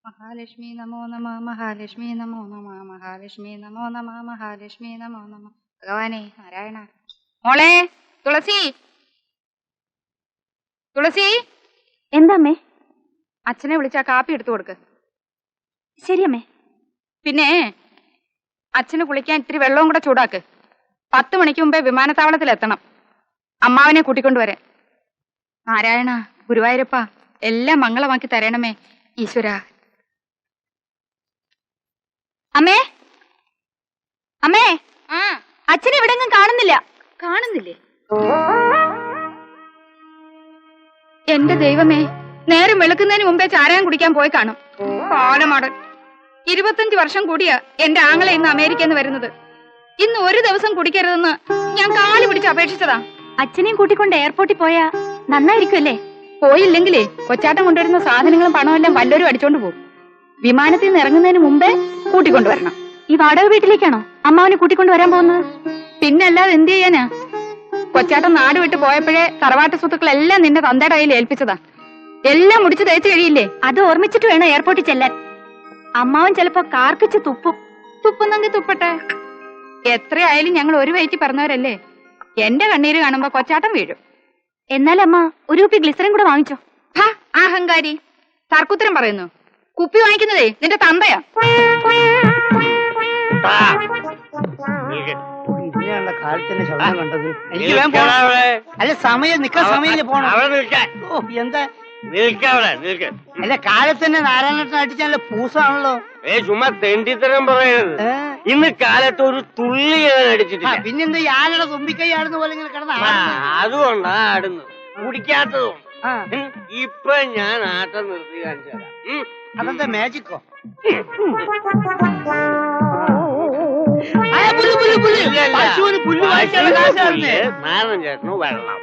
മഹാലക്ഷ്മി നമോ നമ മഹാലക്ഷ്മി നമോ നമ മഹാലക്ഷ്മി നമോ നമ മഹാലക്ഷ്മി നമോ നമ. ഭഗവാനെ നാരായണ. മോളെ തുളസി, തുളസി. എന്താമ്മേ? അച്ഛനെ വിളിച്ചാ കാപ്പി എടുത്തു കൊടുക്ക്. ശരിയമ്മേ. പിന്നെ അച്ഛന് കുളിക്കാൻ ഇത്തിരി വെള്ളവും കൂടെ ചൂടാക്ക്. 10 മണിക്ക് മുമ്പേ വിമാനത്താവളത്തിൽ എത്തണം. അമ്മാവനെ കൂട്ടിക്കൊണ്ടുവരാൻ. നാരായണ ഗുരുവായൂരപ്പ എല്ലാം മംഗളമാക്കി തരണമേ ഈശ്വര. അമ്മേ, അമ്മേ, ആ അച്ഛനെ എവിടെങ്ങും കാണുന്നില്ല. കാണുന്നില്ലേ? എന്റെ ദൈവമേ, നേരം വെളുക്കുന്നതിന് മുമ്പേ ചാരായം കുടിക്കാൻ പോയി കാണും. കാലമാടൻ. 25 വർഷം കൂടിയാ എന്റെ ആങ്ങളെ ഇന്ന് അമേരിക്കന്ന് വരുന്നത്. ഇന്ന് ഒരു ദിവസം കുടിക്കരുതെന്ന് ഞാൻ കാല് പിടിച്ച് അപേക്ഷിച്ചതാ. അച്ഛനെയും കൂട്ടിക്കൊണ്ട് എയർപോർട്ടിൽ പോയാ നന്നായിരിക്കുമല്ലേ? പോയില്ലെങ്കിലേ കൊച്ചാട്ടം കൊണ്ടുവരുന്ന സാധനങ്ങളും പണവും എല്ലാം വല്ലവരും അടിച്ചോണ്ട് പോകും. വിമാനത്തിൽ നിന്ന് ഇറങ്ങുന്നതിന് മുമ്പേ കൂട്ടിക്കൊണ്ടുവരണം. ഈ വാടക വീട്ടിലേക്കാണോ അമ്മാവനെ കൂട്ടിക്കൊണ്ട് വരാൻ പോകുന്നത്? പിന്നല്ലാതെ എന്ത് ചെയ്യാനാ? കൊച്ചാട്ടം നാട് വിട്ട് പോയപ്പോഴേ തറവാട്ട് സ്വത്തുക്കളെല്ലാം നിന്റെ തന്തയുടെ കയ്യിൽ ഏൽപ്പിച്ചതാ. എല്ലാം മുടിച്ചു തേച്ച് കഴിയില്ലേ? അത് ഓർമ്മിച്ചിട്ട് വേണം എയർപോർട്ടിൽ ചെല്ലാൻ. അമ്മാവൻ ചിലപ്പോ കാർക്കിച്ച് തുപ്പും. തുപ്പുന്നെങ്കിൽ തുപ്പട്ടെ. എത്രയായാലും ഞങ്ങൾ ഒരു വഴിക്ക് പറഞ്ഞവരല്ലേ. എന്റെ കണ്ണീര് കാണുമ്പോ കൊച്ചാട്ടം വീഴും. എന്നാലമ്മ ഒരു കുപ്പി ഗ്ലിസറിൻ കൂടെ വാങ്ങിച്ചോ. അഹങ്കാരി. തർക്കുത്തരം പറയുന്നു. കുപ്പി വാങ്ങിക്കുന്നതേ നിന്റെ തന്തയാ. ഇങ്ങനെയുള്ള കാലത്തിന്റെ ശബ്ദം കണ്ടത്. എനിക്ക് വേഗം പോണം. അല്ല സമയം നിക്കാൻ സമയം പോണം. ഓ എന്താ അല്ല കാലത്തന്നെ നാരായണേട്ടൻ അടിച്ചാൽ പൂസാണല്ലോ. ചുമ്മാ തെണ്ടിത്തരം പറയരുത്. ഇന്ന് കാലത്ത് ഒരു തുള്ളി ഞാൻ അടിച്ചിട്ടില്ല. പിന്നെന്താ ആനയുടെ തുമ്പിക്കൈ ആടുന്ന പോലെ ഇങ്ങനെ കിടന്ന അതുകൊണ്ടാ ആടുന്നത്, കുടിക്കാത്തതുകൊണ്ട്. ഇപ്പൊ ഞാൻ ആട്ടം നിർത്തി കാണിച്ചു തരാം. അതെന്താ മാജിക്കോ? നാരായണൻ ചേട്ടന് വെള്ളം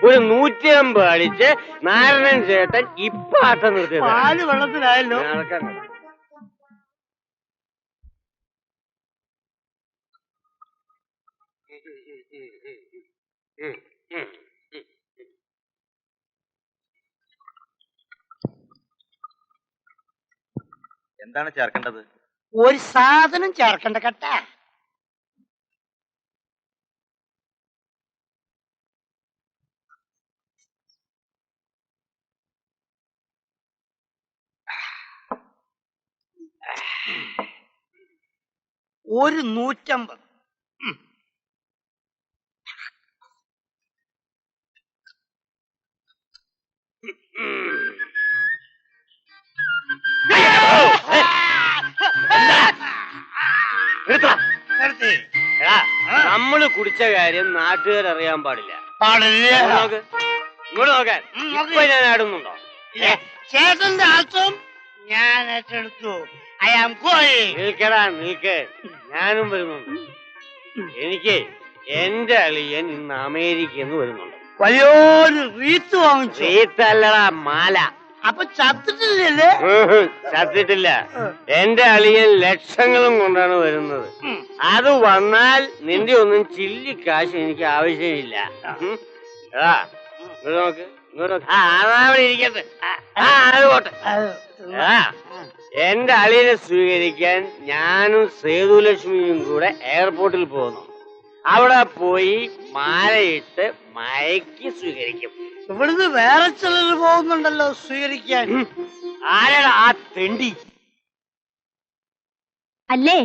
ഒരു 150 അടിച്ച് നാരായണൻ ചേട്ടൻ ഇപ്പൊ ആട്ടം നിർത്തി. പാല് വെള്ളത്തിലായല്ലോ. നടക്കാൻ എന്താണ് ചേർക്കേണ്ടത്? ഒരു സാധനം ചേർക്കണ്ട കട്ട. ഒരു 150. നമ്മള് കുടിച്ച കാര്യം നാട്ടുകാരറിയാൻ പാടില്ല. നോക്ക്, ഇങ്ങോട്ട് നോക്കാൻ. ഇപ്പൊ ഞാൻ ആടുന്നുണ്ടോ? ചേട്ടന്റെ ആൾക്കും ഞാൻ ഏറ്റെടുത്തു. I am going. നിൽക്കടാ നിൽക്ക്, ഞാനും വരുന്നുണ്ട്. എനിക്ക് എന്റെ അളിയൻ ഇന്ന് അമേരിക്കയിൽ നിന്ന് വരുന്നുണ്ട്. വലിയൊരു റീത്ത് വാങ്ങിച്ചു. റീത്തല്ലടാ, മാല. അപ്പൊ ചത്തിട്ടില്ലല്ലേ? ചത്തിട്ടില്ല. എന്റെ അളിയൻ ലക്ഷങ്ങളും കൊണ്ടാണ് വരുന്നത്. അത് വന്നാൽ നിന്റെ ഒന്നും ചില്ലിക്കാശ് എനിക്ക് ആവശ്യമില്ല. ഇങ്ങോട്ട് നോക്ക്, ഇങ്ങോട്ട് നോക്ക്. അവിടെ ഇരിക്കട്ടെ. അത് പോട്ടെ. എന്റെ അളിയനെ സ്വീകരിക്കാൻ ഞാനും സേതുലക്ഷ്മിയും കൂടെ എയർപോർട്ടിൽ പോകുന്നു. അവിടെ പോയി മാലയിട്ട് മയക്കി സ്വീകരിക്കും. ഇവിടുന്ന് വേറെ ചിലര് പോകുന്നുണ്ടല്ലോ സ്വീകരിക്കാൻ. ആരാടാ ആ തെണ്ടി? അല്ലേ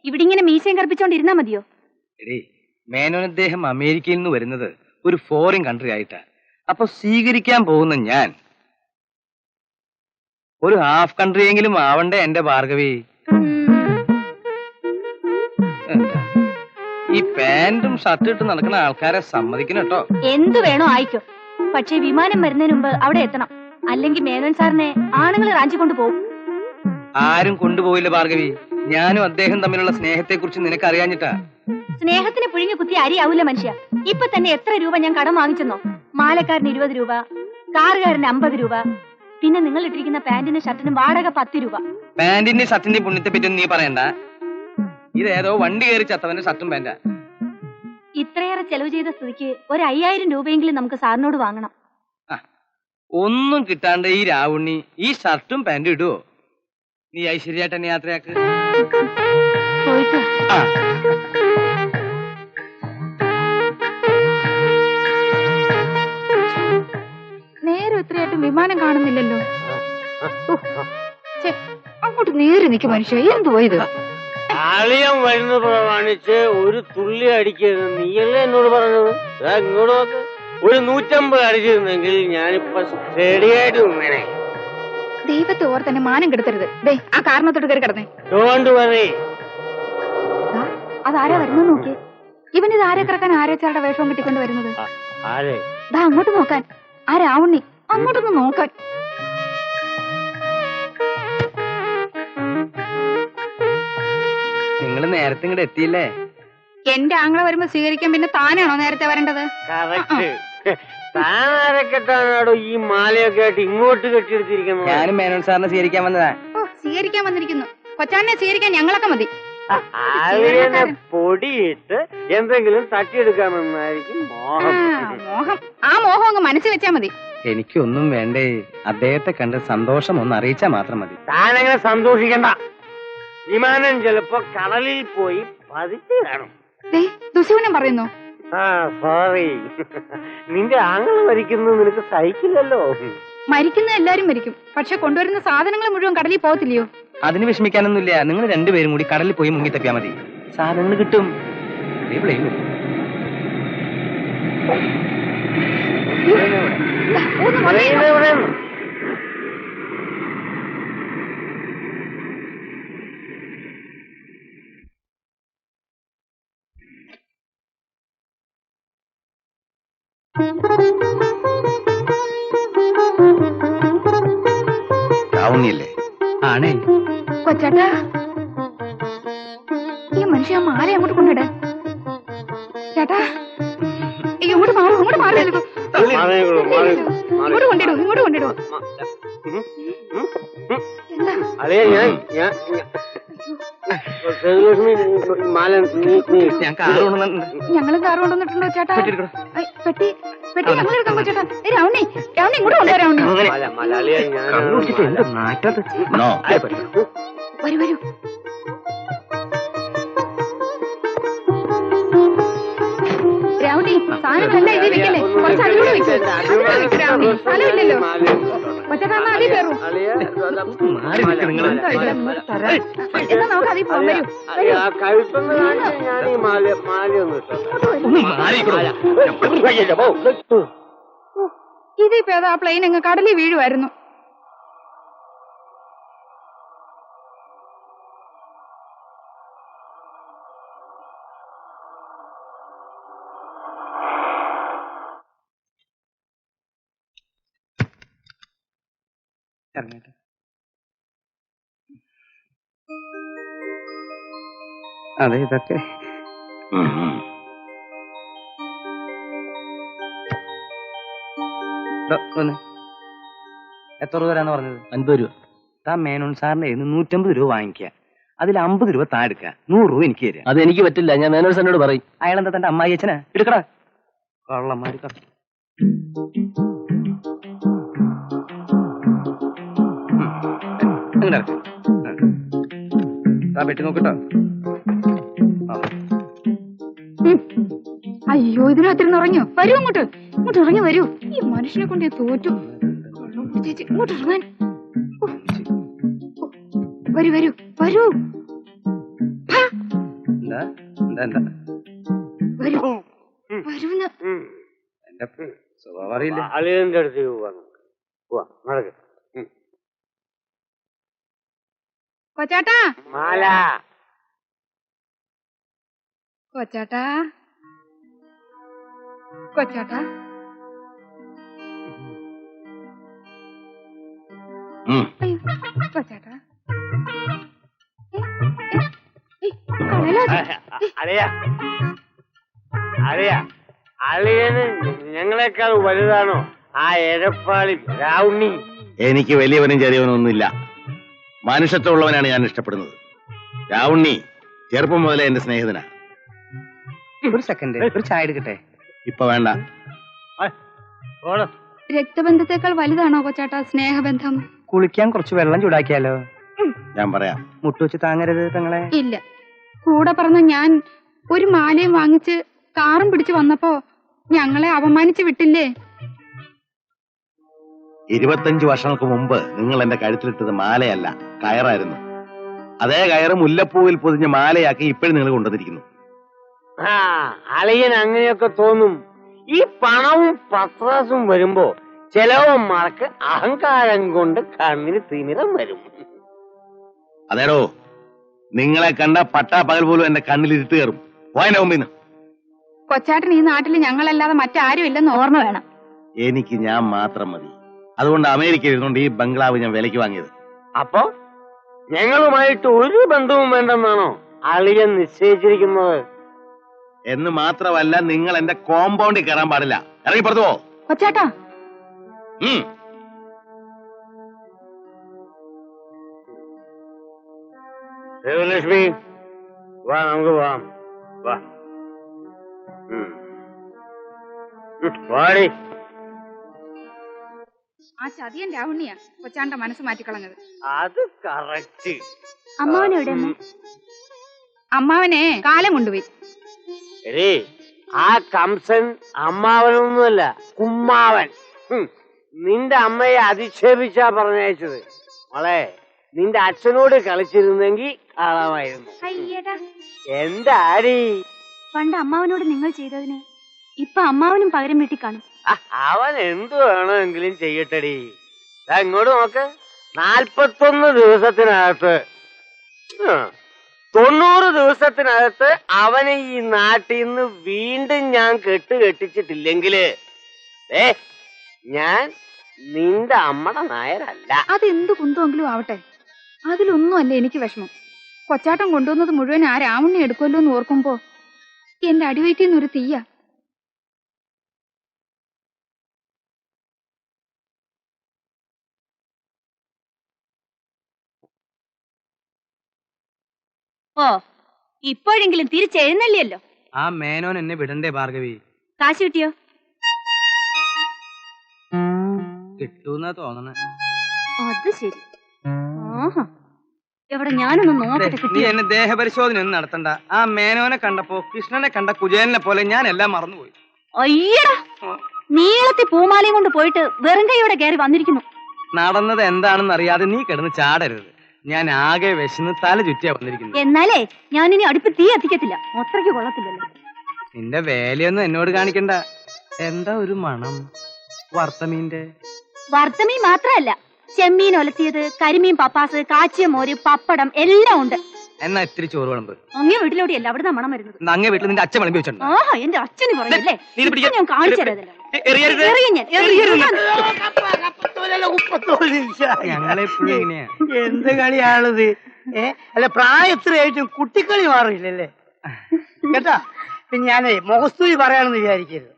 ഇവിടെ ഇങ്ങനെ മീശയും കറുപ്പിച്ചോണ്ടിരുന്നാ മതിയോ? എടീ, മേനോൻ അദ്ദേഹം അമേരിക്കയിൽ നിന്ന് വരുന്നത് ഒരു ഫോറിൻ കൺട്രി ആയിട്ടാ. അപ്പൊ സ്വീകരിക്കാൻ പോകുന്ന ഞാൻ ഒരു ഹാഫ് കൺട്രിയെങ്കിലും ആവണ്ടേ എന്റെ ഭാർഗവി? എന്താ ഈ പാന്റും ഷർട്ടും ഇട്ട് നടക്കുന്ന ആൾക്കാരെ സമ്മതിക്കണം കേട്ടോ. എന്തു വേണോ ആയിക്കോ, പക്ഷേ വിമാനം വരുന്നതിന് മുമ്പ് അവിടെ എത്തണം. അല്ലെങ്കിൽ മേനോൻ സാറിനെ ആണുങ്ങൾ റാഞ്ചിക്കൊണ്ട് പോകും. ആരും കൊണ്ടുപോയില്ല ഭാർഗവി. ഞാനും അദ്ദേഹം തമ്മിലുള്ള സ്നേഹത്തെ കുറിച്ച് നിനക്ക് അറിയാഞ്ഞിട്ടാ. സ്നേഹത്തിന് പുഴുങ്ങി കുത്തി അരിയാവൂല മനുഷ്യ. ഇപ്പൊ തന്നെ എത്ര രൂപ ഞാൻ കടം വാങ്ങിച്ചെന്നോ? മാലക്കാരന് 20 രൂപ, കാറുകാരന് 50 രൂപ, പിന്നെ നിങ്ങൾ ഇട്ടിരിക്കുന്ന പാന്റിനും ഷർട്ടിനും വാടക 10 രൂപ. പാന്റിന്റെ ഷർട്ടിന്റെ പുണ്യത്തെ പറ്റി നീ പറയണ്ട. ഇതേതോ വണ്ടി കയറി ചത്തവന്റെ ഷർട്ടും പാന്റാ. ഇത്രയേറെ ചെലവ് ചെയ്ത സ്ഥിതിക്ക് ഒരു 5000 രൂപയെങ്കിലും നമുക്ക് സാറിനോട് വാങ്ങണം. ഒന്നും കിട്ടാണ്ട് ഈ രാവുണ്ണി ഈ ഷർട്ടും പാന്റും ഇടുവോ? നീ ഐശ്വര്യായിട്ട് എന്നെ യാത്രയാക്ക്. പോയിട്ട് ആ. നേരെ എത്രയായിട്ടും വിമാനം കാണുന്നില്ലല്ലോ. ഛെ, അങ്ങോട്ട് നേരെ നിൽക്കും മനുഷ്യ. എന്തുവാ ഇത്? ആളിയം വരുന്ന പ്രമാണിച്ച് ഒരു തുള്ളി അടിക്കരുത്. നീയല്ലേ എന്നോട് പറഞ്ഞത്? ഇങ്ങോട്ട് നോക്ക്. ഒരു 150 അടിച്ചിരുന്നെങ്കിൽ ഞാനിപ്പോ സ്റ്റഡിയായിട്ട് നിന്നേനെ. ദൈവത്തെ ഓർ തന്നെ മാനം കെടുത്തരുത്. ദേ ആ കാരണത്തോട്ട് കയറി കിടന്നേ. Don't worry. അതാരാ വരുന്നത് നോക്കിയേ. ഇവനിത് ആരെ കിടക്കാൻ ആരേച്ചാരുടെ വേഷവും കിട്ടിക്കൊണ്ട് വരുന്നത്. ആരെ? ദാ അങ്ങോട്ട് നോക്കാൻ. ആ രാവുണ്ണി അങ്ങോട്ടൊന്ന് നോക്കാൻ. നിങ്ങള് നേരത്തെ ഇങ്ങോട്ട് എത്തിയില്ലേ? എന്റെ ആങ്ങളെ വരുമ്പോ സ്വീകരിക്കാൻ പിന്നെ താനാണോ നേരത്തെ വരേണ്ടത്? കറക്റ്റ്. താനാരെ കെട്ടാനാടോ ഈ മാലയൊക്കെ ആയിട്ട് ഇങ്ങോട്ട് കെട്ടിയെടുത്തിരിക്കുന്നത്? ഞാനും മേനോൻ സാറിനെ സ്വീകരിക്കാൻ വന്നതാ. ഓ സ്വീകരിക്കാൻ വന്നിരിക്കുന്നു. കൊച്ചാനെ സ്വീകരിക്കാൻ ഞങ്ങളൊക്കെ മതി. ആളിനെ പൊടിയിട്ട് എന്തെങ്കിലും തട്ടിയെടുക്കാമെന്നായിരിക്കും മോഹം. മോഹം. ആ മോഹം അങ്ങ് മനസ്സിൽ വെച്ചാ മതി. എനിക്കൊന്നും വേണ്ടേ. അദ്ദേഹത്തെ കണ്ട് സന്തോഷം ഒന്ന് അറിയിച്ചാ മാത്രം മതി. താനങ്ങനെ സന്തോഷിക്കണ്ട. വിമാനം ചിലപ്പോ കടലിൽ പോയി പതിച്ചു കാണും. ദുശൂനം പറയുന്നു. ആ സോറി. നിന്റെ ആങ്ങള് മരിക്കുന്നത് നിനക്ക് സഹിക്കില്ലല്ലോ. മരിക്കുന്ന എല്ലാരും മരിക്കും. പക്ഷെ കൊണ്ടുവരുന്ന സാധനങ്ങൾ മുഴുവൻ കടലിൽ പോകത്തില്ലയോ? അതിന് വിഷമിക്കാനൊന്നുമില്ല. നിങ്ങൾ രണ്ടുപേരും കൂടി കടലിൽ പോയി മുങ്ങി തപ്പിയാ മതി. സാധനങ്ങൾ കിട്ടും. രാവുണ്ണിയല്ലേ? ആണേ. കൊച്ചാട്ടാ ഈ മനുഷ്യ മാല അങ്ങോട്ട് കൊണ്ടിടാൻ. ചേട്ടാ ഇങ്ങോട്ട് മാറും. ഇങ്ങോട്ട് മാറില്ലല്ലോ. ഇങ്ങോട്ട് കൊണ്ടിടൂ. ഇങ്ങോട്ട് കൊണ്ടിടൂ. എന്താ ഞങ്ങളും കാറ് കൊണ്ടുവന്നിട്ടുണ്ടോ ചേട്ടാ? പെട്ടി പെട്ടി ഞങ്ങൾ എടുക്കാൻ പോ ചേട്ടാ. രാവണി രാവണി ഇങ്ങോട്ട് കൊണ്ടുവരാ. വരൂ വരൂ. രാവണി സാധനങ്ങളല്ല ഇതിൽ വെക്കല്ലേ. കുറച്ച് അതിലൂടെ വെക്കും. രാവണി സ്ഥലമില്ലല്ലോ. കൊച്ചേട്ടാ അതിൽ കയറും. എന്നാ നമുക്ക് അതിൽ പോകാൻ. വരൂ. ഇതിപ്പോ ഏതാ പ്ലെയിൻ അങ്ങ് കടലിൽ വീഴുമായിരുന്നു. അതെ ഇതൊക്കെ എത്ര രൂപ തരാന്ന് പറഞ്ഞത്? 50 രൂപ. താ മേനോൻ സാറിന്റെ 150 രൂപ വാങ്ങിക്കുക. അതിൽ 50 രൂപ താ എടുക്കുക. 100 രൂപ എനിക്ക് തരാം. അത് എനിക്ക് പറ്റില്ല. ഞാൻ മേനോൻ സാറിനോട് പറയും. അയാളെന്താ തന്റെ അമ്മായി അച്ഛനാ? എടുക്കടാ കള്ളന്മാര്. പെട്ടി നോക്കട്ടോ. അയ്യോ ഇതിനകത്തിരുന്ന് ഉറങ്ങോ? വരൂ അങ്ങോട്ട്. ഇങ്ങോട്ട് ഇറങ്ങി വരൂ. ഈ മനുഷ്യനെ കൊണ്ട് തോറ്റു. ഇങ്ങോട്ട് ഇറങ്ങാൻ. വരൂ വരൂ വരൂ. വരൂ വരൂന്ന്. എന്റെ സ്വഭാവം അറിയില്ല. അളിയന്റെ അടുത്തേക്ക് പോവാ. നടക്ക്. കൊച്ചാട്ടാ മാല. കൊച്ചാട്ടാ കൊച്ചാട്ടാ. കൊച്ചാട്ടാ അളിയന് ഞങ്ങളെക്കാൾ വലുതാണോ ആ എരപ്പാളി രാവുണ്ണി? എനിക്ക് വലിയവനും ചെറിയവനും ഒന്നുമില്ല. മനുഷ്യത്വമുള്ളവനാണ് ഞാൻ ഇഷ്ടപ്പെടുന്നത്. രാവുണ്ണി ചെറുപ്പം മുതലേ എന്റെ സ്നേഹിതനാ. ഒരു സെക്കൻഡ്, ഒരു ചായ എടുക്കട്ടെ? ഇപ്പൊ വേണ്ട. രക്തബന്ധത്തെക്കാൾ വലുതാണോ കൊച്ചാട്ടാ സ്നേഹബന്ധം? കുളിക്കാൻ കുറച്ച് വെള്ളം ചൂടാക്കിയാലോ? ഞാൻ പറയാം. മുട്ടുവെച്ച് താങ്ങരുത് തങ്ങളെ. ഇല്ല, കൂടെ പറഞ്ഞ ഞാൻ ഒരു മാലയും വാങ്ങിച്ച് കാറും പിടിച്ചു വന്നപ്പോ ഞങ്ങളെ അപമാനിച്ചു വിട്ടില്ലേ? 25 വർഷങ്ങൾക്ക് മുമ്പ് നിങ്ങൾ എന്റെ കഴുത്തിലിട്ടത് മാലയല്ല, കയറായിരുന്നു. അതേ കയറ് മുല്ലപ്പൂവിൽ പൊതിഞ്ഞ മാലയാക്കി ഇപ്പോഴും നിങ്ങൾ കൊണ്ടുവന്നിരിക്കുന്നു. ആ അളിയൻ അങ്ങനെയൊക്കെ തോന്നും. ഈ പണവും പത്രാസും വരുമ്പോ ചിലവന്മാർക്ക് അഹങ്കാരം കൊണ്ട് കണ്ണിന് തിമിരം വരും. അതേടോ, നിങ്ങളെ കണ്ട പട്ടാ പകൽ പോലും എന്റെ കണ്ണിൽ ഇരുട്ട് കയറും. പോയതിന്റെ മുമ്പിന്ന്. കൊച്ചാട്ടൻ ഈ നാട്ടിൽ ഞങ്ങളല്ലാതെ മറ്റാരും ഇല്ലെന്ന് ഓർമ്മ വേണം. എനിക്ക് ഞാൻ മാത്രം മതി. അതുകൊണ്ട് അമേരിക്കയിൽ ഇരുന്നുകൊണ്ട് ഈ ബംഗ്ലാവ് ഞാൻ വിലയ്ക്ക് വാങ്ങിയത്. അപ്പൊ ഞങ്ങളുമായിട്ട് ഒരു ബന്ധവും വേണ്ടെന്നാണോ അളിയൻ നിശ്ചയിച്ചിരിക്കുന്നത്? എന്ന് മാത്രമല്ല, നിങ്ങൾ എന്റെ കോമ്പൗണ്ടിൽ കയറാൻ പാടില്ല. ഇറങ്ങി പുറത്തു പോ. കൊച്ചാട്ടാ, ലക്ഷ്മി വാ, നമുക്ക് പോവാം. വാ വാടി. ആ ചതിയൻ രാവുണ്ണിയാ കൊച്ചാണ്ട മനസ്സ് മാറ്റിക്കളഞ്ഞത്. അത് കറക്റ്റ്. അമ്മാവനെവിടെ? അമ്മാവനെ കാലം കൊണ്ടുപോയി. എടീ, ആ കംസൻ അമ്മാവനൊന്നുമല്ല, കുമ്മാവൻ. നിന്റെ അമ്മയെ അധിക്ഷേപിച്ചാ പറഞ്ഞയച്ചത്. മോളെ, നിന്റെ അച്ഛനോട് കളിച്ചിരുന്നെങ്കിൽ കാണാമായിരുന്നു. അയ്യടാ, എന്താടി പണ്ട് അമ്മാവനോട് നിങ്ങൾ ചെയ്തതിന് ഇപ്പൊ അമ്മാവനും പകരം വീട്ടി കാണും. അവൻ എന്തു വേണമെങ്കിലും ചെയ്യട്ടടി. ഇങ്ങോട്ട് നോക്ക്. 41 ദിവസത്തിനകത്ത് 90 ദിവസത്തിനകത്ത് അവനെ ഈ നാട്ടിൽ നിന്ന് വീണ്ടും ഞാൻ കെട്ടിച്ചിട്ടില്ലെങ്കില് ഞാൻ നിന്റെ അമ്മയുടെ നായരല്ല. അതെന്ത് കുന്തമെങ്കിലും ആവട്ടെ, അതിലൊന്നും അല്ല എനിക്ക് വിഷമം. കൊച്ചാട്ടം കൊണ്ടുവന്നത് മുഴുവൻ ആ രാവുണ്ണി എടുക്കുമല്ലോ എന്ന് ഓർക്കുമ്പോ എന്റെ അടിവയറ്റിൽ നിന്നൊരു തീയ. ഓ, ഇപ്പോഴെങ്കിലും തിരിച്ചെഴുന്നള്ളിയല്ലോ. ആ മേനോൻ എന്നെ വിടണ്ടേ ഭാർഗവി? കാശ് കിട്ടിയോ? കിട്ടൂന്നാ തോന്നണേ. അത് ശരി. ആഹാ, എവിടെ ഞാനൊന്ന് നോക്കട്ടെ. നീ കിട്ടിയോ? എന്നെ ദേഹപരിശോധന ഒന്നും നടത്തണ്ട. ആ മേനോനെ കണ്ടപ്പോ കൃഷ്ണനെ കണ്ട കുചേലനെ പോലെ ഞാൻ എല്ലാം മറന്നുപോയി. അയ്യടാ, നീളത്തി പൂമാലയും കൊണ്ട് പോയിട്ട് വെറും കൈയോടെ കയറി വന്നിരിക്കുന്നു. നടന്നത് എന്താണെന്ന് അറിയാതെ നീ കിടന്ന് ചാടരുത്. ഞാൻ ആകെ വിശന്ന് തല ചുറ്റിയാ വന്നിരിക്കുന്നു. എന്നാലേ ഞാനിനി അടുപ്പ് തീ എത്തിക്കത്തില്ല. അത്രയ്ക്ക് കൊള്ളത്തില്ലല്ലോ. നിന്റെ വേലയൊന്നും എന്നോട് കാണിക്കണ്ട. എന്താ ഒരു മണം? വറുത്തമീന്റെ. വറുത്തമീൻ മാത്രമല്ല, ചെമ്മീൻ ഒലത്തിയത്, കരിമീൻ പപ്പാസ്, കാച്ചിയ മോര്, പപ്പടം എല്ലാം ഉണ്ട്. എന്നാ ഇത്തിരി ചോറ് വിളമ്പ്. അങ്ങേ വീട്ടിലോട്ടിയല്ല, അവിടെ മണം വരുന്നത്. അങ്ങേ വീട്ടിൽ നിന്റെ അച്ഛൻ വിളമ്പി വെച്ചിട്ടുണ്ട്. ആഹാ, എന്റെ അച്ഛന് പറഞ്ഞല്ലേ. ഞാൻ കാണിച്ചു തരാം. ഞങ്ങളെപ്പോഴും ഇങ്ങനെയാ. എന്ത് കളിയാണിത്? അല്ല, പ്രായത്തിലായിട്ടും കുട്ടിക്കളി മാറിയില്ലല്ലേ കേട്ടാ. പിന്നെ ഞാനേ മുഖസ്തുതി പറയാണെന്ന് വിചാരിക്കരുത്.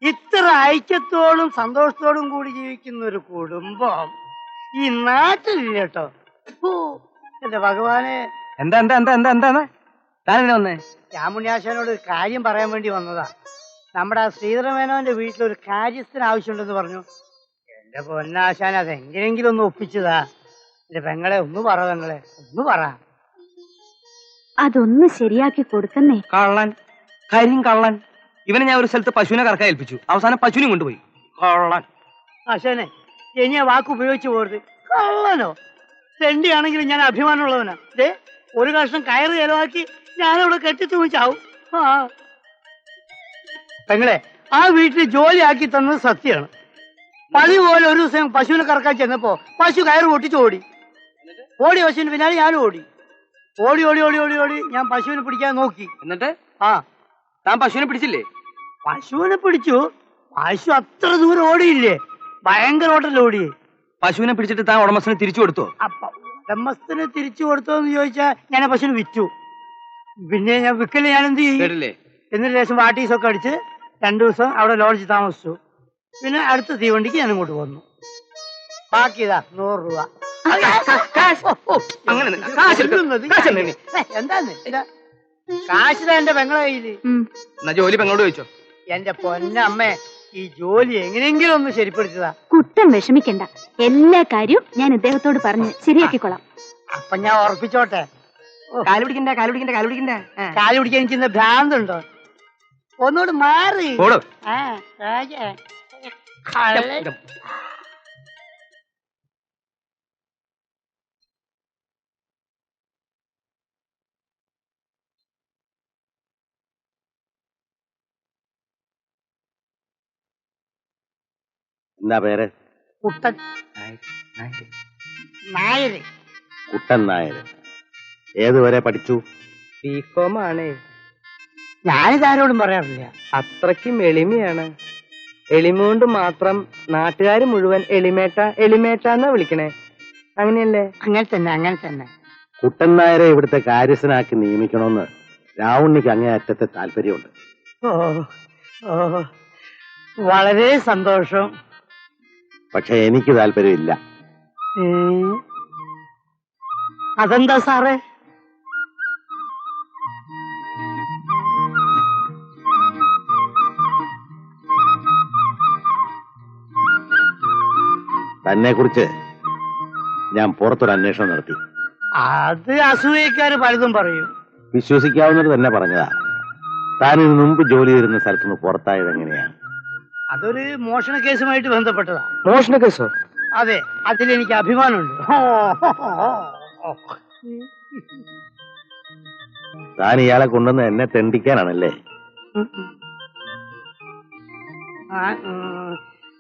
ഇത്ര ഐക്യത്തോടും സന്തോഷത്തോടും കൂടി ജീവിക്കുന്ന ഒരു കുടുംബം ഈ നാട്ടിലില്ല കേട്ടോ. ഓ എന്റെ ഭഗവാനെ. എന്താ എന്താ എന്താ എന്താ എന്താ താനെന്താ വന്നേ? രാമുണ്യാശാനോട് ഒരു കാര്യം പറയാൻ വേണ്ടി വന്നതാ. നമ്മുടെ ആ ശ്രീധരമേനോന്റെ വീട്ടിലൊരു കാര്യസ്ഥന് ആവശ്യമുണ്ടെന്ന് പറഞ്ഞു. എന്റെ പൊന്നാശാൻ അതെങ്ങനെയെങ്കിലും ഒന്ന് ഒപ്പിച്ചതാ. എന്റെ പെങ്ങളെ ഒന്ന് പറ, പെങ്ങളെ ഒന്ന് പറ. അതൊന്ന് ശരിയാക്കി കൊടുക്കുന്നേ. കള്ളൻ, കരിങ്കള്ളൻ. ഇവനെ ഞാൻ ഒരു സ്ഥലത്ത് പശുവിനെ കറക്കാൻ ഏൽപ്പിച്ചു. അവസാനം പശുവിനെ കൊണ്ടുപോയി. കള്ളൻ. ആശാനെ, ഇനി ആ വാക്ക് ഉപയോഗിച്ചു പോരുത്. കള്ളനോ തെണ്ടിയാണെങ്കിലും ഞാൻ അഭിമാനമുള്ളവനാ. ഒരു കഷ്ണം കയറ് ചെലവാക്കി ഞാനവിടെ കെട്ടിത്തൂച്ചാവും. ആ പെങ്ങളെ, ആ വീട്ടിൽ ജോലിയാക്കി തന്നത് സത്യമാണ്. പതി പോലെ ഒരു ദിവസം പശുവിനെ കറക്കാൻ ചെന്നപ്പോ പശു കയറ് പൊട്ടിച്ച് ഓടി. പശുവിന് പിന്നാലെ ഞാനും ഓടി. ഓടി ഓടി ഓടി ഓടി ഓടി ഞാൻ പശുവിനെ പിടിക്കാൻ നോക്കി. എന്നിട്ട് താൻ പശുവിനെ പിടിച്ചില്ലേ? പശുവിനെ പിടിച്ചു. പശു അത്ര ദൂരം ഓടിയില്ലേ, ഭയങ്കര ഓട്ടല്ലേ ഓടിയേ. പശുവിനെ പിടിച്ചിട്ട് താൻ ഉടമസ്ഥന് തിരിച്ചു കൊടുത്തോ? അപ്പൊ ഉടമസ്ഥന് തിരിച്ചു കൊടുത്തോന്ന് ചോദിച്ചാ ഞാൻ പശുവിന് വിറ്റു. പിന്നെ ഞാൻ വിക്കല് ഞാൻ എന്ത് ചെയ്യും? എന്നിട്ട് ശേഷം വാട്ടീസൊക്കെ അടിച്ച് 2 ദിവസം അവിടെ ലോഡ്ജ് താമസിച്ചു. പിന്നെ അടുത്ത തീവണ്ടിക്ക് ഞാൻ ഇങ്ങോട്ട് വന്നു. ബാക്കി ഇതാ 100 രൂപ. എന്താന്ന് കാശിതാ എന്റെ പെങ്ങളെ കയ്യില്. ജോലി പെങ്ങളോട് ചോദിച്ചോ? എന്റെ പൊന്നമ്മേ, ഈ ജോലി എങ്ങനെയെങ്കിലും ഒന്ന് ശരിപ്പെടുത്തതാ. കുറ്റം വിഷമിക്കണ്ട, എല്ലാ കാര്യവും ഞാൻ ഇദ്ദേഹത്തോട് പറഞ്ഞ് ശരിയാക്കിക്കൊള്ളാം. അപ്പൊ ഞാൻ ഉറപ്പിച്ചോട്ടെ. കാല് പിടിക്കണ്ട കാല് പിടിക്കണ്ട കാല് പിടിക്കണ്ട. കാല് പിടിക്കാൻ എനിക്ക് ഭ്രാന്തുണ്ടോ? ഒന്നുകൂടി മാറി. പോടോ. ആ, രാജാ. കള്ളൻ. എന്താ പേര്? കുട്ടൻ നായര്. കുട്ടൻ നായർ. ഏതുവരെ പഠിച്ചു? ബികോം ആണ്. ഞാനിതാരോടും പറയാറില്ല. അത്രയ്ക്കും എളിമയാണ്. എളിമ കൊണ്ട് മാത്രം നാട്ടുകാര് മുഴുവൻ എളിമേട്ട എളിമേട്ട എന്നാ വിളിക്കണേ. അങ്ങനെയല്ലേ? അങ്ങനെ തന്നെ, അങ്ങനെ തന്നെ. കുട്ടൻ നായരെ ഇവിടുത്തെ കാര്യസ്ഥനാക്കി നിയമിക്കണമെന്ന് രാവുണ്ണിക്ക് അങ്ങേയറ്റത്തെ താല്പര്യമുണ്ട്. ഓ ഓ, വളരെ സന്തോഷം. പക്ഷെ എനിക്ക് താല്പര്യമില്ല. അതെന്താ സാറേ? തന്നെ കുറിച്ച് ഞാൻ പുറത്തൊരു അന്വേഷണം നടത്തി. അത് അസൂയക്കാര് പലതും പറയും. വിശ്വസിക്കാവുന്നത് തന്നെ പറഞ്ഞതാ. താൻ ഇതിനു മുമ്പ് ജോലി ചെയ്തിരുന്ന സ്ഥലത്തുനിന്ന് പുറത്തായത് എങ്ങനെയാണ്? അതൊരു മോഷണ കേസുമായിട്ട് ബന്ധപ്പെട്ടതാ. മോഷണ കേസോ? അതെ, അതിലെനിക്ക് അഭിമാനമുണ്ട്. താൻ ഇയാളെ കൊണ്ടുവന്ന് എന്നെ തെണ്ടിക്കാനാണല്ലേ?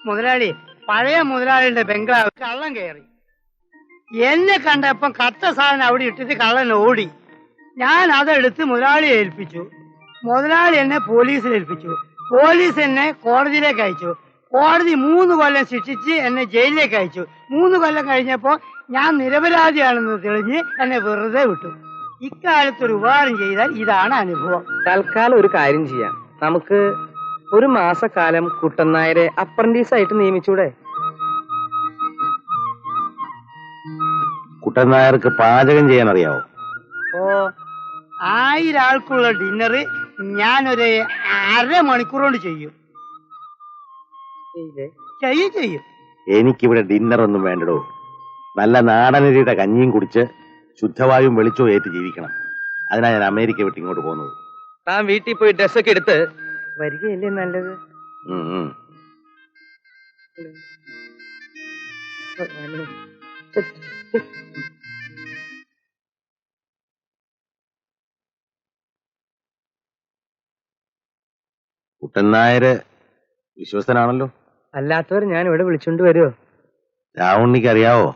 മുതലാളി, പഴയ മുതലാളിയുടെ ബംഗ്ലാവ് കള്ളൻ കയറി. എന്നെ കണ്ടപ്പം കത്ത സാധനം അവിടെ ഇട്ടിട്ട് കള്ളൻ ഓടി. ഞാൻ അതെടുത്ത് മുതലാളിയെ ഏൽപ്പിച്ചു. മുതലാളി എന്നെ പോലീസിൽ ഏൽപ്പിച്ചു. പോലീസ് എന്നെ കോടതിയിലേക്ക് അയച്ചു. കോടതി 3 കൊല്ലം ശിക്ഷിച്ച് എന്നെ ജയിലിലേക്ക് അയച്ചു. 3 കൊല്ലം കഴിഞ്ഞപ്പോ ഞാൻ നിരപരാധിയാണെന്ന് തെളിഞ്ഞ് എന്നെ വെറുതെ വിട്ടു. ഇക്കാലത്തൊരു ഉപകാരം ചെയ്താൽ ഇതാണ് അനുഭവം. തൽക്കാലം ഒരു കാര്യം ചെയ്യാം. നമുക്ക് ഒരു മാസക്കാലം കുട്ടൻ നായരെ അപ്രന്റീസ് ആയിട്ട് നിയമിച്ചൂടെ? കുട്ടൻ നായർക്ക് പാചകം ചെയ്യാൻ അറിയാവോ? ഓ, 1000 ആൾക്കുള്ള ഡിന്നർ ഞാനൊരു 1/2 മണിക്കൂർ കൊണ്ട് ചെയ്യും. ചെയ്യും. എനിക്കിവിടെ ഡിന്നർ ഒന്നും വേണ്ടടോ. നല്ല നാടനരിയുടെ കഞ്ഞിയും കുടിച്ച് ശുദ്ധവായും വെളിച്ചവും ഏറ്റ് ജീവിക്കണം. അതിനാ ഞാൻ അമേരിക്ക വിട്ട് ഇങ്ങോട്ട് പോകുന്നത്. താൻ വീട്ടിൽ പോയി ഡ്രസ്സൊക്കെ എടുത്ത് വരികയല്ലേ നല്ലത്. ഉം, ഉം. കുട്ടൻ നായര് വിശ്വസ്തനാണല്ലോ. അല്ലാത്തവർ ഞാൻ ഇവിടെ വിളിച്ചോണ്ട് വരുമോ? രാവുണ്ണിക്ക് അറിയാവോ,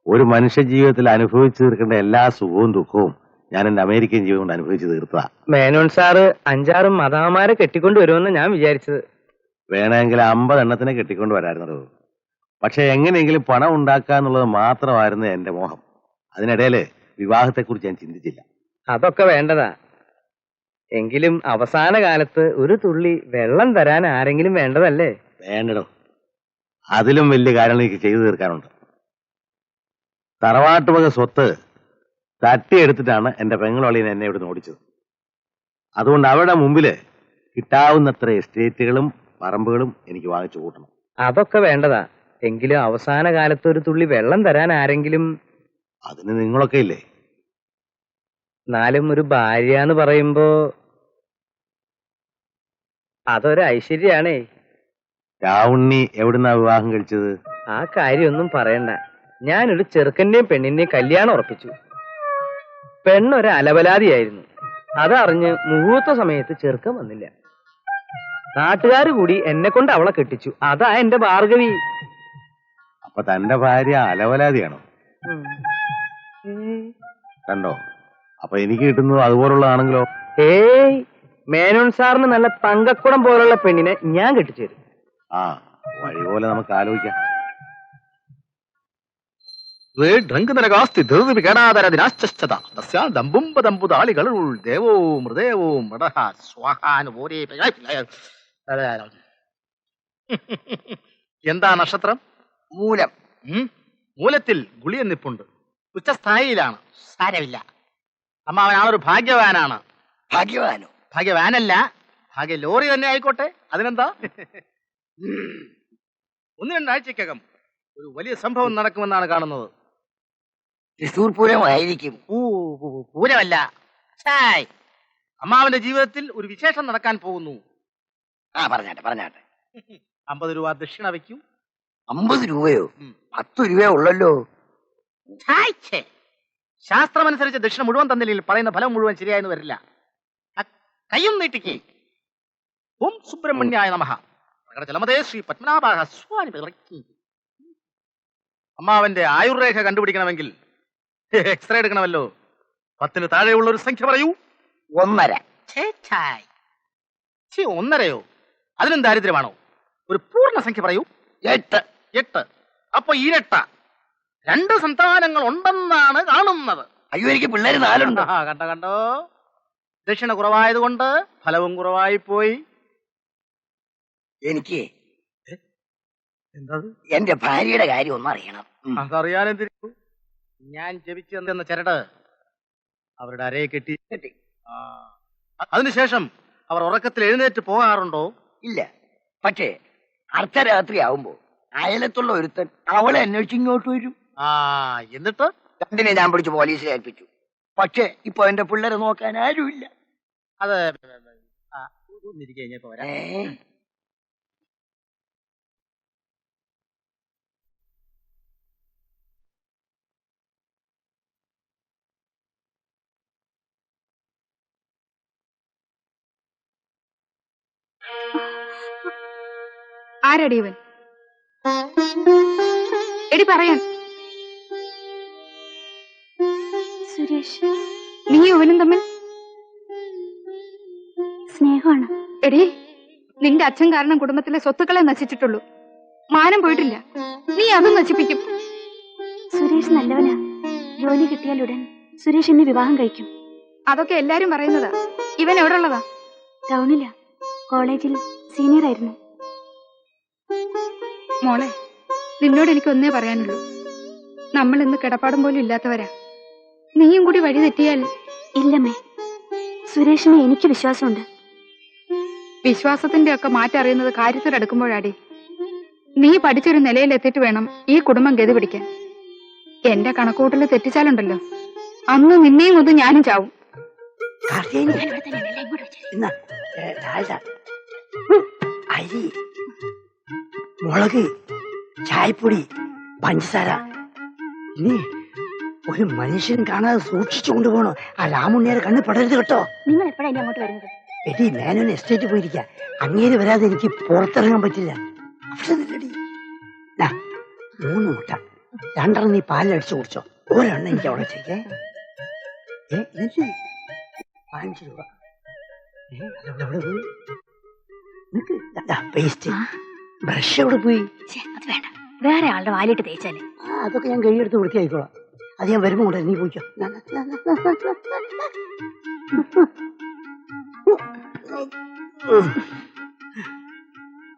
ഒരു മനുഷ്യ ജീവിതത്തിൽ അനുഭവിച്ചു തീർക്കേണ്ട എല്ലാ സുഖവും ദുഃഖവും ഞാൻ എന്റെ അമേരിക്കൻ ജീവിതം കൊണ്ട് അനുഭവിച്ചു തീർത്തതാ. മേനോൻ സാറ് 5-6 മദാമാരെ കെട്ടിക്കൊണ്ട് വരുമെന്ന് ഞാൻ വിചാരിച്ചത്. വേണമെങ്കിൽ 50 എണ്ണത്തിനെ കെട്ടിക്കൊണ്ട് വരായിരുന്നല്ലോ. പക്ഷെ എങ്ങനെയെങ്കിലും പണം ഉണ്ടാക്കുക എന്നുള്ളത് മാത്രമായിരുന്നു എന്റെ മോഹം. അതിനിടയില് വിവാഹത്തെക്കുറിച്ച് ഞാൻ ചിന്തിച്ചില്ല. അതൊക്കെ വേണ്ടതാ. എങ്കിലും അവസാന കാലത്ത് ഒരു തുള്ളി വെള്ളം തരാൻ ആരെങ്കിലും വേണ്ടതല്ലേ? വേണ്ടടോ, അതിലും വലിയ കാര്യങ്ങൾ എനിക്ക് ചെയ്തു തീർക്കാനുണ്ട്. തറവാട്ടുവക സ്വത്ത് തട്ടിയെടുത്തിട്ടാണ് എന്റെ പെങ്ങളോളിനെ എന്നെ ഇവിടെ ഓടിച്ചത്. അതുകൊണ്ട് അവരുടെ മുമ്പില് കിട്ടാവുന്നത്ര എസ്റ്റേറ്റുകളും പറമ്പുകളും എനിക്ക് വാങ്ങിച്ചു കൂട്ടണം. അതൊക്കെ വേണ്ടതാ. എങ്കിലും അവസാന കാലത്ത് ഒരു തുള്ളി വെള്ളം തരാൻ ആരെങ്കിലും. അതിന് നിങ്ങളൊക്കെ ഇല്ലേ? എന്നാലും ഒരു ഭാര്യ എന്ന് പറയുമ്പോ അതൊരു ഐശ്വര്യാണേ. രാവുണ്ണി എവിടുന്നാ വിവാഹം കഴിച്ചത്? ആ കാര്യമൊന്നും പറയണ്ട. ഞാനൊരു ചെറുക്കന്റെയും പെണ്ണിന്റെയും കല്യാണം ഉറപ്പിച്ചു. പെണ്ണൊരു അലവലാതിയായിരുന്നു. അതറിഞ്ഞ് മുഹൂർത്ത സമയത്ത് ചെറുക്കൻ വന്നില്ല. നാട്ടുകാര് കൂടി എന്നെ കൊണ്ട് അവളെ കെട്ടിച്ചു. അതാ എന്റെ ഭാർഗവി. അപ്പൊ തന്റെ ഭാര്യ അലവലാതിയാണോ? കണ്ടോ, അപ്പൊ എനിക്ക് കിട്ടുന്നത് അതുപോലുള്ളതാണെങ്കിലോ? ഏയ്, മേനോൻ സാറിന് നല്ല തങ്കക്കുടം പോലുള്ള പെണ്ണിനെ ഞാൻ കെട്ടിച്ചു തരും. ആ, വഴി പോലെ നമുക്ക് ആലോചിക്കാം. എന്താ നക്ഷത്രം? മൂലം. മൂലത്തിൽ ഗുളിയൻ നിപ്പുണ്ട്. ഉച്ചസ്ഥായിയിലാണ്. സാരമില്ല. അമ്മാവനാളൊരു ഭാഗ്യവാനാണ്. ഭാഗ്യവാനോ? ഭാഗ്യവാനല്ല, ഭാഗ്യ ലോറി തന്നെ ആയിക്കോട്ടെ. അതിനെന്താ? 1-2 ആഴ്ചക്കകം ഒരു വലിയ സംഭവം നടക്കുമെന്നാണ് കാണുന്നത്. തൃശൂർ പൂരമായിരിക്കും. പൂരമല്ല. ഛായ്. അമ്മാവന്റെ ജീവിതത്തിൽ ഒരു വിശേഷം നടക്കാൻ പോകുന്നു. പറഞ്ഞാട്ടെ 50 രൂപ ദക്ഷിണ വയ്ക്കൂ. 50 രൂപയോ? 10 രൂപയോ ഉള്ളല്ലോ. ശാസ്ത്രമനുസരിച്ച് ദക്ഷിണ മുഴുവൻ തന്നില്ലെങ്കിൽ പറയുന്ന ഫലം മുഴുവൻ ശരിയായെന്ന് വരില്ല. കയ്യും നീട്ടിക്ക്. ഓം സുബ്രഹ്മണ്യായ നമഃ. ജലമതേ ശ്രീ പത്മനാഭാ സ്വാമി. അമ്മാവന്റെ ആയുർരേഖ കണ്ടുപിടിക്കണമെങ്കിൽ എക്സ്റേ എടുക്കണമല്ലോ. 10 താഴെയുള്ള ഒരു സംഖ്യ പറയൂ. 1.5. 1.5യോ? അതിനും ദാരിദ്ര്യമാണോ? ഒരു പൂർണ്ണ സംഖ്യ പറയൂ. 8. അപ്പൊ ഇരട്ട. 2 സന്താനങ്ങൾ ഉണ്ടെന്നാണ് കാണുന്നത്. അയ്യോ, എനിക്ക് പിള്ളേര് 4 ഉണ്ട്. കണ്ടോ, ദക്ഷിണ കുറവായതുകൊണ്ട് ഫലവും കുറവായി പോയി. എനിക്ക് എന്താ എന്റെ ഭാര്യയുടെ കാര്യം ഒന്നും അറിയണം. അതറിയാനെന്തിരിക്കൂ. ഞാൻ ജപിച്ചു തന്ന ചരട് അവരുടെ അരയെ കെട്ടി. അതിനുശേഷം അവർ ഉറക്കത്തിൽ എഴുന്നേറ്റ് പോകാറുണ്ടോ? ഇല്ല. പക്ഷേ അർദ്ധരാത്രി ആവുമ്പോ അയലത്തുള്ള ഒരുത്തൻ അവളെ അന്വേഷിച്ച് ഇങ്ങോട്ട് വരും. എന്നിട്ട് 2 ഞാൻ പിടിച്ച് പോലീസിൽ ഏൽപ്പിച്ചു. പക്ഷേ ഇപ്പൊ എന്റെ പിള്ളേരെ നോക്കാൻ ആരുമില്ല. അത് പോരാ. ആരടി ഇവൻ? എടി പറയാൻ. സുരേഷ്, നീ ഇവനും തമ്മിൽ സ്നേഹമാണ്. എടി, നിന്റെ അച്ഛൻ കാരണം കുടുംബത്തിലെ സ്വത്തുക്കളെ നശിച്ചിട്ടുള്ളൂ. മാനം പോയിട്ടില്ല. നീ അതും നശിപ്പിക്കും. സുരേഷ് നല്ലവനാ. ജോലി കിട്ടിയാലുടൻ സുരേഷ് എന്നെ വിവാഹം കഴിക്കും. അതൊക്കെ എല്ലാരും പറയുന്നതാ. ഇവൻ എവിടെ ഉള്ളതാ? ടൗണിലാ. കോളേജിൽ സീനിയർ ആയിരുന്നു. മോളെ, നിന്നോട് എനിക്ക് ഒന്നേ പറയാനുള്ളൂ. നമ്മൾ ഇന്ന് കിടപ്പാടം പോലും ഇല്ലാത്തവരാ. നീയും കൂടി വഴി തെറ്റിയാൽ. ഇല്ലമ്മേ, സുരേഷിനെ എനിക്ക് വിശ്വാസമുണ്ട്. വിശ്വാസത്തിന്റെ ഒക്കെ മാറ്ററിയുന്നത് കാര്യത്തിലെടുക്കുമ്പോഴാടി. നീ പഠിച്ചൊരു നിലയിൽ എത്തിയിട്ട് വേണം ഈ കുടുംബം ഗതി പിടിക്കാൻ. എന്റെ കണക്കൂട്ടിൽ തെറ്റിച്ചാലുണ്ടല്ലോ, അന്ന് നിന്നെയും കൊന്ന് ഞാനും ചാവും. അരി, മുളക്, ചായപ്പൊടി, പഞ്ചസാര. ഇനി ഒരു മനുഷ്യൻ കാണാതെ സൂക്ഷിച്ചു കൊണ്ടുപോകണോ. ആ രാമുണ്ണിയുടെ കണ്ണ് പെടരുത് കേട്ടോ. നിങ്ങൾ എപ്പോഴാണ് അങ്ങോട്ട് വരുന്നത്? എടി, മേനോന് എസ്റ്റേറ്റ് പോയിരിക്കുക. അങ്ങേര് വരാതെ എനിക്ക് പുറത്തിറങ്ങാൻ പറ്റില്ല. 3 മുട്ട, 2 നീ പാലിലടിച്ചു കുടിച്ചോ. ഒരെണ്ണം എനിക്ക് അവിടെ ചെയ്യേ. 5 രൂപ. അതെവിടെ പോയി? പേസ്റ്റ്, ബ്രഷ് എവിടെ പോയി? അത് വേണ്ട, വേറെ ആളുടെ വാലിട്ട് തേച്ചാലേ. അതൊക്കെ ഞാൻ കഴിയെടുത്ത് വൃത്തിയായിക്കോളാം. അത് ഞാൻ വരുമ്പോ കൂടെ നീ പോയിക്കോ.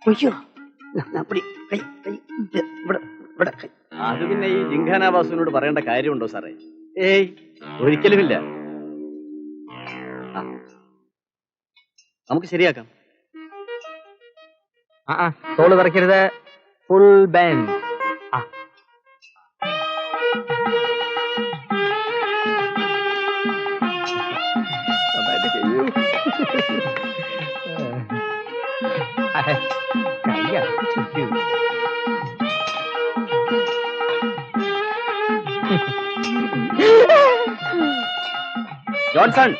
പോയിക്കോ. അത് പിന്നെ ഈ ജിങ്കാന ബാസുവിനോട് പറയേണ്ട കാര്യമുണ്ടോ സാറേ? ഏയ്, ഒരിക്കലുമില്ല. നമുക്ക് ശരിയാക്കാം. തോള് തറയ്ക്കരുത്. Full band. ജോൺസൺ,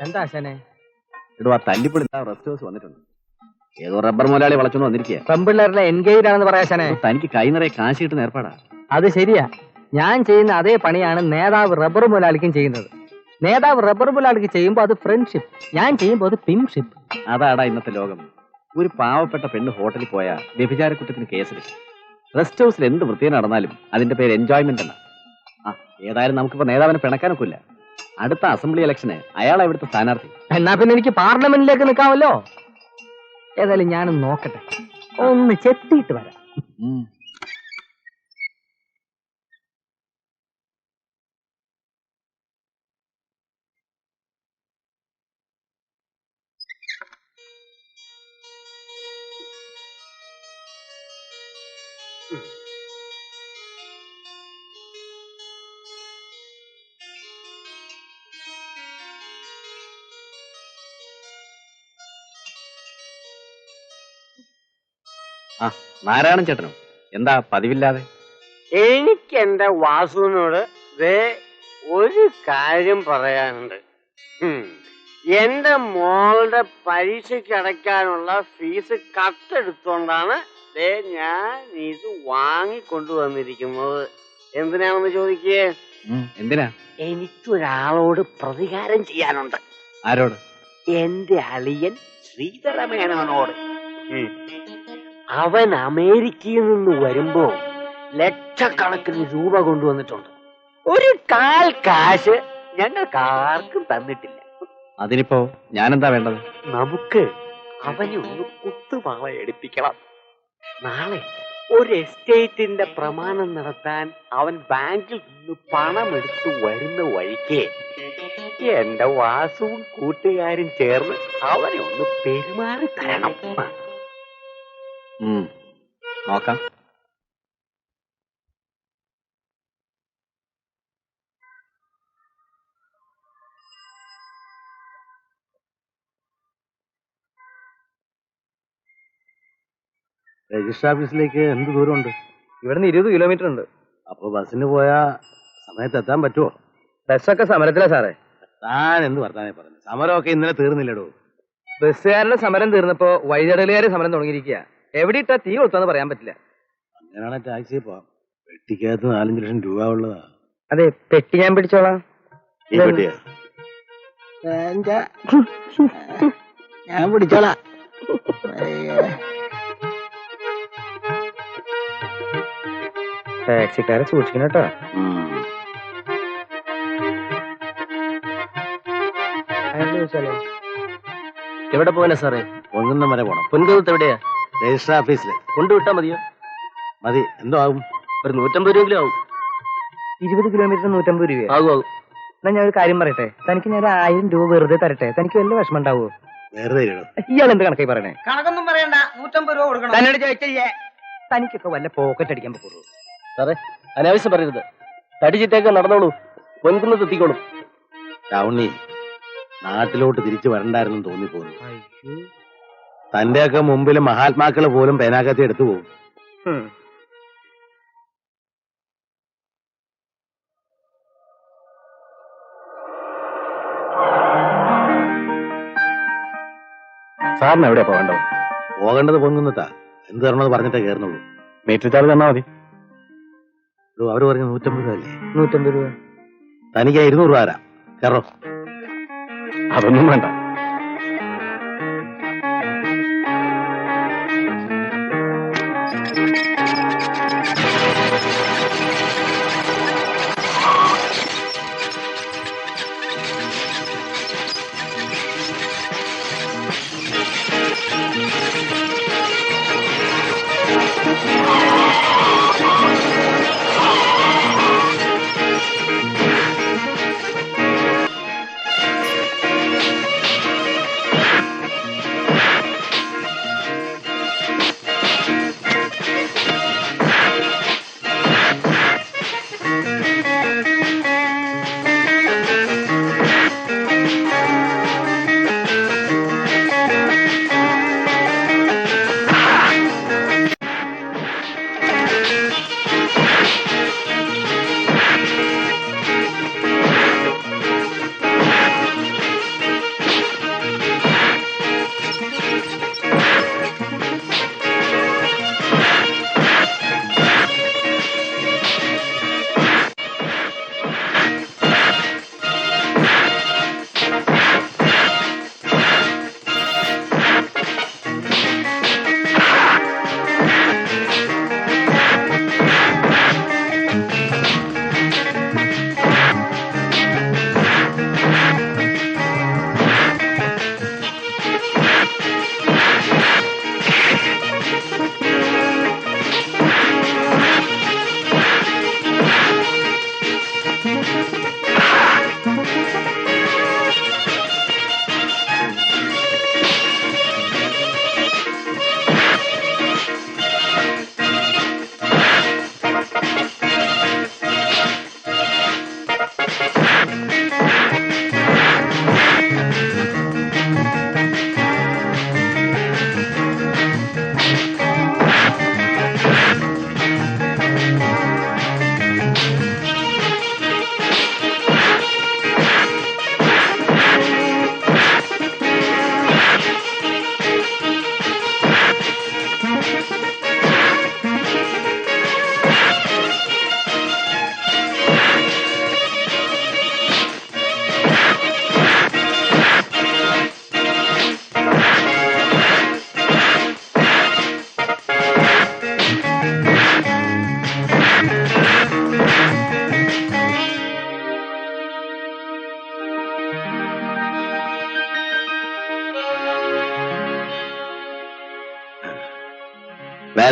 എന്താ ആശാനെ? ഇടുവാ തല്ലിപ്പൊളി റെസ്റ്റ് ഹൗസ് വന്നിട്ടുണ്ട്. ഏതോ റബ്ബർ മുതലാളി വളച്ചോണ്ട് വന്നിരിക്കുക. പെമ്പിള്ളേരുടെ എൻഗേജ് ആണെന്ന് പറയാ ആശാനെ. തനിക്ക് കൈ നിറയെ കാശ് കിട്ടുന്ന ഏർപ്പാടാ. അത് ശരിയാ. ഞാൻ ചെയ്യുന്ന അതേ പണിയാണ് നേതാവ് റബ്ബർ മുതലാളിക്കും ചെയ്യുന്നത്. നേതാവ് റബ്ബർ മുതലാളിക്ക് ചെയ്യുമ്പോൾ അത് ഫ്രണ്ട്ഷിപ്പ്, ഞാൻ ചെയ്യുമ്പോൾ അത് പിൻഷിപ്പ്. അതാടാ ഇന്നത്തെ ലോകം. ഒരു പാവപ്പെട്ട പെണ്ണ് ഹോട്ടലിൽ പോയാൽ വ്യഭിചാര കുറ്റത്തിന് കേസെടുക്കും. റെസ്റ്റ് ഹൗസിൽ എന്ത് വൃത്തിയും നടന്നാലും അതിന്റെ പേര് എൻജോയ്മെന്റ് അല്ല. ഏതായാലും നമുക്കിപ്പോ നേതാവിനെ പിണക്കാനൊക്കില്ല. അടുത്ത അസംബ്ലി ഇലക്ഷന് അയാളാ ഇവിടുത്തെ സ്ഥാനാർത്ഥി. എന്നാ പിന്നെ എനിക്ക് പാർലമെന്റിലേക്ക് നിൽക്കാമല്ലോ. ഏതായാലും ഞാനൊന്ന് നോക്കട്ടെ, ഒന്ന് ചെത്തിയിട്ട് വരാം. ആ നാരായണൻ ചേട്ടനോ? എന്താ പതിവില്ലാതെ? എനിക്ക് എന്റെ വാസുവിനോട് ദേ ഒരു കാര്യം പറയാനുണ്ട്. എന്റെ മോളുടെ പരീക്ഷയ്ക്ക് അടയ്ക്കാനുള്ള ഫീസ് കട്ടെടുത്തോണ്ടാണ് ദേ ഞാൻ ഇത് വാങ്ങിക്കൊണ്ടുവന്നിരിക്കുന്നത്. എന്തിനാണെന്ന് ചോദിക്കേ? എന്തിനാ? എനിക്കൊരാളോട് പ്രതികാരം ചെയ്യാനുണ്ട്. ആരോട്? എന്റെ അളിയൻ ശ്രീധരമേനോനോട്. അവൻ അമേരിക്കയിൽ നിന്ന് വരുമ്പോ ലക്ഷക്കണക്കിന് രൂപ കൊണ്ടുവന്നിട്ടുണ്ട്. ഒരു കാൽ കാശ് ഞങ്ങൾക്ക് ആർക്കും തന്നിട്ടില്ല. അതിനിപ്പോ ഞാനെന്താ വേണ്ടത്? നമുക്ക് അവനെ ഒന്ന് കുത്തുപാള എടുപ്പിക്കണം. നാളെ ഒരു എസ്റ്റേറ്റിന്റെ പ്രമാണം നടത്താൻ അവൻ ബാങ്കിൽ നിന്ന് പണം എടുത്തു വരുന്ന വഴിക്ക് എന്റെ വാസുവും കൂട്ടുകാരും ചേർന്ന് അവനെ ഒന്ന് പെരുമാറി തരണം. നോക്കാം. രജിസ്റ്റർ ഓഫീസിലേക്ക് എന്ത് ദൂരമുണ്ട്? ഇവിടുന്ന് 20 കിലോമീറ്റർ ഉണ്ട്. അപ്പൊ ബസ്സിന് പോയാ സമയത്ത് എത്താൻ പറ്റുമോ? ബസ്സൊക്കെ സമരത്തിലാ സാറേ. താൻ എന്ത് വർത്താനേ പറഞ്ഞു? സമരമൊക്കെ ഇന്നലെ തീർന്നില്ലടോ. ബസ്സുകാരുടെ സമരം തീർന്നപ്പോ വഴിതടലുകാരെ സമരം തുടങ്ങിയിരിക്കുക. എവിടെ ഇട്ടാ തീ കൊളുത്താന്ന് പറയാൻ പറ്റില്ല. അങ്ങനെയാണെ ടാക്സി പോവാം. പെട്ടിക്കകത്ത് 4-5 ലക്ഷം രൂപ ഉള്ളതാ. അതെ, പെട്ടി ഞാൻ പിടിച്ചോളാം. ഈ പെട്ടിയാ? ഞാൻ പിടിച്ചോളാം. ടാക്സിക്കാരെ സൂക്ഷിക്കണം കേട്ടോ. എവിടെ പോകാനാ സാറേ? പൊൻകുന്നം വരെ പോണം. പൊൻകുന്നത്ത് എവിടെയാ? രജിസ്റ്റർ ഓഫീസിൽ കൊണ്ടുവിട്ടാ മതിയോ? മതി. എന്തോ ആകും? ഒരു 150 രൂപയെങ്കിലും ആവും. 20 കിലോമീറ്റർ 150 രൂപ ആകും. എന്നാ ഞാൻ ഒരു കാര്യം പറയട്ടെ. തനിക്ക് ഞാൻ 1000 രൂപ വെറുതെ തരട്ടെ? തനിക്ക് വല്ല വിഷമം ഉണ്ടാവോ? വെറുതെ ഇടണം. ഇയാൾ എന്ത് കണക്കായി പറയണേ? കണക്കൊന്നും പറയണ്ട. 150 രൂപ കൊടുക്കണം. തന്നോട് ചോദിച്ചേ. തനിക്കൊക്കെ വല്ല പോക്കറ്റ് അടിക്കാൻ പറ്റുള്ളൂ. സാറേ അനാവശ്യം പറയരുത്. തടിച്ചിട്ടേക്ക് നടന്നോളൂ. പൊൻകുന്നത്ത് എത്തിക്കോളും. ടൗണി നാട്ടിലോട്ട് തിരിച്ചു വരണ്ടായിരുന്നു തോന്നിപ്പോന്നു. തന്റെയൊക്കെ മുമ്പിൽ മഹാത്മാക്കള് പോലും പേനാക്കത്തി എടുത്തു പോകും. സാറിന് എവിടെയാ പോകേണ്ടത്? പോകേണ്ടത് പൊൻകുന്നത്താ. എന്ത് തരണമെന്ന് പറഞ്ഞിട്ടേ കയറുന്നുള്ളൂ. മീറ്റർ ചാർജ് തന്നാ മതി. അവര് പറഞ്ഞ 150 രൂപ അല്ലേ? 150 രൂപ. തനിക്ക് 200 രൂപ തരാം. കയറോ? അതൊന്നും വേണ്ട.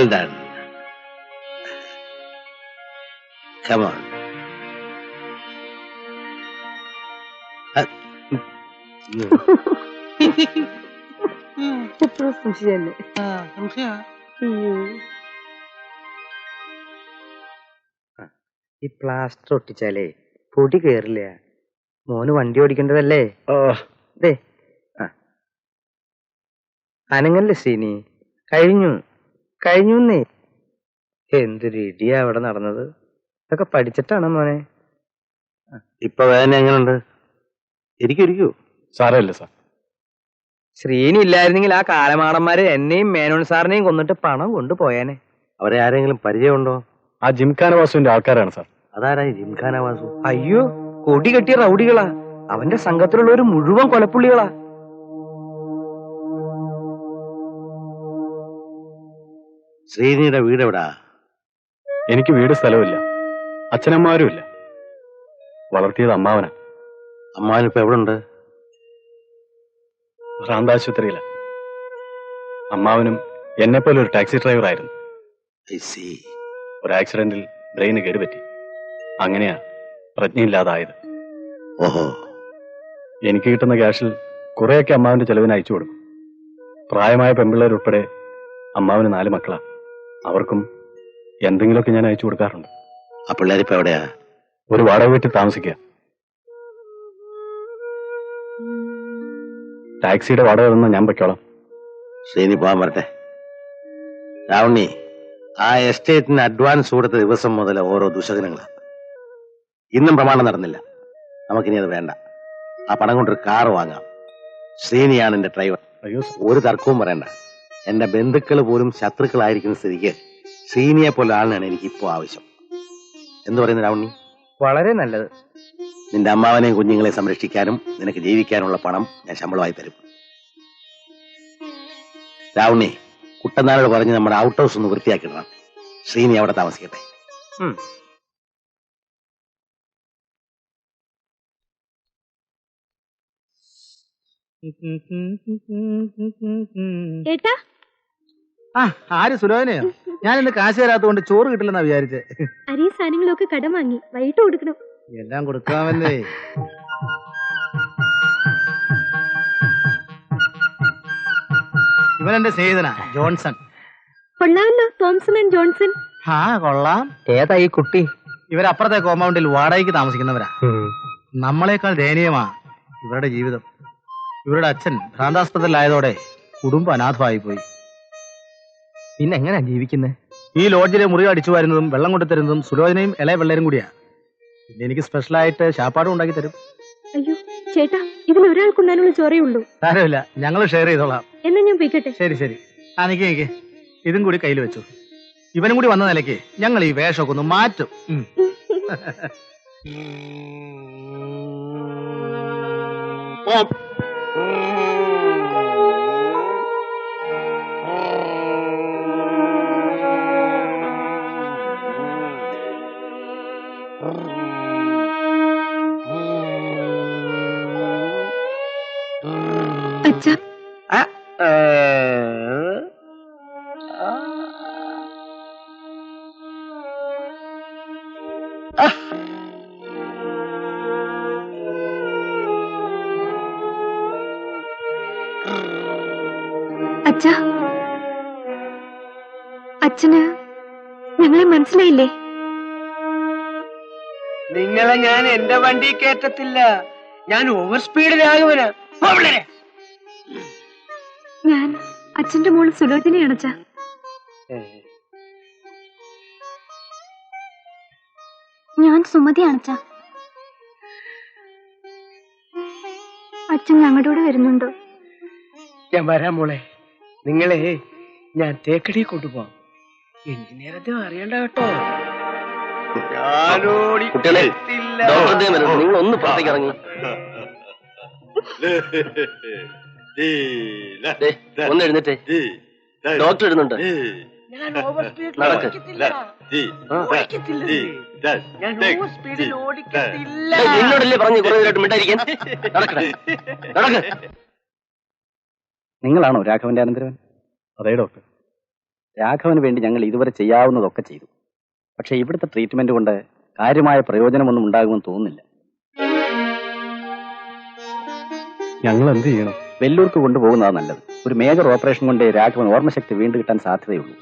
Well done. Come on. ഈ പ്ലാസ്റ്റർ ഒട്ടിച്ചാലേ പൊടി കേറില്ല. മോന് വണ്ടി ഓടിക്കേണ്ടതല്ലേ? ദേ അനങ്ങല്ലേ ശ്രീനി? കഴിഞ്ഞുന്നേ. എന്തൊരു ഇടിയാ അവിടെ നടന്നത്. ഇതൊക്കെ പഠിച്ചിട്ടാണോ മോനെ? ഇപ്പൊ വേദന എങ്ങനെയുണ്ട്? ഇരിക്കൂ. സാരമില്ല സാർ. ശ്രീനി ഇല്ലായിരുന്നെങ്കിൽ ആ കാലമാടന്മാര് എന്നെയും മേനോൻ സാറിനെയും കൊന്നിട്ട് പണം കൊണ്ടുപോയാനെ. അവരെ ആരെങ്കിലും പരിചയമുണ്ടോ? ആ ജിംഖാന വാസുവിന്റെ ആൾക്കാരാണ് സാർ. അതാരായി ജിംഖാന വാസു? അയ്യോ, കൊടി കെട്ടിയ റൗഡികളാ. അവന്റെ സംഘത്തിലുള്ളവര് മുഴുവൻ കൊലപ്പുള്ളികളാ. ശ്രീനിയുടെ വീട് എവിടാ? എനിക്ക് വീട് സ്ഥലമില്ല, അച്ഛനമ്മമാരും ഇല്ല. വളർത്തിയത് അമ്മാവനാ. അമ്മാവനിപ്പോ എവിടെ ഉണ്ട്? ഭ്രാന്താശുപത്രിയില. അമ്മാവനും എന്നെപ്പോലെ ഒരു ടാക്സി ഡ്രൈവർ ആയിരുന്നു. ഒരു ആക്സിഡന്റിൽ ബ്രെയിന് കേടുപറ്റി. അങ്ങനെയാ പ്രജ്ഞയില്ലാതായത്. ഓഹോ. എനിക്ക് കിട്ടുന്ന ക്യാഷിൽ കുറെയൊക്കെ അമ്മാവിന്റെ ചെലവിന് അയച്ചു കൊടുക്കും. പ്രായമായ പെൺപിള്ളേരുൾപ്പെടെ അമ്മാവിന് 4 മക്കളാ. അവർക്കും എന്തെങ്കിലുമൊക്കെ ഞാൻ അയച്ചു കൊടുക്കാറുണ്ട്. ആ പിള്ളേരിപ്പോ എവിടെയാ? ഒരു വാടക വീട്ടിൽ താമസിക്കുക. ടാക്സിയുടെ വാടക തന്ന ഞാൻ പൊയ്ക്കോളാം. ശ്രീനി പോകാൻ വരട്ടെ. രാവണി, ആ എസ്റ്റേറ്റിന് അഡ്വാൻസ് കൊടുത്ത ദിവസം മുതൽ ഓരോ ദുശകനങ്ങളാണ്. ഇന്നും പ്രമാണം നടന്നില്ല. നമുക്കിനി അത് വേണ്ട. ആ പണം കൊണ്ടൊരു കാർ വാങ്ങാം. ശ്രീനിയാണ് എന്റെ ഡ്രൈവർ. അയ്യോ, ഒരു തർക്കവും പറയണ്ട. എന്റെ ബന്ധുക്കൾ പോലും ശത്രുക്കളായിരിക്കുന്ന സ്ഥിതിക്ക് ശ്രീനിയെ പോലെ ആളിനാണ് എനിക്ക് ഇപ്പോ ആവശ്യം. എന്തു പറയുന്നു രാവണി? വളരെ നല്ലത്. നിന്റെ അമ്മാവനെയും കുഞ്ഞുങ്ങളെ സംരക്ഷിക്കാനും നിനക്ക് ജീവിക്കാനുള്ള പണം ഞാൻ ശമ്പളമായി തരും. രാവണി, കുട്ടനാരോട് പറഞ്ഞ് നമ്മുടെ ഔട്ട് ഹൗസ് ഒന്ന് വൃത്തിയാക്കിടണം. ശ്രീനി അവിടെ താമസിക്കട്ടെ. ഏട്ടാ, ആര് സുലോചനയോ? ഞാൻ ഇന്ന് കാശ് തരാത്തോണ്ട് ചോറ് കിട്ടില്ലെന്നാ വിചാരിച്ചേ. അരി സാധനങ്ങളൊക്കെ കടം വാങ്ങി, വൈകിട്ട് കൊടുക്കണം. എല്ലാം കൊടുക്കാമല്ലേ. ഇവൻ എന്റെ സ്നേഹിതനാ, ജോൺസൺ. കൊള്ളാമല്ലോ, തോംസൺ ആൻഡ് ജോൺസൺ. കൊള്ളാം. ഏതാ ഈ കുട്ടി? ഇവരപ്പുറത്തെ കോമ്പൗണ്ടിൽ വാടകയ്ക്ക് താമസിക്കുന്നവരാ. നമ്മളെക്കാൾ ദയനീയമാ ഇവരുടെ ജീവിതം. ഇവരുടെ അച്ഛൻ ഭ്രാന്താസ്പത്രിയിലായതോടെ കുടുംബം അനാഥമായി പോയി. പിന്നെ എങ്ങനെയാ ജീവിക്കുന്നത്? ഈ ലോഡ്ജിലെ മുറി അടിച്ചു വരുന്നതും വെള്ളം കൊണ്ടു തരുന്നതും സുലോചനയും ഇളയ പിള്ളേരും കൂടിയാ. പിന്നെ എനിക്ക് സ്പെഷ്യലായിട്ട് ശാപ്പാടും ഉണ്ടാക്കി തരും. അയ്യോ ചേട്ടാ, ഇതിൽ ഒരാൾക്കുണ്ടാനുള്ള ചോറേ ഉള്ളൂ. സാരമില്ല, ഞങ്ങൾ ഷെയർ ചെയ്തോളാം. എന്നാ ഞാൻ പോയിക്കട്ടെ. ശരി. നിക്ക് ഇതും കൂടി കയ്യിൽ വെച്ചു. ഇവനും കൂടി വന്ന നിലയ്ക്ക് ഞങ്ങൾ ഈ വേഷമൊക്കെ ഒന്ന് മാറ്റും. അച്ഛാ, അച്ഛാ, അച്ഛന് ഞങ്ങളെ മനസ്സിലായില്ലേ? നിങ്ങളെ ഞാൻ എന്റെ വണ്ടി കയറ്റത്തില്ല. ഞാൻ ഓവർ സ്പീഡിലാകുവനാ. ഞാൻ അച്ഛന്റെ മോള് സുലോചനയാണ് അച്ഛാ. ഞാൻ സുമതിയാണ് അച്ഛാ. അച്ഛൻ ഞങ്ങളുടെ കൂടെ വരുന്നുണ്ടോ? ഞാൻ വരാം മോളെ. നിങ്ങളെ ഞാൻ തേക്കടി കൊണ്ടുപോവാം. എഞ്ചിനീയറത് അറിയണ്ട കേട്ടോ. കുട്ടികളെ, നിങ്ങൾ ഒന്ന് പുറത്തേക്ക് ഇറങ്ങി. ഒന്ന് എഴുന്നേറ്റേ, ഡോക്ടർ ഇടുന്നുണ്ട്. ഞാൻ ഓവർ സ്പീഡിൽ നടക്ക്. ഓടിക്കത്തില്ല. ഞാൻ ഓവർ സ്പീഡിൽ ഓടിക്കത്തില്ല. എന്നോടല്ലേ പറഞ്ഞു കുറെ നേരമായിട്ട് മിണ്ടായിരിക്കാൻ? നടക്ക്. നിങ്ങളാണോ രാഘവന്റെ അനന്തരവൻ? അതെ ഡോക്ടർ. രാഘവന് വേണ്ടി ഞങ്ങൾ ഇതുവരെ ചെയ്യാവുന്നതൊക്കെ ചെയ്തു. പക്ഷെ ഇവിടുത്തെ ട്രീറ്റ്മെന്റ് കൊണ്ട് കാര്യമായ പ്രയോജനമൊന്നും ഉണ്ടാകുമെന്ന് തോന്നുന്നില്ല. ഞങ്ങൾ എന്ത് ചെയ്യണം? വെല്ലൂർക്ക് കൊണ്ടുപോകുന്നതാണ് നല്ലത്. ഒരു മേജർ ഓപ്പറേഷൻ കൊണ്ട് രാഘവൻ ഓർമ്മശക്തി വീണ്ടും കിട്ടാൻ സാധ്യതയുള്ളൂ.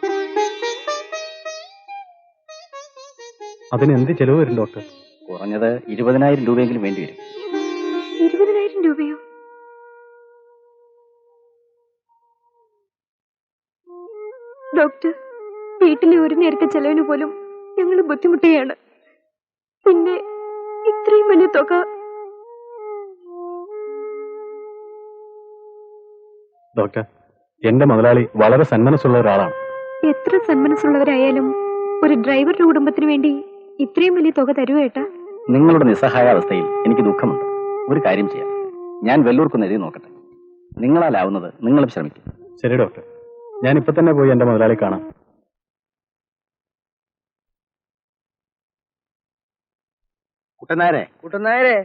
അതിന് എന്ത് ചെലവ് വരും ഡോക്ടർ? കുറഞ്ഞത് 20,000 രൂപയെങ്കിലും വേണ്ടി വരും. 20,000 രൂപയോ? ഡോക്ടർ, വീട്ടിലെ ഒരു നേരത്തെ ചെലവിന് പോലും ഞങ്ങൾ ബുദ്ധിമുട്ടുകയാണ്. പിന്നെ ഇത്രയും വലിയ തുക. ഡോക്ടർ, എന്റെ മുതലാളി വളരെ സന്മനസ്സുള്ള ഒരാളാണ്. എത്ര സന്മനസ്സുള്ളവരായാലും ഒരു ഡ്രൈവറുടെ കുടുംബത്തിന് വേണ്ടി ഇത്രയും വലിയ തുക തരുവോ ഏട്ടാ? നിങ്ങളുടെ നിസ്സഹായാവസ്ഥയിൽ എനിക്ക് ദുഃഖമുണ്ട്. ഒരു കാര്യം ചെയ്യാം, ഞാൻ വെല്ലൂർക്കൊന്ന് എഴുതി നോക്കട്ടെ. നിങ്ങളാലാവുന്നത് നിങ്ങളും ശ്രമിക്കും. ശരി ഡോക്ടർ, ഞാൻ ഇപ്പൊ തന്നെ പോയി എന്റെ മുതലാളി കാണാം. കുട്ടനായരെ, കുട്ടനായരെ,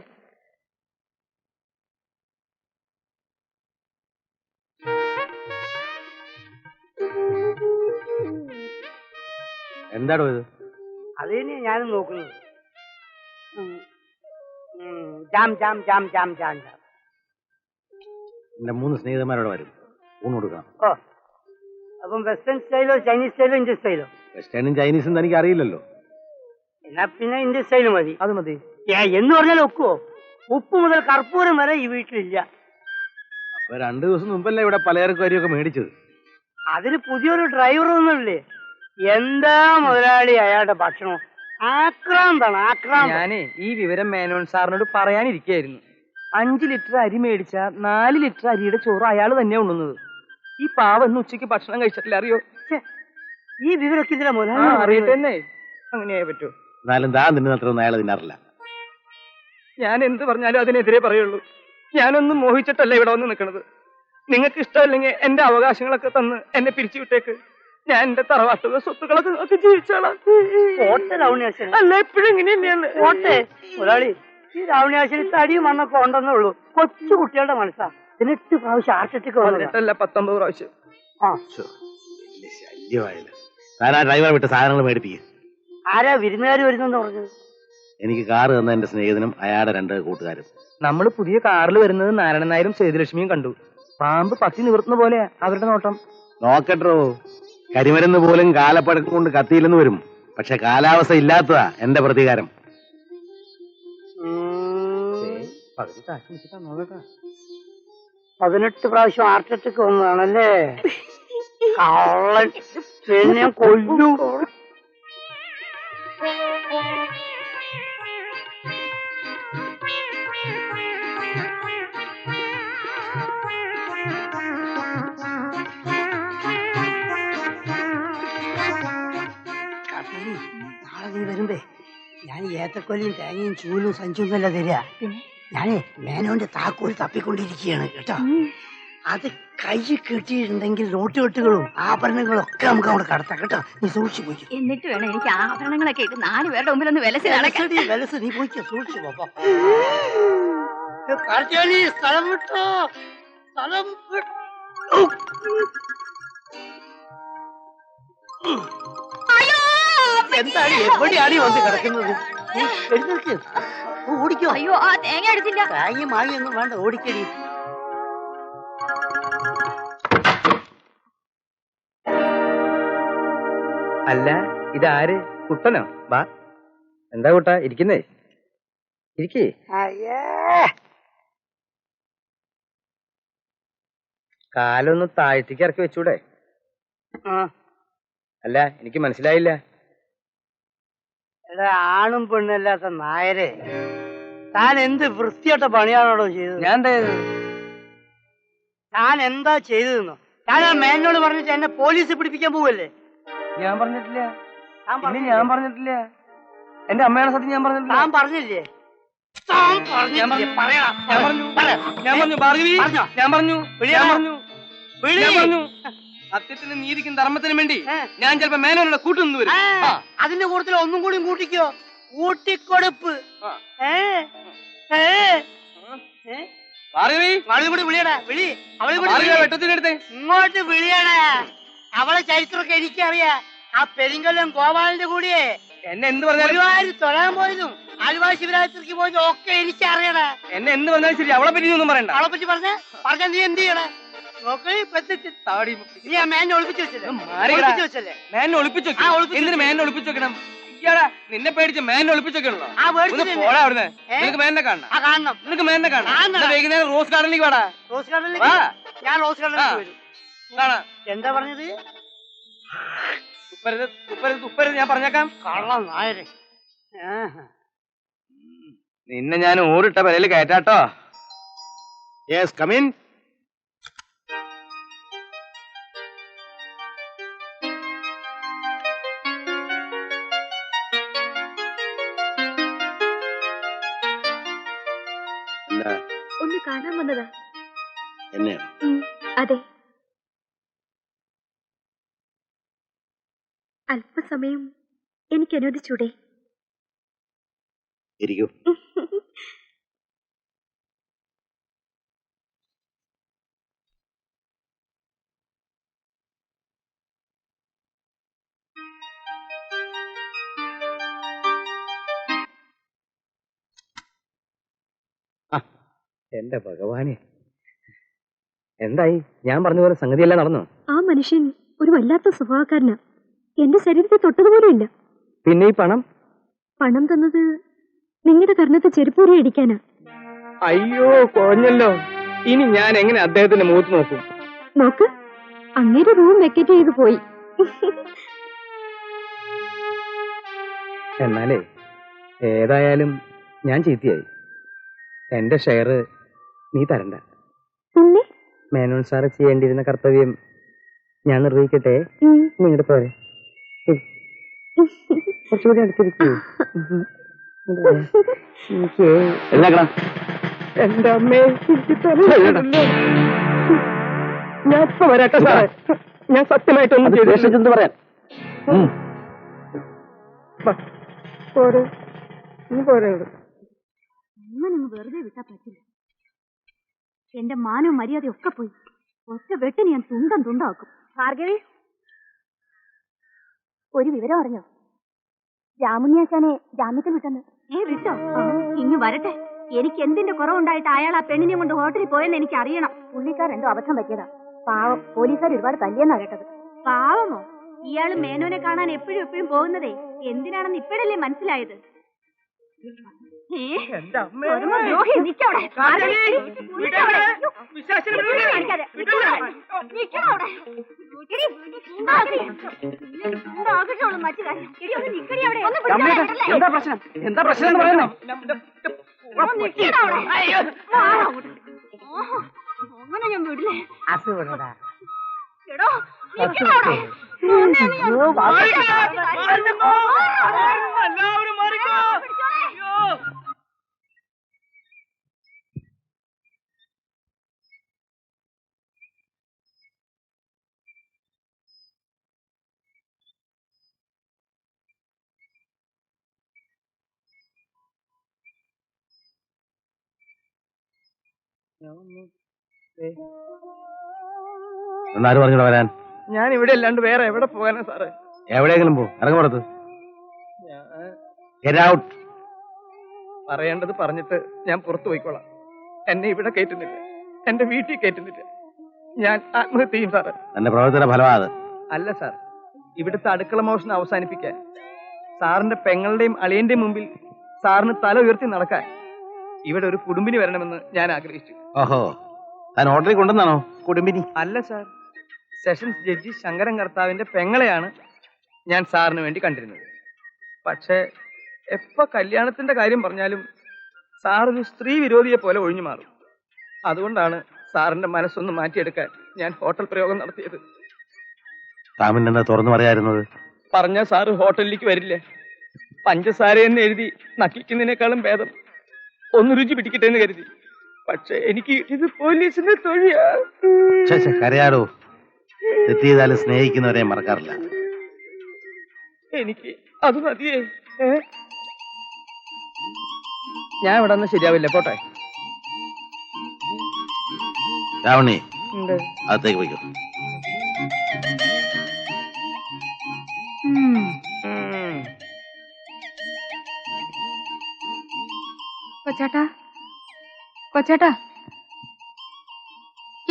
എന്താടോ ഇത്? അതന്നെ ഞാനും നോക്കുന്നത്. Jam jam jam jam jam jam. എന്റെ 3 സ്നേഹിതന്മാരോട് വരും, ഊണ് കൊടുക്കണം. ഓ, അപ്പം വെസ്റ്റേൺ സ്റ്റൈലോ ചൈനീസ് സ്റ്റൈലോ ഇന്ത്യൻ സ്റ്റൈലോ? വെസ്റ്റേണും ചൈനീസും എനിക്ക് അറിയില്ലല്ലോ. എന്നാ പിന്നെ ഇന്ത്യൻ സ്റ്റൈല് മതി. അത് മതി. എന്ന് പറഞ്ഞാൽ ഒക്കുവോ? ഉപ്പ് മുതൽ കർപ്പൂരം വരെ ഈ വീട്ടിലില്ല. അപ്പൊ 2 ദിവസം മുമ്പല്ലേ ഇവിടെ പലചരക്ക് അരിയൊക്കെ മേടിച്ചത്? അതിന് പുതിയൊരു ഡ്രൈവറൊന്നുമില്ലേ? എന്താ മുതലാളി അയാളുടെ ഭക്ഷണം? ആക്രാന്താണ്, ആക്രാന്തം. ഞാനേ ഈ വിവരം മേനോൻ സാറിനോട് പറയാനിരിക്കായിരുന്നു. 5 ലിറ്റർ അരി മേടിച്ച 4 ലിറ്റർ അരിയുടെ ചോറ് അയാൾ തന്നെയാ ഉണ്ണുന്നത്. ഈ പാവം ഇന്ന് ഉച്ചയ്ക്ക് ഭക്ഷണം കഴിച്ചിട്ടില്ല, അറിയോ? ഈ വിവരമൊക്കെ ഇതിലെ മുതലാളി അറിയട്ടെ തന്നെ. അങ്ങനെയാ പറ്റൂ. എന്നാലും താൻ തിന്നുന്നത്രയൊന്നും അയാൾ തിന്നാറില്ല. ഞാൻ എന്ത് പറഞ്ഞാലും അതിനെതിരെ പറയുള്ളൂ. ഞാനൊന്നും മോഹിച്ചിട്ടല്ല ഇവിടെ വന്ന് നിൽക്കുന്നത്. നിങ്ങൾക്ക് ഇഷ്ടമല്ലെങ്കിൽ എന്റെ അവകാശങ്ങളൊക്കെ തന്ന് എന്നെ പിരിച്ചുവിട്ടേക്ക്. ഞാൻ എന്റെ തറവാട്ടുക സ്വത്തുക്കളൊക്കെ നോക്കി ജീവിച്ചോളാം. അല്ല, എപ്പോഴും ഇങ്ങനെയന്നെയാണ്. മുതലാളി, ഈ രാവണിയാശിനി തടിയും മണ്ണൊക്കെ ഉണ്ടെന്നേ ഉള്ളൂ. കൊച്ചു കുട്ടികളുടെ മനസ്സാ. 18 പ്രാവശ്യം ആർട്ടിക്ക് വന്നിട്ടല്ല 19 പ്രാവശ്യം. ശല്യമായില്ല. താൻ ആ ഡ്രൈവറെ വിട്ട് സാധനങ്ങൾ മേടിപ്പിക്കുക. ആരാ വിരുന്നുകാർ വരുന്നെന്ന് പറഞ്ഞത്? എനിക്ക് കാറ് തന്ന എന്റെ സ്നേഹിതനും അയാളുടെ 2 കൂട്ടുകാരും. നമ്മൾ പുതിയ കാറിൽ വരുന്നത് നാരായണൻ നായരും സേതുലക്ഷ്മിയും കണ്ടു. പാമ്പ് പത്തി നിവർത്തുന്ന പോലെ അവരുടെ നോട്ടം. നോക്കട്ടോ, കരിമരുന്ന് പോലും കാലപ്പഴക്കം കൊണ്ട് കത്തിയില്ലെന്ന് വരും. പക്ഷെ കാലാവസ്ഥ ഇല്ലാത്തതാ എന്റെ പ്രതികാരം. 18 പ്രാവശ്യം ആർട്ടിക്ക് വന്നതാണല്ലേ? കള്ളൻ, ഞാൻ കൊല്ലു. നാളെ നീ വരുമ്പേ ഞാൻ ഏത്തക്കൊല്ലിയും തേങ്ങയും ചൂലും സഞ്ചൊന്നല്ല തരിക. ഞാനേ മേനോന്റെ താക്കോല് തപ്പിക്കൊണ്ടിരിക്കുകയാണ് കേട്ടോ. അത് കൈ കിട്ടിയിട്ടുണ്ടെങ്കിൽ നോട്ടുകെട്ടുകളും ആഭരണങ്ങളും ഒക്കെ നമുക്ക് അവിടെ കടത്താം കേട്ടോ. നീ സൂക്ഷിച്ചു പോയി. എന്നിട്ട് വേണം എനിക്ക് ആഭരണങ്ങളൊക്കെ ഇട്ട് 4 പേരുടെ മുമ്പിൽ ഒന്ന് വിലസി നടക്കാൻ. വിലസ് നീ പോയിക്കോ, സൂക്ഷിച്ചു പോപ്പോ. സ്ഥലം വിട്ടോ, സ്ഥലം എന്താണ് എവിടെയാണ് വന്ന് കിടക്കുന്നത്? എഴുന്നേൽക്ക്, ഓടിക്കോ. അയ്യോ, ആ തേങ്ങ അടിച്ചില്ല. തേങ്ങ മാങ്ങയൊന്നും വേണ്ട, ഓടിക്കടി. അല്ല, ഇതാര്? കുട്ടനോ? വാ. എന്താ കുട്ട ഇരിക്കുന്നേ? ഇരിക്കേ. കാലൊന്ന് താഴ്ത്തിക്ക് ഇറക്കി വെച്ചൂടെ? അല്ല, എനിക്ക് മനസ്സിലായില്ല. എടാ, ആണും പെണ്ണല്ലാത്ത നായരെ, താൻ എന്ത് വൃത്തിയായിട്ട പണിയാണോ ചെയ്തത്? താൻ എന്താ ചെയ്തതെന്നോ? താൻ ആ മേനോട് പറഞ്ഞിട്ട് എന്നെ പോലീസ് പിടിപ്പിക്കാൻ പോവല്ലേ? ഞാൻ പറഞ്ഞിട്ടില്ല. ഞാൻ പറഞ്ഞിട്ടില്ല. എന്റെ അമ്മയുടെ സത്യം ഞാൻ പറഞ്ഞിട്ടില്ല. താൻ പറഞ്ഞില്ലേ? സത്യത്തിനും നീതിക്കും ധർമ്മത്തിനും വേണ്ടി ഞാൻ ചിലപ്പോ മേനോനുള്ള കൂട്ടുനിന്ന് വരും. അതിന്റെ കൂട്ടത്തിൽ ഒന്നും കൂടി കൂട്ടിക്കോ, കൂട്ടിക്കൊടുപ്പ്. കൂടി വിളിയടാ, വിളി. അവളെ കൂടി വെട്ടത്തിനെടുത്തേ, ഇങ്ങോട്ട് വിളിയടാ. അവളെ ചരിത്രമൊക്കെ എനിക്കറിയാം. ആ പെരിങ്കല്ലം ഗോപാലന്റെ കൂടിയേ എന്നെ എന്ത് പറഞ്ഞാലും ഒരുപാട് തൊഴാൻ പോയതും ആലുവ ശിവരാത്രിക്ക് പോയതും ഒക്കെ എനിക്കറിയണ. എന്നെ എന്ത് പറഞ്ഞാലും ശരി, അവളെ പറ്റി ഒന്നും പറയണ്ട. അവളെ പറ്റി പറഞ്ഞ നീ എന്ത് ചെയ്യണേ? നീ ആ മേനെ ഒളിപ്പിച്ചു വെച്ചല്ലേ? മേനെ ഒളിപ്പിച്ചു എന്തിന് മേനെ ഒളിപ്പിച്ചു വെക്കണം? നിന്നെ പേടിച്ച് മേനെ ഒളിപ്പിച്ചു വെക്കണല്ലോ. പോടാ അവിടുന്ന്. നിനക്ക് മേനെ കാണണം. നിനക്ക് മേനെ കാണണം. വൈകുന്നേരം റോസ് ഗാർഡനിലേക്ക് വാടാ. റോസ് ഗാർഡനിലേക്ക് ഞാൻ റോസ് ഗാർഡനിലേക്ക് വരും. കാണാം. എന്താ പറഞ്ഞത്? തുപ്പരുത് തുപ്പരുത് തുപ്പരുത്, ഞാൻ പറഞ്ഞേക്കാം. കള്ളം നായരെ. നിന്നെ ഞാൻ ഓടിട്ട പെരയിൽ കയറ്റാട്ടോ. Yes come in. ഒന്ന് കാണാൻ വന്നതാ. എന്നെ അതെ, അല്പസമയം എനിക്ക് അനുവദിച്ചൂടെ? ഇരിക്കൂ. എന്റെ ഭഗവാനെ, എന്തായി? ഞാൻ പറഞ്ഞ പോലെ സംഗതിയെല്ലാം നടന്നോ? ആ മനുഷ്യൻ ഒരു വല്ലാത്ത സ്വഭാവക്കാരനാ. എന്റെ ശരീരത്തെ തൊട്ടതുപോലും ഇല്ല. പിന്നെ ഈ പണം? പണം തന്നത് നിങ്ങളുടെ കർണത്തെ ചെരുപ്പൂരി അടിക്കാനാ. അയ്യോ കുറഞ്ഞല്ലോ. ഇനി ഞാൻ എങ്ങനെ അദ്ദേഹത്തിന്റെ മുഖത്ത് നോക്കും? നോക്ക്, അങ്ങേരെ റൂം വെക്കറ്റ് ചെയ്ത് പോയി. എന്നാലേ ഏതായാലും ഞാൻ ചീത്തയായി. എന്റെ ഷെയർ നീ തരണ്ട. പിന്നെ മേനോൻ സാറ് ചെയ്യേണ്ടിയിരുന്ന കർത്തവ്യം ഞാൻ നിർവഹിക്കട്ടെ. നിങ്ങളുടെ പോരെ, കുറച്ചുകൂടി അടുത്തിരിക്കൂ. എന്റെ അമ്മേ, ഞാൻ ഇപ്പൊ വരാട്ടെ സാറേ. ഞാൻ സത്യമായിട്ടൊന്നും ചെയ്തു പറയാൻ. പോരെ, നീ പോരെ. അങ്ങനൊന്നും വെറുതെ വിട്ടാ പറ്റില്ല. എന്റെ മാനവും മര്യാദയും ഒക്കെ പോയി. ഒറ്റ വെട്ടിന് ഞാൻ തുണ്ടാക്കും. ഭാർഗവി, ഒരു വിവരം അറിഞ്ഞോ? രാമുണ്ണിയാശാനെ ജാമ്യത്തിൽ വിട്ടെന്ന്. വിട്ടോ? ഇനി വരട്ടെ. എനിക്ക് എന്തിന്റെ കുറവുണ്ടായിട്ട് അയാൾ ആ പെണ്ണിനെ കൊണ്ട് ഹോട്ടലിൽ പോയെന്ന് എനിക്ക് അറിയണം. പുള്ളിക്കാരെന്തോ അബദ്ധം പറ്റിയതാ. പാവം, പോലീസുകാർ ഒരുപാട് തല്ലിയെന്നാ കേട്ടത്. പാവമോ? ഇയാള് മേനോനെ കാണാൻ എപ്പോഴും പോകുന്നതേ എന്തിനാണെന്ന് ഇപ്പോഴല്ലേ മനസ്സിലായത്? എന്താ പ്രശ്നം? എന്താ പ്രശ്നം എന്ന് പറയുന്നോ? അങ്ങനെ ഞാൻ വിടില്ലേ? എന്നാരും പറഞ്ഞിട്ട് വരാൻ? ഞാൻ ഇവിടെ അല്ലാണ്ട് വേറെ എവിടെ പോകാനാ സാറേ? എവിടെയെങ്കിലും പോ, ഇറങ്ങി പുറത്ത്. പറയേണ്ടത് പറഞ്ഞിട്ട് ഞാൻ പുറത്തു പോയിക്കോളാം. എന്നെ ഇവിടെ കയറ്റുന്നില്ല, എന്റെ വീട്ടിൽ കയറ്റുന്നില്ല. ഞാൻ ആത്മഹത്യ ചെയ്യും സാറ്. എന്റെ പ്രവർത്തന ഫലമാണ്. അല്ല സാർ, ഇവിടുത്തെ അടുക്കള മോഷണം അവസാനിപ്പിക്കാൻ സാറിന്റെ പെങ്ങളുടെയും അളിയന്റെയും മുമ്പിൽ സാറിന് തല ഉയർത്തി നടക്കാൻ ഇവിടെ ഒരു കുടുംബിനി വരണമെന്ന് ഞാൻ ആഗ്രഹിച്ചു. ഓഹോ, താൻ ഹോട്ടലിൽ കൊണ്ടുവന്നാണോ കുടുംബിനി? അല്ല സാർ, സെഷൻസ് ജഡ്ജി ശങ്കരൻ കർത്താവിന്റെ പെങ്ങളെയാണ് ഞാൻ സാറിന് വേണ്ടി കണ്ടിരുന്നത്. പക്ഷേ എപ്പോ കല്യാണത്തിന്റെ കാര്യം പറഞ്ഞാലും സാറൊരു സ്ത്രീ വിരോധിയെ പോലെ ഒഴിഞ്ഞു മാറും. അതുകൊണ്ടാണ് സാറിന്റെ മനസ്സൊന്ന് മാറ്റിയെടുക്കാൻ ഞാൻ ഹോട്ടൽ പ്രയോഗം നടത്തിയത്. താമിനെന്താ തുറന്നു പറയായിരുന്നത്? പറഞ്ഞ സാറ് ഹോട്ടലിലേക്ക് വരില്ല. പഞ്ചസാരയെന്ന് എഴുതി നക്കിക്കുന്നതിനേക്കാളും ഭേദം ഒന്ന് രുചി പിടിക്കട്ടെ എന്ന് കരുതി. പക്ഷെ എനിക്ക് ഇത് പോലീസിന്റെ തൊഴിയാ. കരയാടോ, തെറ്റ് ചെയ്താലും സ്നേഹിക്കുന്നവരെ മറക്കാറില്ല. എനിക്ക് അത് മതിയേ. ഞാൻ ഇവിടെ നിന്ന് ശരിയാവില്ല, പോട്ടെ. രാവണി, അകത്തേക്ക് പോയിക്കോ. കൊച്ചേട്ടാ, കൊച്ചേട്ടാ,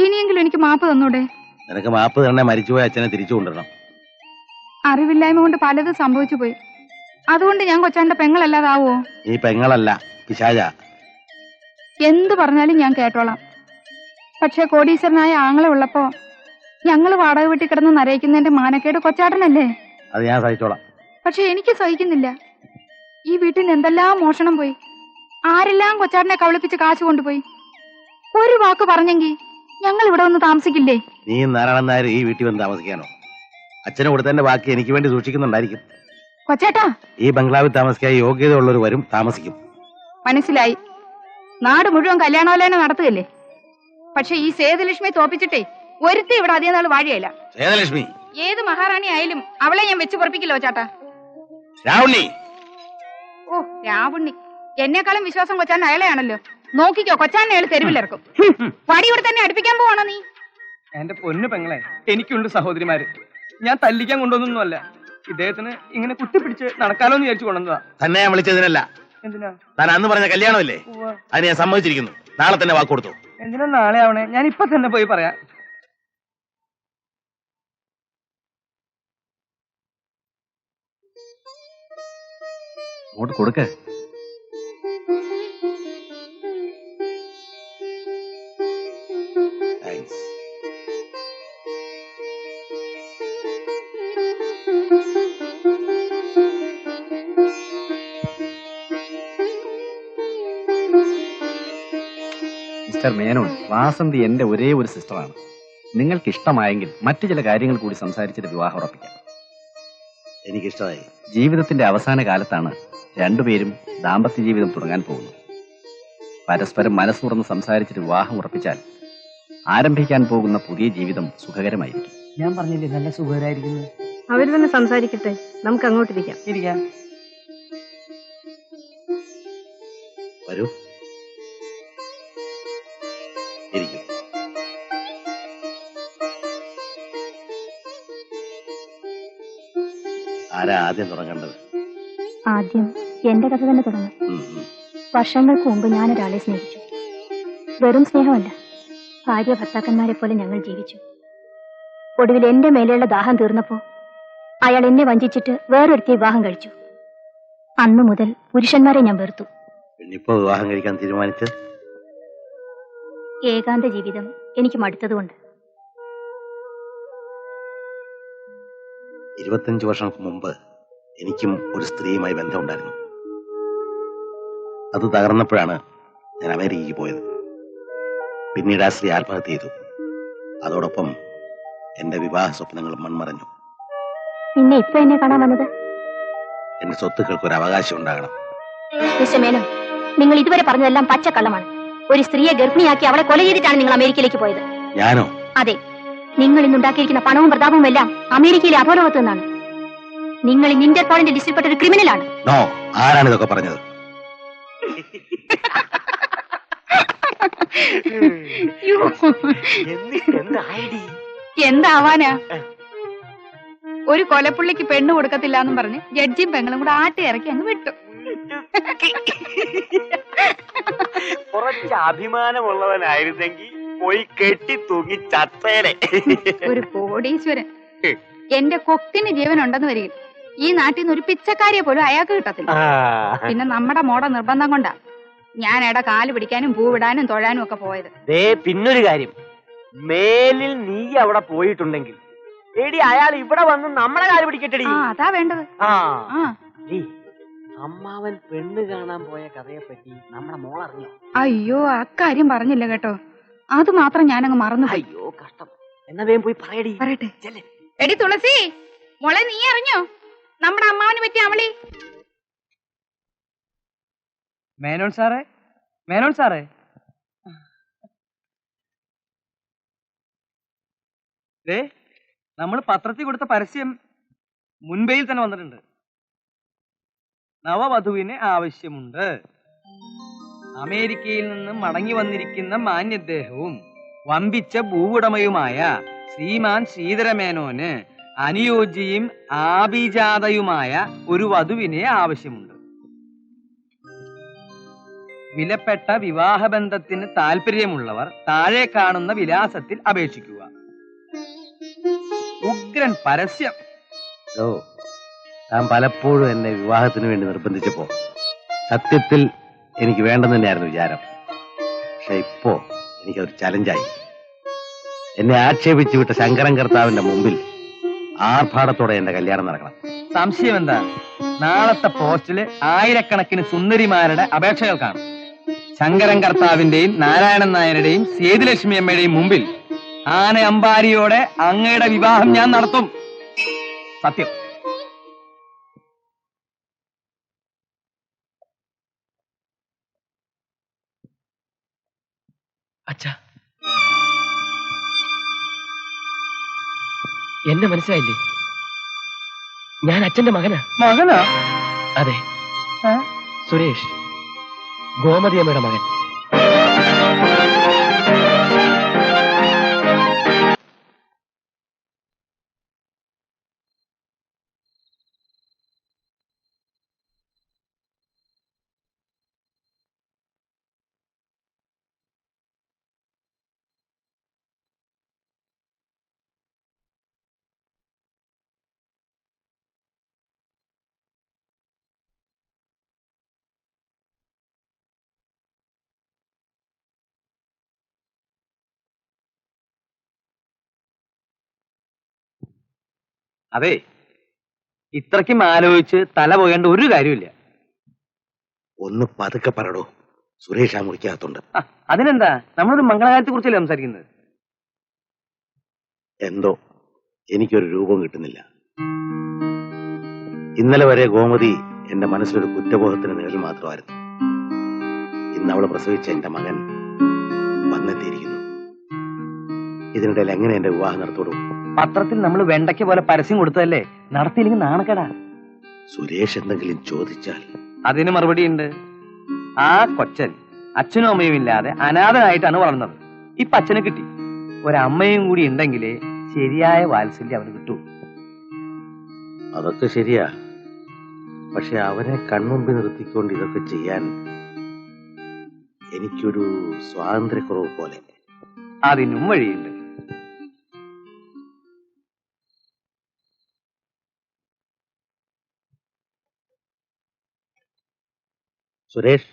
ഇനിയെങ്കിലും എനിക്ക് മാപ്പ് തന്നൂടെ? നിനക്ക് മാപ്പ് തന്നെ മരിച്ചുപോയ അച്ഛനെ തിരിച്ചു കൊണ്ടുവരണം. അറിവില്ലായ്മ കൊണ്ട് പലതും സംഭവിച്ചു പോയി. അതുകൊണ്ട് ഞാൻ കൊച്ചാന്റെ പെങ്ങളല്ലാതാവോ? നീ പെങ്ങളല്ല, പിശാച. എന്ത് പറഞ്ഞാലും ഞാൻ കേട്ടോളാം. പക്ഷെ കോടീശ്വരനായ ആങ്ങളെ ഉള്ളപ്പോ ഞങ്ങള് വാടക വീട്ടിൽ കിടന്ന് നരയിക്കുന്നതിന്റെ മാനക്കേട് കൊച്ചാട്ടനല്ലേ? അത് ഞാൻ സഹിച്ചോളാം. പക്ഷെ എനിക്ക് സഹിക്കുന്നില്ല. ഈ വീട്ടിൽ നിന്ന് എന്തെല്ലാം മോഷണം പോയി, ആരെല്ലാം കൊച്ചാട്ടനെ കവളിപ്പിച്ച് കാശ് കൊണ്ടുപോയി. ഒരു വാക്ക് പറഞ്ഞെങ്കിൽ ഞങ്ങൾ ഇവിടെ വന്ന് താമസിക്കില്ലേ? നീ നാരായണൻ നായർ ഈ വീട്ടിൽ വന്ന് താമസിക്കാനോ? അച്ഛന് കൊടുത്തതിന്റെ ബാക്കി എനിക്ക് വേണ്ടി സൂക്ഷിക്കുന്നുണ്ടായിരിക്കും. കൊച്ചേട്ടാ, ഈ ബംഗ്ലാവിൽ താമസിക്കാൻ യോഗ്യതയുള്ളവർ വരും, താമസിക്കും. മനസ്സിലായി. നാട് മുഴുവൻ കല്യാണോലേന നടത്തുകയല്ലേ? പക്ഷെ ഈ സേതുലക്ഷ്മി തോപ്പിച്ചിട്ടേ ഒരുത്തി ഇവിടെ അധികം നാൾ വാഴിയല്ല. സേതുലക്ഷ്മി ഏത് മഹാറാണി ആയാലും അവളെ ഞാൻ വെച്ച് പൊറപ്പിക്കില്ലോ ചേട്ടാ. രാവുണ്ണി. ഓ രാവുണ്ണി, എന്നെക്കാളും വിശ്വാസം കൊച്ചാൻ അയാളെയാണല്ലോ. നോക്കിക്കോ, കൊച്ചാനെ അയാൾ തെരുവിലിറക്കും. വടിയോടെ തന്നെ അടുപ്പിക്കാൻ പോവാണോ നീ? എന്റെ പൊന്നു പെങ്ങളെ, എനിക്കുണ്ട് സഹോദരിമാര്. ഞാൻ തല്ലിക്കാൻ കൊണ്ടുവന്നൊന്നുമല്ല. ഇദ്ദേഹത്തിന് ഇങ്ങനെ കുത്തിപ്പിടിച്ച് നടക്കാലോന്ന് വിചാരിച്ചു കൊണ്ടുവന്നതാ. തന്നെ ഞാൻ വിളിച്ചതിനല്ല. എന്തിനാ? താൻ അന്ന് പറഞ്ഞ കല്യാണമല്ലേ, അതിന് ഞാൻ സമ്മതിച്ചിരിക്കുന്നു. നാളെ തന്നെ വാക്ക് കൊടുത്തു. എന്തിനാ നാളെ ആവണേ? ഞാൻ ഇപ്പൊ തന്നെ പോയി പറയാം. അങ്ങോട്ട് കൊടുക്ക. മിസ്റ്റർ മേനോൻ, വാസന്തി എന്റെ ഒരേ ഒരു സിസ്റ്ററാണ്. നിങ്ങൾക്ക് ഇഷ്ടമായെങ്കിൽ മറ്റു ചില കാര്യങ്ങൾ കൂടി സംസാരിച്ചിട്ട് വിവാഹം ഉറപ്പിക്കാം. എനിക്കിഷ്ടമായി. ജീവിതത്തിന്റെ അവസാന കാലത്താണ് രണ്ടുപേരും ദാമ്പത്യ ജീവിതം തുടങ്ങാൻ പോകുന്നത്. പരസ്പരം മനസ്സ് തുറന്ന് സംസാരിച്ചിട്ട് വിവാഹം ഉറപ്പിച്ചാൽ ആരംഭിക്കാൻ പോകുന്ന പുതിയ ജീവിതം സുഖകരമായിരിക്കും. ഞാൻ പറഞ്ഞില്ലേ നല്ല സുഖകരമായിരിക്കുന്നു. അവര് തന്നെ സംസാരിക്കട്ടെ, നമുക്ക് അങ്ങോട്ടിരിക്കാം. ഇരിക്കാം. വരൂ, ഇരിക്കും. ആരാ ആദ്യം തുടങ്ങേണ്ടത്? ആദ്യം എന്റെ കഥ തന്നെ തുടങ്ങാം. വർഷങ്ങൾക്ക് മുമ്പ് ഞാൻ ഒരാളെ സ്നേഹിച്ചു. വെറും സ്നേഹമല്ല, ഭാര്യ ഭർത്താക്കന്മാരെ പോലെ ഞങ്ങൾ ജീവിച്ചു. ഒടുവിൽ എന്റെ മേലെയുള്ള ദാഹം തീർന്നപ്പോ അയാൾ എന്നെ വഞ്ചിച്ചിട്ട് വേറൊരുത്തി വിവാഹം കഴിച്ചു. അന്നു മുതൽ പുരുഷന്മാരെ ഞാൻ വെറുത്തു. ഇനിയിപ്പോ വിവാഹം കഴിക്കാൻ തീരുമാനിച്ച്? ഏകാന്ത ജീവിതം എനിക്ക് മടുത്തതുകൊണ്ട്. 25 വർഷങ്ങൾക്ക് മുമ്പ് എനിക്കും ഒരു സ്ത്രീയുമായി ബന്ധമുണ്ടായിരുന്നു. അത് തകർന്നപ്പോഴാണ് ഞാൻ അമേരിക്കയ്ക്ക് പോയത്. പിന്നീട് ആ സ്ത്രീ ആത്മഹത്യ ചെയ്തു. അതോടൊപ്പം എന്റെ വിവാഹ സ്വപ്നങ്ങളും മൺമറഞ്ഞു. പിന്നെ ഇപ്പൊ എന്നെ കാണാൻ വന്നത്? എന്റെ സ്വത്തുക്കൾക്ക് ഒരു അവകാശം ഉണ്ടാകണം. മിസ്റ്റർ മേനോൻ, നിങ്ങൾ ഇതുവരെ പറഞ്ഞതെല്ലാം പച്ചക്കള്ളമാണ്. ഒരു സ്ത്രീയെ ഗർഭിണിയാക്കി അവളെ കൊല ചെയ്തിട്ടാണ് നിങ്ങൾ അമേരിക്കയിലേക്ക് പോയത്. ഞാനോ? അതെ, നിങ്ങൾ ഇന്നുണ്ടാക്കിയിരിക്കുന്ന പണവും പ്രതാപവും എല്ലാം അമേരിക്കയിലെ അധോലോകത്ത് നിന്നാണ്. നിങ്ങൾ ഇന്ന് ഇന്റർപോളിന്റെ ലിസ്റ്റിൽപ്പെട്ട ഒരു ക്രിമിനലാണ്. നോ, ആരാണ് ഇതൊക്കെ പറഞ്ഞത്? എന്താവാനാ? ഒരു കൊലപ്പുള്ളിക്ക് പെണ്ണ് കൊടുക്കത്തില്ല എന്നും പറഞ്ഞ് ജഡ്ജിയും പെങ്ങളും കൂടെ ആട്ടി ഇറക്കി അങ്ങ് വിട്ടു. കുറച്ച് അഭിമാനമുള്ളവനായിരുന്നെങ്കിൽ പോയി കെട്ടി തൂങ്ങി ചത്തേനെ. ഒരു കോടീശ്വരൻ. എന്റെ കൊക്കിന് ജീവൻ ഉണ്ടെന്ന് വരിക. ഈ നാട്ടിൽ നിന്ന് ഒരു പിച്ചക്കാരിയെ പോലും അയാൾക്ക് കിട്ടത്തില്ല. പിന്നെ നമ്മുടെ മോടെ നിർബന്ധം കൊണ്ടാ ഞാൻ എടെ കാല് പിടിക്കാനും പൂവിടാനും തൊഴാനും ഒക്കെ പോയത്. പിന്നൊരു കാര്യം, മേലിൽ നീ അവിടെ പോയിട്ടുണ്ടെങ്കിൽ എടി അയാൾ ഇവിടെ വന്ന് നമ്മളെ കാല് പിടിക്കട്ടെടി. അതാ വേണ്ടത്. അമ്മാവൻ പെണ്ണ് കാണാൻ പോയ കഥയെ പറ്റി നമ്മുടെ മോളറിഞ്ഞോ? അയ്യോ, അക്കാര്യം പറഞ്ഞില്ല കേട്ടോ. അത് മാത്രം ഞാനങ്ങ് മറന്നു. അയ്യോ കഷ്ടം. എന്നാ വേഗം പോയി പറയടി. പറയട്ടെ. എടി തുളസി മോളെ, നീ അറിഞ്ഞോ നമ്മുടെ അമ്മാവന് പറ്റിയ അമളി? മേനോൻ സാറേ, മേനോൻ സാറേ, നമ്മൾ പത്രത്തിൽ കൊടുത്ത പരസ്യം മുൻപേയിൽ തന്നെ വന്നിട്ടുണ്ട്. നവവധുവിന് ആവശ്യമുണ്ട്. അമേരിക്കയിൽ നിന്ന് മടങ്ങി വന്നിരിക്കുന്ന മാന്യദ്ദേഹവും വമ്പിച്ച ഭൂവുടമയുമായ ശ്രീമാൻ ശ്രീധരമേനോന് അനുയോജ്യയും ആഭിജാതയുമായ ഒരു വധുവിനെ ആവശ്യമുണ്ട്. വിലപ്പെട്ട വിവാഹബന്ധത്തിന് താല്പര്യമുള്ളവർ താഴെ കാണുന്ന വിലാസത്തിൽ അപേക്ഷിക്കുക. ഉഗ്രൻ പരസ്യം. ഓ, താൻ പലപ്പോഴും എന്നെ വിവാഹത്തിന് വേണ്ടി നിർബന്ധിച്ചപ്പോ സത്യത്തിൽ എനിക്ക് വേണ്ടെന്ന് തന്നെയായിരുന്നു വിചാരം. പക്ഷെ ഇപ്പോ എനിക്കതൊരു ചലഞ്ചായി. എന്നെ ആക്ഷേപിച്ചു വിട്ട ശങ്കരൻ കർത്താവിന്റെ മുമ്പിൽ ആർഭാടത്തോടെ എന്റെ കല്യാണം നടക്കണം. സംശയം എന്താ? നാളത്തെ പോസ്റ്റില് ആയിരക്കണക്കിന് സുന്ദരിമാരുടെ അപേക്ഷകൾ കാണും. ശങ്കരൻ കർത്താവിന്റെയും നാരായണൻ നായരുടെയും സേതുലക്ഷ്മി അമ്മയുടെയും മുമ്പിൽ ആന അമ്പാരിയോടെ അങ്ങയുടെ വിവാഹം ഞാൻ നടത്തും. സത്യം. അച്ഛാ, എന്നെ മനസ്സിലായില്ലേ? ഞാൻ അച്ഛന്റെ മകനാ. മകനാ? അതെ, സുരേഷ്, ഗോമതി അമ്മയുടെ മകൻ. അതെ, ഇത്രയ്ക്കും ആലോചിച്ച് തല പോകേണ്ട ഒരു കാര്യമില്ല. ഒന്ന് പതുക്കെ പറടോ, സുരേഷ് ആ മുറിക്കകത്തുണ്ട്. അതിനെന്താ, നമ്മളൊരു മംഗളകാര്യത്തെ കുറിച്ചല്ലേ സംസാരിക്കുന്നത്. എന്തോ എനിക്കൊരു രൂപം കിട്ടുന്നില്ല. ഇന്നലെ വരെ ഗോമതി എന്റെ മനസ്സിലൊരു കുറ്റബോധത്തിന് നിഴൽ മാത്രമായിരുന്നു. ഇന്ന് അവള് പ്രസവിച്ച എന്റെ മകൻ വന്നെത്തിയിരിക്കുന്നു. ഇതിനിടയിൽ എങ്ങനെ എന്റെ വിവാഹം നടത്തോളൂ? പത്രത്തിൽ നമ്മൾ വെണ്ടയ്ക്ക് പോലെ പരസ്യം കൊടുത്തതല്ലേ, നടത്തിയില്ലെങ്കിൽ നാണക്കേടാ. സുരേഷ് എന്തെങ്കിലും ചോദിച്ചാൽ അതിന് മറുപടിയുണ്ട്. ആ കൊച്ചൻ അച്ഛനും അമ്മയും ഇല്ലാതെ അനാഥനായിട്ടാണ് വളർന്നത്. ഇപ്പൊ അച്ഛനെ കിട്ടി. ഒരമ്മയും കൂടി ഉണ്ടെങ്കിലേ ശരിയായ വാത്സല്യം അവന് കിട്ടൂ. അതൊക്കെ ശരിയാ. പക്ഷെ അവനെ കൺമുമ്പിൽ നിർത്തിക്കൊണ്ട് ഇതൊക്കെ ചെയ്യാൻ എനിക്കൊരു സ്വാതന്ത്ര്യക്കുറവ് പോലെ. അതിനും വഴിയുണ്ട്. സുരേഷ്,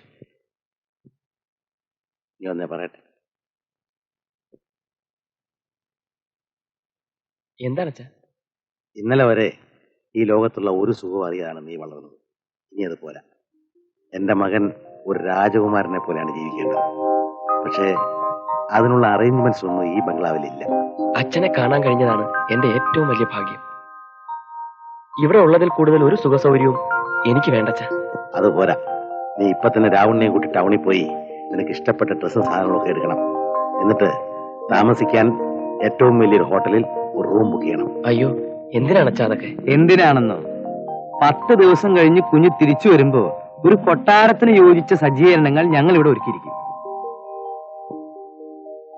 നീ ഒന്നേ പറയട്ടെ. എന്താണ് അച്ഛാ? ഇന്നലെ വരെ ഈ ലോകത്തുള്ള ഒരു സുഖം അറിയാതാണ് നീ വളർന്നത്. ഇനി അത് പോരാ. എന്റെ മകൻ ഒരു രാജകുമാരനെ പോലെയാണ് ജീവിക്കേണ്ടത്. പക്ഷേ അതിനുള്ള അറേഞ്ച്മെന്റ്സ് ഒന്നും ഈ ബംഗ്ലാവിലില്ല. അച്ഛനെ കാണാൻ കഴിഞ്ഞതാണ് എന്റെ ഏറ്റവും വലിയ ഭാഗ്യം. ഇവിടെ ഉള്ളതിൽ കൂടുതൽ ഒരു സുഖ സൗകര്യവും എനിക്ക് വേണ്ടച്ച. അത് പോരാ. നീ ഇപ്പൊ തന്നെ രാവണിനെയും കൂട്ടി ടൗണിൽ പോയി നിനക്ക് ഇഷ്ടപ്പെട്ട ഡ്രസ്സും സാധനങ്ങളൊക്കെ എടുക്കണം. എന്നിട്ട് താമസിക്കാൻ ഏറ്റവും വലിയൊരു ഹോട്ടലിൽ ഒരു റൂം ബുക്ക് ചെയ്യണം. അയ്യോ, എന്തിനാണ് അച്ഛാ അതൊക്കെ? എന്തിനാണെന്നോ? 10 ദിവസം കഴിഞ്ഞ് കുഞ്ഞ് തിരിച്ചു വരുമ്പോ ഒരു കൊട്ടാരത്തിന് യോജിച്ച സജ്ജീകരണങ്ങൾ ഞങ്ങൾ ഇവിടെ ഒരുക്കിയിരിക്കും.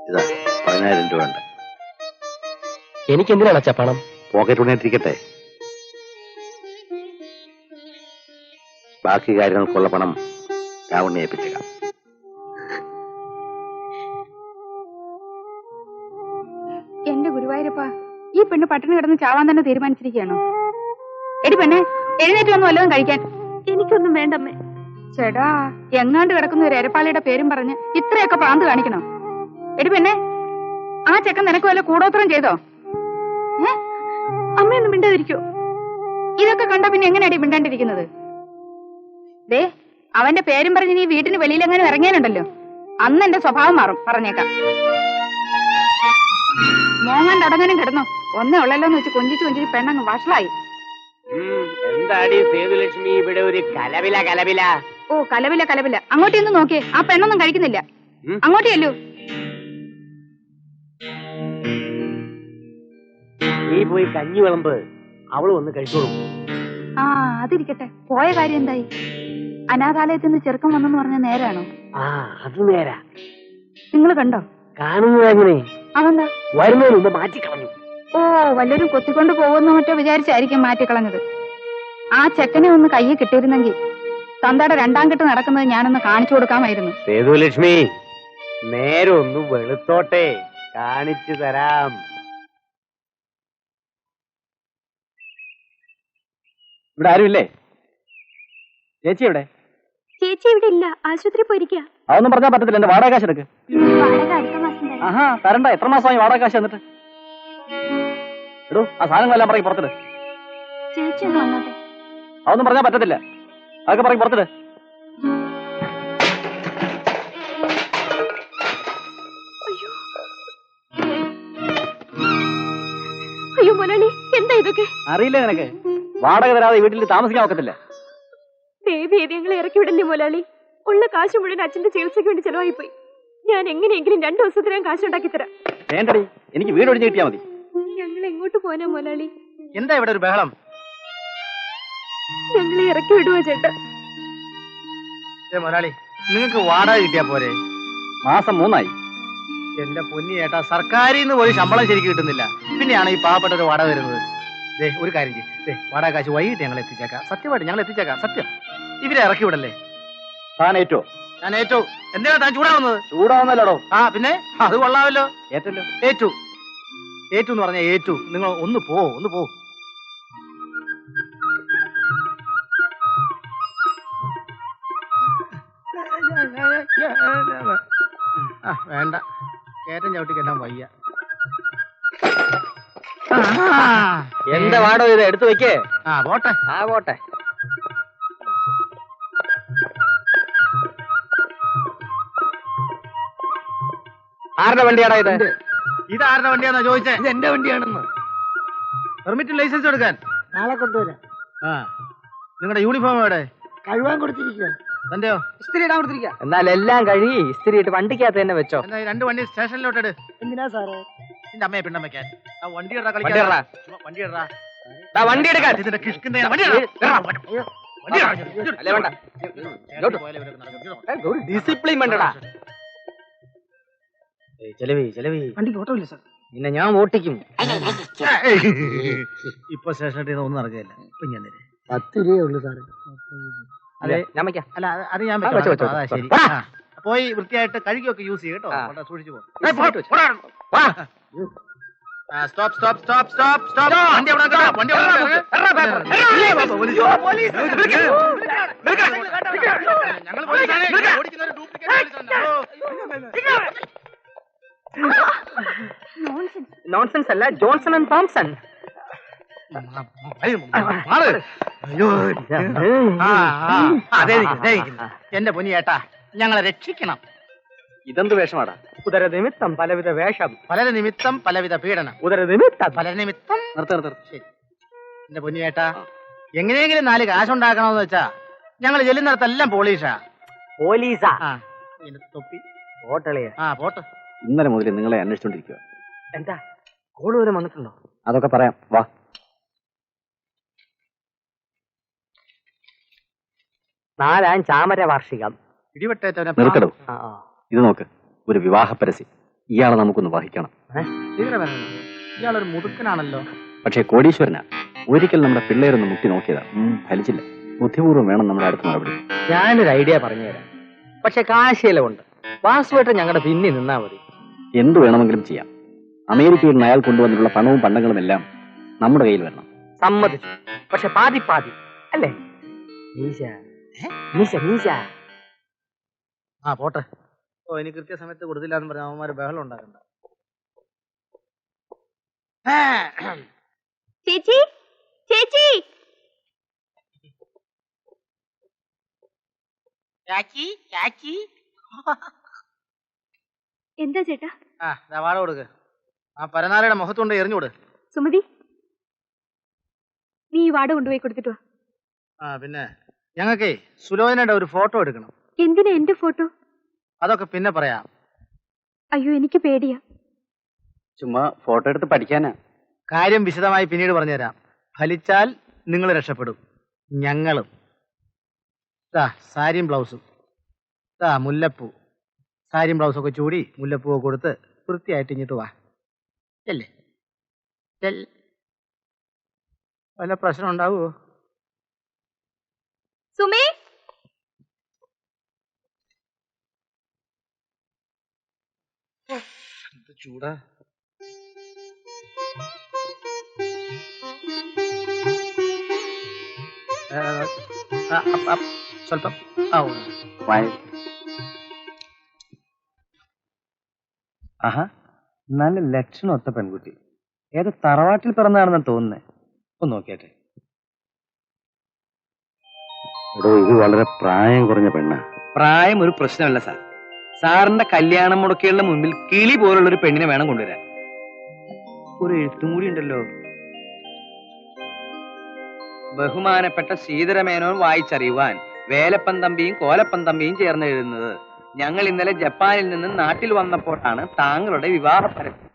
ഇതാ 10,000 രൂപ ഉണ്ട്. എനിക്ക് എന്തിനാണ് അച്ഛാ പണം? പോക്കറ്റ് മണിയായിട്ടിരിക്കട്ടെ. ബാക്കി കാര്യങ്ങൾക്കുള്ള പണം രാവണിയെ ഏൽപ്പിച്ചേക്കാം. എന്റെ ഗുരുവായൂരപ്പ, ഈ പെണ്ണ് പട്ടിണി കിടന്ന് ചാവാൻ തന്നെ തീരുമാനിച്ചിരിക്കുകയാണോ? എടി പെണ്ണെ, എഴുന്നേറ്റ് വന്നു വല്ലതും കഴിക്കാൻ. എനിക്കൊന്നും വേണ്ടമ്മേ. ചേടാ, എങ്ങാണ്ട് കിടക്കുന്ന ഒരു എരപ്പാളിയുടെ പേരും പറഞ്ഞ് ഇത്രയൊക്കെ പ്രാന്ത് കാണിക്കണോ? എടി പെണ്ണെ, ആ ചെക്കൻ നിനക്ക് വല്ല കൂടോത്രം ചെയ്തോ? അമ്മയൊന്നും മിണ്ടാതിരിക്കോ? ഇതൊക്കെ കണ്ട പിന്നെ എങ്ങനെയാടി മിണ്ടാണ്ടിരിക്കുന്നത്? ദേ, അവന്റെ പേരും പറഞ്ഞ് നീ വീട്ടിന് വെളിയിലെങ്ങനെ ഇറങ്ങിയാലുണ്ടല്ലോ, അന്ന് എന്റെ സ്വഭാവം മാറും, പറഞ്ഞേക്കാം. മോങ്ങാണ്ട് അടങ്ങാനും കിടന്നോ? ഒന്നേ ഉള്ളല്ലോ എന്ന് വെച്ച് കൊഞ്ചിച്ച് പെണ്ണങ്ങ് വഷളായി. എന്താടി സേതുലക്ഷ്മി ഇവിടെ ഒരു കലവില? ഓ, കലവില. അങ്ങോട്ടൊന്നും നോക്കിയേ, ആ പെണ്ണൊന്നും കഴിക്കുന്നില്ല. അങ്ങോട്ടേയല്ലോ. നീ പോയി കഞ്ഞി വിളമ്പ്, അവള് വന്ന് കഴിച്ചോളും. ആ, അതിരിക്കട്ടെ. പോയ കാര്യം എന്തായി? അനാഥാലയത്തിൽ നിന്ന് ചെറുക്കം വന്നെന്ന് പറഞ്ഞ നേരാണോ? ആ, അത് നേരാ. നിങ്ങൾ കണ്ടോ? കാണുന്നത് എങ്ങനെ? അതെന്താ? വരുന്നതിന് മുമ്പ് മാറ്റിക്കളഞ്ഞു. ഓ, വല്ലവരും കൊത്തിക്കൊണ്ട് പോകുന്ന മറ്റോ വിചാരിച്ചായിരിക്കും മാറ്റിക്കളഞ്ഞത്. ആ ചെക്കനെ ഒന്ന് കയ്യിൽ കിട്ടിയിരുന്നെങ്കിൽ തന്തയുടെ രണ്ടാം കെട്ട് നടക്കുന്നത് ഞാനൊന്ന് കാണിച്ചു കൊടുക്കാമായിരുന്നു. സേതുലക്ഷ്മി, നേരെ ഒന്ന് വെളുത്തോട്ടെ, കാണിച്ചു തരാം. ഇവിടെ ആരുമില്ലേ? ചേച്ചി എവിടെ? ചേച്ചി ഇവിടെ ഇല്ല, ആശുപത്രി പോയിരിക്കുക. അതൊന്നും പറഞ്ഞാൽ പറ്റത്തില്ല. എന്റെ വാടക കാശ് എടുക്ക്. വാടക അടുത്ത മാസം തരാം. ആഹാ, തരണ്ട. എത്ര മാസമായി വാടക കാശ് എന്നിട്ട്? എടോ, ആ സാധനങ്ങളെല്ലാം പറയും പുറത്തിട്. ചേച്ചി ഒന്ന് വന്നോട്ടെ. അതൊന്നും പറഞ്ഞാൽ പറ്റത്തില്ല. അതൊക്കെ പറയും പുറത്തിട്. അയ്യോ മുരളി, എന്താ ഇതൊക്കെ? അറിയില്ല നിനക്ക്? വാടക തരാതെ വീട്ടിൽ താമസിക്കാൻ ഒക്കത്തില്ല. ദേവിയെ ഞങ്ങളെ ഇറക്കി വിടല്ലേ മുരളി. ഉള്ള കാശ് മുഴുവൻ അച്ഛന്റെ ചികിത്സയ്ക്ക് വേണ്ടി ചെലവായി പോയി. ഞാൻ എങ്ങനെയെങ്കിലും 2 ദിവസത്തിനകം കാശുണ്ടാക്കി തരാം. വേണ്ടടി, എനിക്ക് വീട് ഒഴിഞ്ഞ് കിട്ടിയാൽ മതി. ഞങ്ങൾ എങ്ങോട്ട് പോനാ മുരളി? എന്താ ഇവിടെ ഒരു ബഹളം? ഞങ്ങളെ ഇറക്കി വിടുവാ ചേട്ടാ. മുതലാളി, നിങ്ങൾക്ക് വാടക കിട്ടിയാ പോരെ? മാസം 3 എന്റെ പൊന്നി ചേട്ടാ, സർക്കാരിൽ നിന്ന് പോലും ശമ്പളം ശരിക്കും കിട്ടുന്നില്ല. പിന്നെയാണ് ഈ പാവപ്പെട്ട ഒരു വാടക വരുന്നത്. ഒരു കാര്യം ചെയ്യ്, വാടക കാശ് വൈകിട്ട് ഞങ്ങൾ എത്തിച്ചേക്കാം. സത്യമായിട്ട് ഞങ്ങൾ എത്തിച്ചേക്കാം. സത്യം. ഇവരെ ഇറക്കി വിടല്ലേ? താൻ ഏറ്റോ? ഞാൻ ഏറ്റു. എന്തിനാ താൻ ചൂടാവുന്നത്? ചൂടാവുന്നല്ലോ. ആ പിന്നെ അത് കൊള്ളാമല്ലോ. ഏറ്റല്ലോ. ഏറ്റു ഏറ്റു എന്ന് പറഞ്ഞ ഏറ്റു. നിങ്ങൾ ഒന്ന് പോ. വേണ്ട, കയറ്റം ചവിട്ടിക്കെല്ലാം വയ്യ. എന്താ വാടോ ഇത്? എടുത്തു വെക്കേ. പോട്ടെ. പോട്ടെ. ആരുടെ വണ്ടിയാടാ ഇത്? ഇത് ആരുടെ വണ്ടിയാന്നാ ചോദിച്ചേ? ഇത് എന്റെ വണ്ടിയാണെന്ന്. പെർമിറ്റും ലൈസൻസും എടുക്കാൻ നാളെ കൊണ്ടുവരാം. നിങ്ങളുടെ യൂണിഫോം എവിടെ? കഴുകാൻ കൊടുത്തിരിക്കുക. തന്റെയോ? ഇസ്തിരി ഇടാൻ കൊടുത്തിരിക്കുക. എന്നാൽ എല്ലാം കഴുകി ഇസ്തിരി ഇട്ട് വണ്ടിക്കകത്ത് തന്നെ വെച്ചോ. എന്നാ ഈ 2 വണ്ടി സ്റ്റേഷനിലോട്ട് ഇട്. എന്തിനാ സാറേ? നിന്റെ അമ്മയെ പിണ്ണം വെക്കാൻ. ആ വണ്ടി ഇടാ. വണ്ടി ഇടറാ. വണ്ടി ഇടാ. വണ്ടി എടുക്കാൻ. ഇതിന്റെ കിഷ്കിന്റെ വണ്ടി അല്ലേ വേണ്ട. ഒരു ഡിസിപ്ലിൻ വേണ്ടടാ. ചെലവി വണ്ടിക്ക് ഓട്ടോ ഇല്ല സാർ. പിന്നെ ഞാൻ ഓട്ടിക്കും. ഇപ്പൊ സ്റ്റേഷനിൽ ഒന്നും നടക്കുകയില്ല. ഇപ്പൊ ഞാൻ 10 രൂപയേ ഉള്ളൂ സാറേ. അതെ, ഞാൻ വെക്കാം. അല്ല അത് ഞാൻ വെച്ചോ. ശരി. പോയി വൃത്തിയായിട്ട് കഴുകിയൊക്കെ യൂസ് ചെയ്യും കേട്ടോ. സൂക്ഷിച്ചു പോ. സ്റ്റോപ്പ്. വണ്ടി എവിടെ നിൽക്കണം? വണ്ടി എവിടെ നിൽക്കണം? ഞങ്ങൾ പോലീസാണ്. ഓടിക്കുന്നവര് ഡ്യൂപ്ലിക്കേറ്റ് പോലീസാണ്. നോൺസെൻസ് അല്ല, ജോൺസൺ ആൻഡ് തോംസൺ. എന്റെ പൊന്നി ചേട്ടാ, ഞങ്ങളെ രക്ഷിക്കണം. ഇതെന്ത് വേഷമാടാ? ഉദര നിമിത്തം പലവിധ വേഷം. പലര നിമിത്തം പലവിധ പീഡനം. ഉദര നിമിത്തം പലര നിമിത്തം. നിർത്ത. ശരി. എന്റെ പൊന്നി ചേട്ടാ, എങ്ങനെയെങ്കിലും 4 കാശുണ്ടാക്കണമെന്ന് വെച്ചാ ഞങ്ങൾ ചെല്ലുന്നിടത്തെല്ലാം പോലീസാ. തൊപ്പി ഓട്ടളിയാ. പോട്ടെ. ഇന്നലെ മുതൽ നിങ്ങളെ അന്വേഷിച്ചോണ്ടിരിക്കുക. എന്താ കോള് വരെ വന്നിട്ടുണ്ടോ? അതൊക്കെ പറയാം, വാ. നാലാം ചാമര വാർഷികം. ഇടിവെട്ടേറ്റവനെ നിർത്തടോ. ഇത് നോക്ക്, ഒരു വിവാഹ പരസ്യം. ഇയാളെ നമുക്കൊന്ന് വഹിക്കണം. ഇയാളൊരു മുതുക്കനാണല്ലോ. പക്ഷേ കോടീശ്വരനാ. ഒരിക്കൽ നമ്മുടെ പിള്ളേരൊന്ന് മുട്ടി നോക്കിയതാ, ഫലിച്ചില്ല. ബുദ്ധിപൂർവ്വം വേണം നമ്മുടെ അടുത്ത് നടപടി. ഞാനൊരു ഐഡിയ പറഞ്ഞുതരാം. പക്ഷെ കാശിയിലുണ്ട്. വാസുവായിട്ട് ഞങ്ങളുടെ പിന്നിൽ നിന്നാ മതി. എന്ത് വേണമെങ്കിലും ചെയ്യാം. അമേരിക്കയിൽ നിന്ന് അയാൾ കൊണ്ടുവന്നിട്ടുള്ള പണവും പണ്ടങ്ങളും എല്ലാം നമ്മുടെ കയ്യിൽ വരണം. സമ്മതിച്ചു. പക്ഷെ പാതി അല്ലേ? പോട്ടെ. ഇനി കൃത്യസമയത്ത് കൊടുത്തില്ല എന്ന് പറഞ്ഞ അവന്മാര് ബഹളം ഉണ്ടാക്കണ്ട. ചേച്ചി എന്താ ചേട്ടാ? വാട കൊടുക്ക്. ആ പരനാരയുടെ മുഖത്തുകൊണ്ട് എറിഞ്ഞുകൊട്. സുമതി, നീ വാട കൊണ്ടുപോയി കൊടുത്തിട്ട് വാ. പിന്നെ ഞങ്ങൾക്കേ സുലോചനയുടെ ഒരു ഫോട്ടോ എടുക്കണം. എന്തിനാ എന്റെ ഫോട്ടോ? അതൊക്കെ പിന്നെ പറയാം. അയ്യോ, എനിക്ക് പേടിയാ. ചുമ്മാ ഫോട്ടോ എടുത്ത് പഠിക്കാനാ. കാര്യം വിശദമായി പിന്നീട് പറഞ്ഞുതരാം. ഫലിച്ചാൽ നിങ്ങൾ രക്ഷപ്പെടും, ഞങ്ങളും. സാരിയും ബ്ലൗസും. മുല്ലപ്പൂ. സാരിയും ബ്ലൗസൊക്കെ ചൂടി മുല്ലപ്പൂവ് കൊടുത്ത് വൃത്തിയായിട്ട് ഇങ്ങിട്ട് വാ. അല്ലേ? വല്ല പ്രശ്നം ഉണ്ടാവുമോ? സുമേ, ചൂടാ. സ്വല്പം ആഹാ, നല്ല ലക്ഷണമൊത്ത പെൺകുട്ടി. ഏത് തറവാട്ടിൽ പിറന്നാണെന്ന് തോന്നുന്നേ. ഒന്ന് നോക്കിയാട്ടെ. എടോ, ഇത് വളരെ പ്രായം കുറഞ്ഞ പെണ്ണാ. പ്രായം ഒരു പ്രശ്നമല്ല സാർ. സാറിന്റെ കല്യാണം മുടക്കിയുള്ള മുമ്പിൽ കിളി പോലുള്ള ഒരു പെണ്ണിനെ വേണം കൊണ്ടുവരാൻ. ഒരു എഴുത്തും കൂടി ഉണ്ടല്ലോ. ബഹുമാനപ്പെട്ട ശ്രീധരമേനോൻ വായിച്ചറിയുവാൻ വേലപ്പൻ തമ്പിയും കോലപ്പൻ തമ്പിയും ചേർന്ന് എഴുതുന്നത്. ഞങ്ങൾ ഇന്നലെ ജപ്പാനിൽ നിന്ന് നാട്ടിൽ വന്നപ്പോഴാണ് താങ്കളുടെ വിവാഹ പരസ്യം.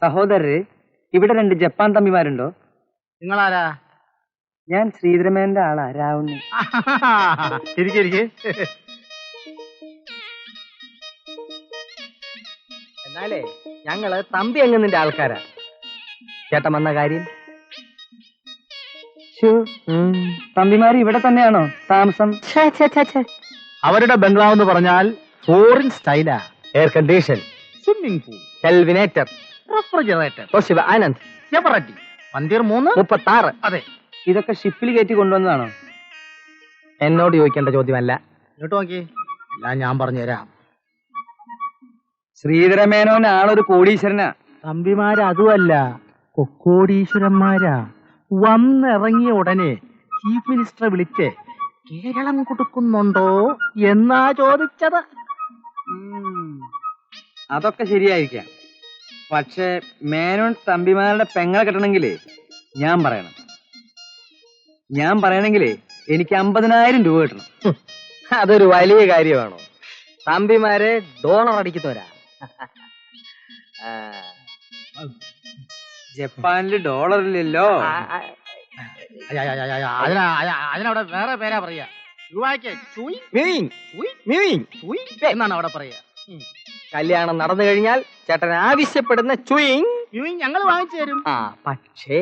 സഹോദരരെ, ഇവിടെ 2 ജപ്പാൻ തമ്പിമാരുണ്ടോ? നിങ്ങളാരാ? ഞാൻ ശ്രീധരമേനന്റെ ആളാ, രാവുണ്ണി. ഇരിക്കെ. എന്നാലേ ഞങ്ങള് തമ്പി അങ്ങ് ആൾക്കാരാ. ചേട്ടൻ വന്ന കാര്യം? തമ്പിമാര് ഇവിടെ തന്നെയാണോ താമസം? അവരുടെ ബംഗ്ലാവ് എന്ന് പറഞ്ഞാൽ ഫോറിൻ സ്റ്റൈലാ. Air condition, swimming pool, Kelvinator, refrigerator, Anand, Eveready, Mandir 336. അതെ. ഇതൊക്കെ ഷിപ്പിൽ കയറ്റി കൊണ്ടുവന്നതാണോ? എന്നോട് ചോദിക്കേണ്ട ചോദ്യമല്ല. ഇങ്ങോട്ട് നോക്കി, എല്ലാം ഞാൻ പറഞ്ഞുതരാം. ശ്രീധരമേനോൻ ആളൊരു കോടീശ്വരനാ. തമ്പിമാര് അതുമല്ല, കൊക്കോടീശ്വരന്മാരാ. വന്നിറങ്ങിയ ഉടനെ ചീഫ് മിനിസ്റ്ററെ വിളിച്ച് കേരളം കൊടുക്കുന്നുണ്ടോ എന്നാ ചോദിച്ചത്. അതൊക്കെ ശരിയായിരിക്കാം. പക്ഷെ മേനോൻ തമ്പിമാരുടെ പെങ്ങളെ കെട്ടണമെങ്കിലേ ഞാൻ പറയണെങ്കിലേ എനിക്ക് 50,000 രൂപ കിട്ടണം. അതൊരു വലിയ കാര്യമാണോ? തമ്പിമാരെ ഡോളർ അടിക്കുന്നവരാ. ജപ്പാനില് ഡോളറില്ലല്ലോ. അതിനവിടെ വേറെ പേരാ പറയാ. രൂപയ്ക്ക് എന്നാണ് അവിടെ പറയാ. കല്യാണം നടന്നു കഴിഞ്ഞാൽ ചേട്ടൻ ആവശ്യപ്പെടുന്ന ചുയിങ് ഞങ്ങൾ വാങ്ങിച്ചു തരും. പക്ഷേ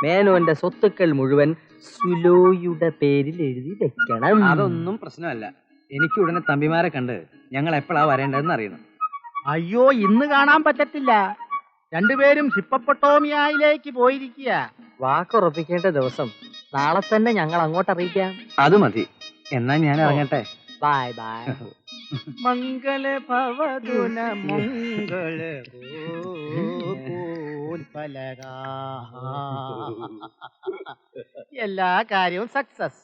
മേനോന്റെ സ്വത്തുക്കൾ മുഴുവൻ സുലോയുടെ പേരിൽ എഴുതി വെക്കണം. അതൊന്നും പ്രശ്നമല്ല. എനിക്ക് ഉടനെ തമ്പിമാരെ കണ്ട് ഞങ്ങൾ എപ്പോഴാ വരേണ്ടതെന്ന് അറിയണം. അയ്യോ, ഇന്ന് കാണാൻ പറ്റത്തില്ല. രണ്ടുപേരും ഹിപ്പപ്പൊട്ടോമിയയിലേക്ക് പോയിരിക്കുക. വാക്കുറപ്പിക്കേണ്ട ദിവസം നാളെ തന്നെ ഞങ്ങൾ അങ്ങോട്ട് അറിയിക്കാം. അത് മതി. എന്നാ ഞാൻ ഇറങ്ങട്ടെ. Bye bye. മംഗള ഭവതുന മംഗള എല്ലാ കാര്യവും സക്സസ്.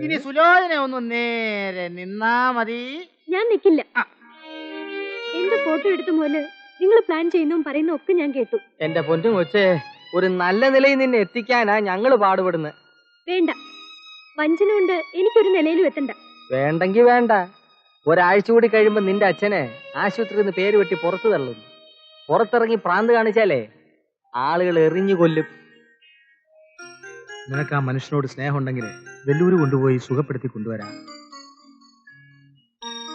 ഇനി സുലോചന ഒന്ന് നേരെ നിന്നാ മതി. ഞാൻ നിക്കില്ല. എന്റെ ഫോട്ടോ എടുത്ത പോലെ നിങ്ങൾ പ്ലാൻ ചെയ്യുന്നതും പറയുന്നതും ഒക്കെ ഞാൻ കേട്ടു. എന്റെ പൊന്നു കൊച്ചേ, ഒരു നല്ല നിലയിൽ നിന്നെ എത്തിക്കാനാ ഞങ്ങള് പാടുപെടുന്നത്. വേണ്ട, വഞ്ചന കൊണ്ട് എനിക്കൊരു നിലയിലും എത്തണ്ട. വേണ്ടെങ്കി വേണ്ട. ഒരാഴ്ച കൂടി കഴിയുമ്പോ നിന്റെ അച്ഛനെ ആശുപത്രിയിൽ നിന്ന് പേര് വെട്ടി പുറത്തു തള്ളും. പുറത്തിറങ്ങി പ്രാന്ത് കാണിച്ചാലേ ആളുകൾ എറിഞ്ഞു കൊല്ലും. നിനക്ക് ആ മനുഷ്യനോട് സ്നേഹമുണ്ടെങ്കിൽ വെല്ലൂര് കൊണ്ടുപോയി സുഖപ്പെടുത്തി കൊണ്ടുവരാം.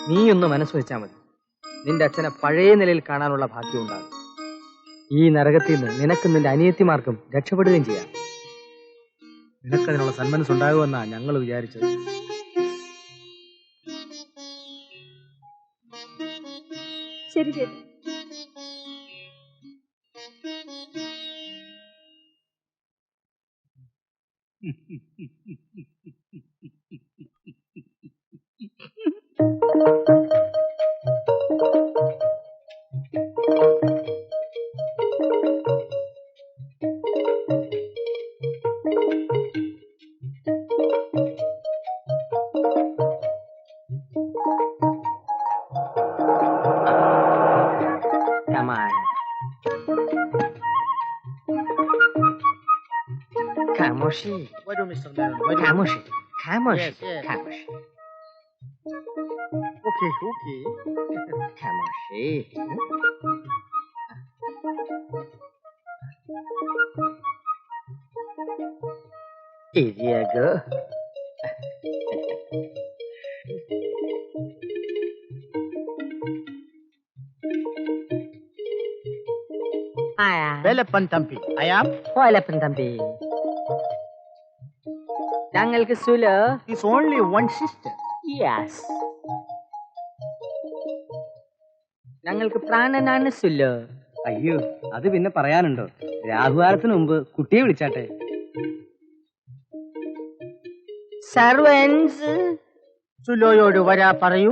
നീയൊന്ന് മനസ്സ് വെച്ചാ മതി. നിന്റെ അച്ഛനെ പഴയ നിലയിൽ കാണാനുള്ള ഭാഗ്യം ഉണ്ടാകും. ഈ നരകത്തിൽ നിന്ന് നിനക്കും നിന്റെ അനിയത്തിമാർക്കും രക്ഷപ്പെടുകയും ചെയ്യാം. നിനക്കതിനുള്ള സന്മനസ്സുണ്ടാകുമെന്നാ ഞങ്ങൾ വിചാരിച്ചത്. ശരി ശരി. Come on. Kamoshi. വരൂ മിസ്റ്റർ മേനോൻ, വരൂ. Kamoshi. Kamoshi. Yes, yes. Kamoshi. Okay, okay. Kamoshi. Here you go. Velapan Tampi. I am Koilappan Thampi. ഞങ്ങൾക്ക് സുലോ. Is only one sister. Yes. ഞങ്ങൾക്ക് പ്രാണനാണ് സുലോ. അയ്യോ, അത് പിന്നെ പറയാനുണ്ടോ? രാഹുകാലത്തിന് മുമ്പ് കുട്ടിയെ വിളിച്ചാട്ടെ. സർവൻസ് സുലോയോട് വരാ പറയൂ.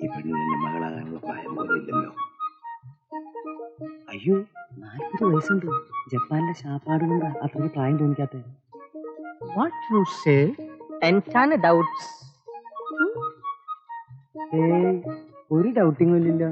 ഈ പെണ്ണിന്റെ മകളാകാനുള്ള പ്രായം പോലും ഇല്ലല്ലോ. അയ്യോ, 40 വയസ്സുണ്ട്. ജപ്പാനിലെ ശാപ്പാട് കൊണ്ട് അത്രയ്ക്ക് പ്രായം തോന്നിക്കാത്ത. What you say? എന്താണ് ഡൗട്ട്സ്? ഒരു ഡൗട്ടിങ്ങും ഇല്ലല്ലോ.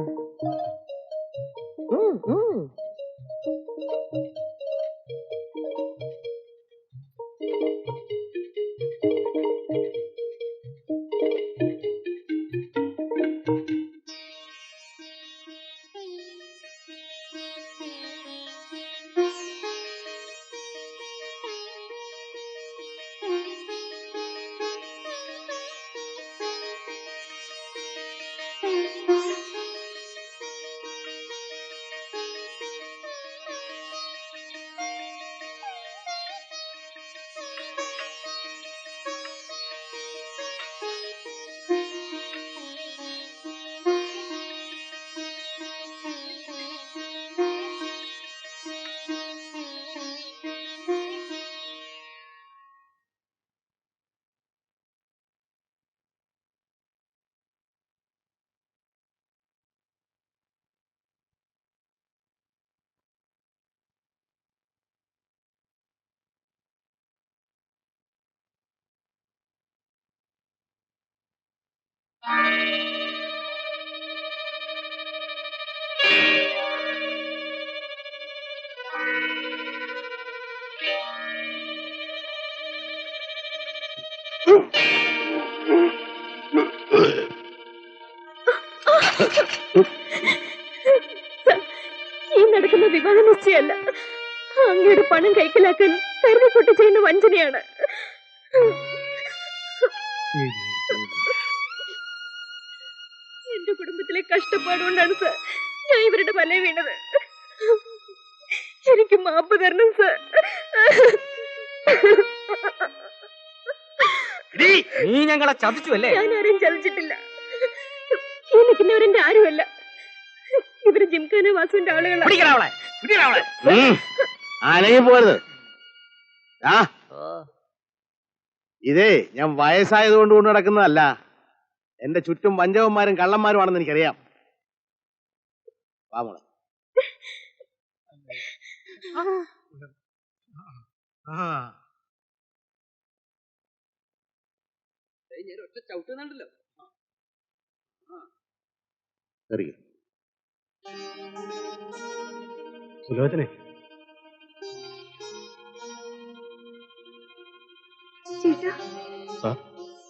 ഈ നടക്കുന്ന വിവാഹ നിശ്ചയമല്ല, അങ്ങയുടെ പണം കൈക്കലാക്കാൻ കരുതിക്കൂട്ടി ചെയ്യുന്ന വഞ്ചനയാണ്. എന്റെ കുടുംബത്തിലെ കഷ്ടപ്പാടുകൊണ്ടാണ് സാർ ഞാൻ ഇവരുടെ വല വീണത്. എനിക്ക് മാപ്പ് തരണം സാർ. നീ ഞങ്ങളെ ചതിച്ചു അല്ലേ? ഞാൻ ആരും ചതിച്ചിട്ടില്ല. ഈ നിൽക്കുന്നവരെന്റെ ആരുമല്ല. ഇവര് ജിംഖാന വാസുവിന്റെ ആളുകളാണ്. ആനയും പോരുത്. ഇതേ ഞാൻ വയസ്സായത് കൊണ്ട് കൊണ്ട് നടക്കുന്നതല്ല. എന്റെ ചുറ്റും വഞ്ചകന്മാരും കള്ളന്മാരുമാണെന്ന് എനിക്കറിയാം. വാ മോളെ. ചവിട്ടുന്നുണ്ടല്ലോ. സുലോചനെ, സാർ,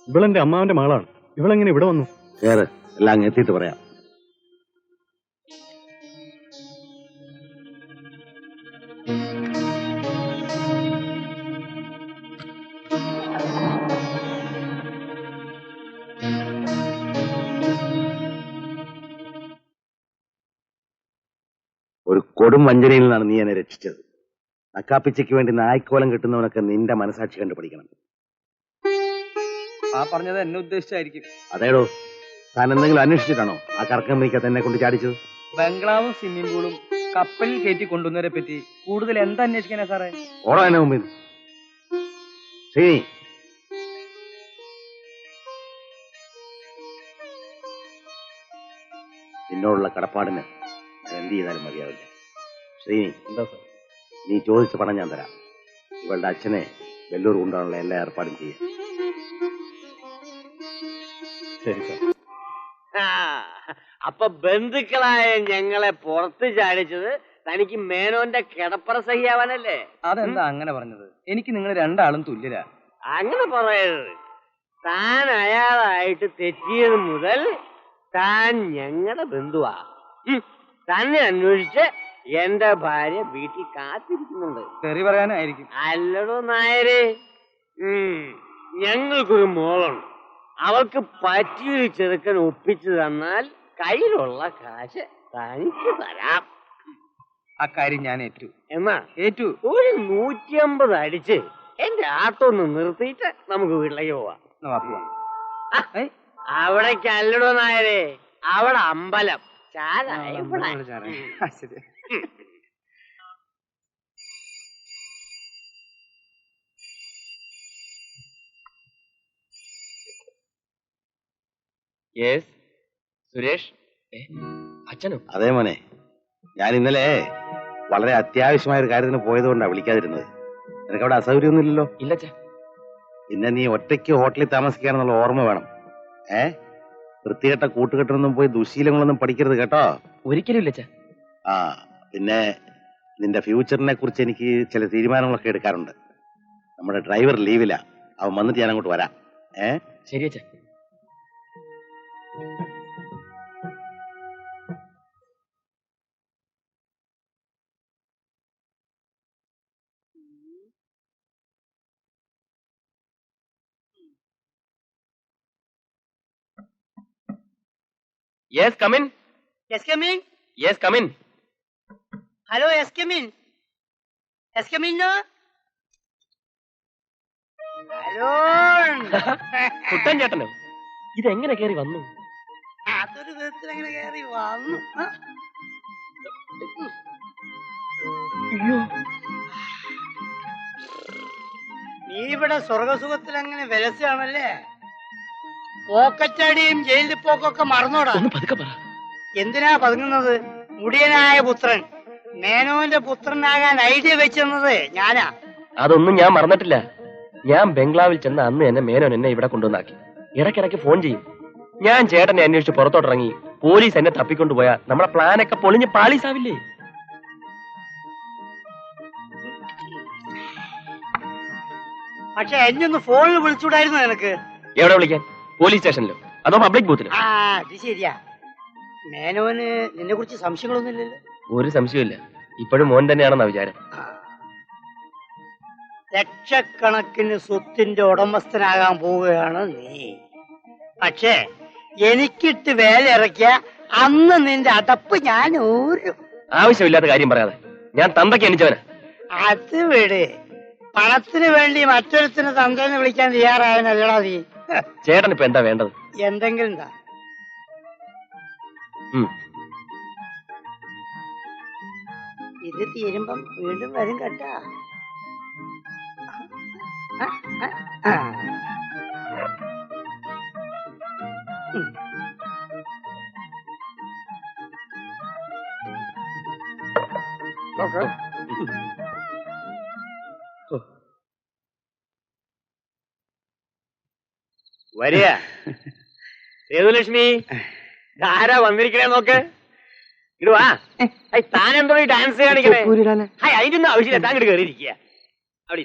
ഇവളെന്റെ അമ്മാവന്റെ മകളാണ്. ഇവളെങ്ങനെ ഇവിടെ വന്നു? കേറ്, എല്ലാം എത്തിയിട്ട് പറയാം. ഒരു കൊടും വഞ്ചനയിൽ നിന്നാണ് നീ എന്നെ രക്ഷിച്ചത്. നക്കാപ്പിച്ചയ്ക്ക് വേണ്ടി നായ്ക്കോലം കിട്ടുന്നവനൊക്കെ നിന്റെ മനസാക്ഷി കണ്ടുപിടിക്കണം. ആ പറഞ്ഞത് എന്നെ ഉദ്ദേശിച്ചായിരിക്കും. അതേടോ, താൻ എന്തെങ്കിലും അന്വേഷിച്ചിട്ടാണോ ആ കറക്കമ്പനിക്കകത്ത് എന്നെ കൊണ്ട് ചാടിച്ചത്? ബംഗ്ലാവും സ്വിമ്മിംഗ് പൂളും കപ്പലിൽ കയറ്റി കൊണ്ടുവന്നവരെ പറ്റി കൂടുതൽ എന്താ അന്വേഷിക്കാനാ സാറേ? ഓടോ എന്നെ മുമ്പിൽ. ശ്രീനി, നിന്നോടുള്ള കടപ്പാടിന് ഞാൻ എന്ത് ചെയ്താലും മതിയാവില്ല. ശ്രീനി, എന്താ സാർ? നീ ചോദിച്ച പണം ഞാൻ തരാം. ഇവളുടെ അച്ഛനെ വെല്ലൂർ കൊണ്ടുപോകാനുള്ള എല്ലാ ഏർപ്പാടും ചെയ്യാം. ശരി സാർ. അപ്പൊ ബന്ധുക്കളായ ഞങ്ങളെ പുറത്ത് ചാടിച്ചത് തനിക്ക് മേനോന്റെ കിടപ്പറ സഹിയാവാനല്ലേ? അതെന്താ അങ്ങനെ പറഞ്ഞത്? എനിക്ക് നിങ്ങൾ രണ്ടാളും തുല്യരാ. അങ്ങനെ പറയരുത്. താൻ അയാളായിട്ട് തെറ്റിയത് മുതൽ താൻ ഞങ്ങളുടെ ബന്ധുവാ. തന്നെ അന്വേഷിച്ച് എന്റെ ഭാര്യ വീട്ടിൽ കാത്തിരിക്കുന്നുണ്ട്. തെറി പറയാനായിരിക്കും. അല്ലടോ നായരെ, ഞങ്ങൾക്കൊരു മോളുണ്ട്. അവൾക്ക് പറ്റിയൊരു ചെറുക്കൻ ഒപ്പിച്ചു തന്നാൽ കയ്യിലുള്ള കാശ് തനിക്ക് തരാം. ആ കാര്യം ഞാൻ ഏറ്റു. എന്നാ ഏറ്റു. ഒരു 150 അടിച്ച് എന്റെ ആട്ടോ ഒന്ന് നിർത്തിയിട്ട് നമുക്ക് വീട്ടിലേക്ക് പോവാം. അവിടേക്ക് അല്ലടോ നായരെ, അവിടെ അമ്പലം ചാരായ. ശരി. യെസ് സുരേഷ്. അച്ഛനോ? അതേ മോനെ, ഞാൻ ഇന്നലെ വളരെ അത്യാവശ്യമായ ഒരു കാര്യത്തിന് പോയതുകൊണ്ടാണ് വിളിക്കാതിരുന്നത്. നിനക്ക് അവിടെ അസൗകര്യമൊന്നുമില്ലല്ലോ? ഇല്ല. പിന്നെ നീ ഒറ്റയ്ക്ക് ഹോട്ടലിൽ താമസിക്കാനെന്നുള്ള ഓർമ്മ വേണം. വൃത്തികെട്ട കൂട്ടുകെട്ടൊന്നും പോയി ദുശീലങ്ങളൊന്നും പഠിക്കരുത് കേട്ടോ. ഒരിക്കലും ഇല്ല. ആ പിന്നെ നിന്റെ ഫ്യൂച്ചറിനെ കുറിച്ച് എനിക്ക് ചില തീരുമാനങ്ങളൊക്കെ എടുക്കാറുണ്ട്. നമ്മുടെ ഡ്രൈവർ ലീവില്ല, അവൻ വന്നിട്ട് ഞാൻ അങ്ങോട്ട് വരാം. ശരി അച്ഛാ. Yes, come in. Yes, come in. Yes, come in. Hello, yes, come in. Yes, come in, no? Hello. കുട്ടൻ ചേട്ടനോ? ഇതെങ്ങനെ കയറി വന്നു? അതൊരു വിധത്തിൽ എങ്ങനെ കയറി വന്നു. അയ്യോ, നീ ഇവിടെ സ്വർഗസുഖത്തിൽ അങ്ങനെ വിലസാണല്ലേ? പോക്കറ്റടിയും ജയിലിൽ പോക്കൊക്കെ മറന്നോടാ. ഒന്ന് പതുക്കെ പറ. എന്തിനാ പതുങ്ങുന്നത്? മുടിയനായ പുത്രൻ മേനോന്റെ പുത്രനാകാൻ ഐഡിയ വെച്ചെന്നത് ഞാനാ. അതൊന്നും ഞാൻ മറന്നിട്ടില്ല. ഞാൻ ബംഗ്ലാവിൽ ചെന്ന അന്ന് എന്നെ മേനോൻ എന്നെ ഇവിടെ കൊണ്ടുവന്നാക്കി. ഇടയ്ക്കിടയ്ക്ക് ഫോൺ ചെയ്യും. ഞാൻ ചേട്ടനെ അന്വേഷിച്ച് പുറത്തോട്ടിറങ്ങി പോലീസ് എന്നെ തപ്പിക്കൊണ്ടുപോയാ നമ്മുടെ പ്ലാനൊക്കെ പൊളിഞ്ഞ് പാളീസാവില്ലേ? പക്ഷെ എന്നെ ഒന്ന് ഫോണിൽ വിളിച്ചുകൂടായിരുന്നു നിനക്ക്? എവിടെ വിളിക്കാൻ? പോലീസ് സ്റ്റേഷനിലോ അതോ പബ്ലിക് ബൂത്തിലോ? ആ അത് ശരിയാ. മേനോന് നിന്നെ കുറിച്ച് സംശയങ്ങളൊന്നുമില്ലല്ലോ? ഒരു സംശയമില്ല. ഇപ്പോഴും മോൻ തന്നെയാണെന്നാ വിചാരം. ലക്ഷക്കണക്കിന് സ്വത്തിന്റെ ഉടമസ്ഥനാകാൻ പോവുകയാണ് നീ. പക്ഷേ എനിക്കിട്ട് വേല ഇറക്കിയ അന്ന് നിന്റെ അടപ്പ് ഞാൻ ഊരും. ആവശ്യമില്ലാത്ത കാര്യം പറയാതെ. ഞാൻ തന്തയ്ക്ക് എണിച്ചവനാ. അത് വിട്. പണത്തിന് വേണ്ടി മറ്റൊരുത്തിന് തന്തേന്ന് വിളിക്കാൻ തയ്യാറായനല്ലടാ നീ. ചേട്ടൻ ഇപ്പൊ എന്താ വേണ്ടത്? എന്തെങ്കിലും എന്താ? ഇത് തീരുമ്പം വീണ്ടും വരും കേട്ടാ. വരിക സേതുലക്ഷ്മി, ആരാ വന്നിരിക്കണേ നോക്ക്. ഇടുവാ. താൻ എന്തോ ഡാൻസ് കാണിക്കണേ? അതിന്റെ ഒന്നും ആവശ്യമില്ല. താൻ ഇങ്ങോട്ട് കയറിയിരിക്കുക. അവിടെ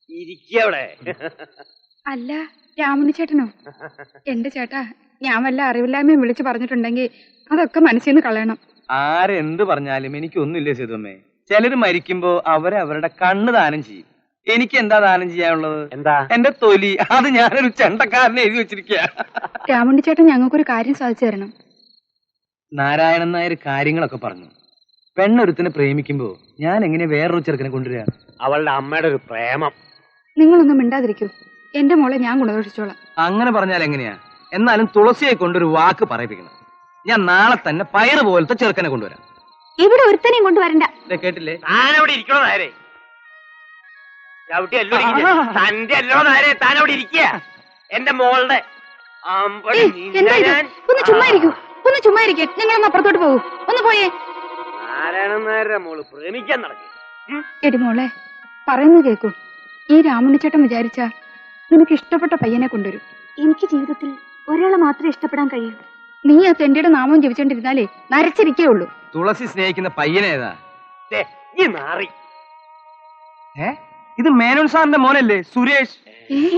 ഇരിക്കുക അവിടെ. അല്ല രാമുണ്ണി ചേട്ടനോ? എന്റെ ചേട്ടാ, ഞാൻ വല്ല അറിവില്ലായ്മയും വിളിച്ചു പറഞ്ഞിട്ടുണ്ടെങ്കിൽ അതൊക്കെ മനസ്സിൽ നിന്ന് കളയണം. ആരെന്ത് പറഞ്ഞാലും എനിക്കൊന്നുമില്ലേ സേതുമ്മേ. ചിലര് മരിക്കുമ്പോ അവരുടെ കണ്ണ് ദാനം ചെയ്യും. എനിക്ക് എന്താ ദാനം ചെയ്യാനുള്ളത്? എന്താ? എന്റെ തൊലി. അത് ഞാനൊരു ചെണ്ടക്കാരനെ എഴുതി വെച്ചിരിക്കുക. രാമുണ്ണി ചേട്ടൻ ഞങ്ങൾക്കൊരു കാര്യം സാധിച്ചു തരണം. നാരായണൻ നായർ കാര്യങ്ങളൊക്കെ പറഞ്ഞു. പെണ്ണൊരുത്തിനെ പ്രേമിക്കുമ്പോ ഞാൻ എങ്ങനെ വേറൊരു ചെറുക്കനെ കൊണ്ടുവരിക? അവളുടെ അമ്മയുടെ ഒരു പ്രേമം. നിങ്ങളൊന്നും മിണ്ടാതിരിക്കൂ. എന്റെ മോളെ ഞാൻ ഗുണദോഷിച്ചോളാം. അങ്ങനെ പറഞ്ഞാൽ എങ്ങനെയാ? എന്നാലും തുളസിയെ കൊണ്ടൊരു വാക്ക് പറയിപ്പിക്കണം. ഞാൻ നാളെ തന്നെ പയറ് പോലത്തെ ചെറുക്കനെ കൊണ്ടുവരാം. ഇവിടെ ഒരുത്തനെയും കൊണ്ടുവരണ്ട. കേട്ടില്ലേ? താനവിടെ ഇരിക്കണോ നേരെ? തന്റെ അല്ലോ നേരെ. താനവിടെ ഇരിക്കുക. എന്റെ മോളുടെ ഒന്ന് ചുമ്മാ ഇരിക്കൂ. ഒന്ന് ചുമ്മാ ഇരിക്കേ. നിങ്ങളൊന്ന് അപ്പുറത്തോട്ട് പോകൂ. ഒന്ന് പോയേ. നാരായണൻ നായരുടെ മോള് പ്രേമിക്കാൻ നടക്കും. എടി മോളെ, പറയുന്നത് കേക്കൂ. ഈ രാമുണ്ണിച്ചേട്ടൻ വിചാരിച്ച നിനക്ക് ഇഷ്ടപ്പെട്ട പയ്യനെ കൊണ്ടുവരും. എനിക്ക് ജീവിതത്തിൽ ഒരാളെ മാത്രമേ ഇഷ്ടപ്പെടാൻ കഴിയൂ. നീ ആ തെണ്ടിയുടെ നാമം ജപിച്ചോണ്ടിരുന്നാലേ നരച്ചിരിക്കേ ഉള്ളൂ. തുളസി സ്നേഹിക്കുന്ന പയ്യനേതാ? ഇത് മേനോൻ സാറിന്റെ മോനല്ലേ സുരേഷ്?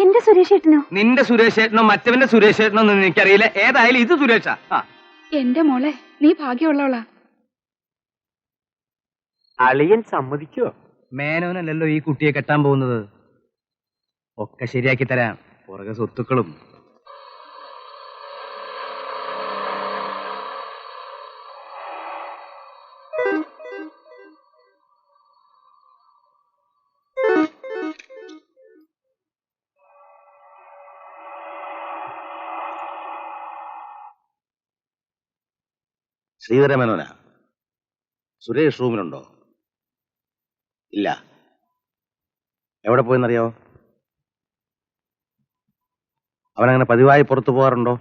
എന്റെ സുരേഷ് ഏട്ടനോ? നിന്റെ സുരേഷ് ഏട്ടനോ മറ്റവന്റെ സുരേഷ് ഏട്ടനോ എന്ന് എനിക്കറിയില്ല. ഏതായാലും ഇത് സുരേഷാ. എന്റെ മോളെ, നീ ഭാഗ്യമുള്ളവളാ. അളിയൻ സമ്മതിക്കോ? മേനോനല്ലല്ലോ ഈ കുട്ടിയെ കെട്ടാൻ പോകുന്നത്. ഒക്കെ ശരിയാക്കി തരാം. പുറകെ സ്വത്തുക്കളും. ശ്രീധരമേനോനാ? സുരേഷ് റൂമിലുണ്ടോ? ഇല്ല. എവിടെ പോയെന്നറിയോ? അവനങ്ങനെ പതിവായി പുറത്തു പോകാറുണ്ടോ?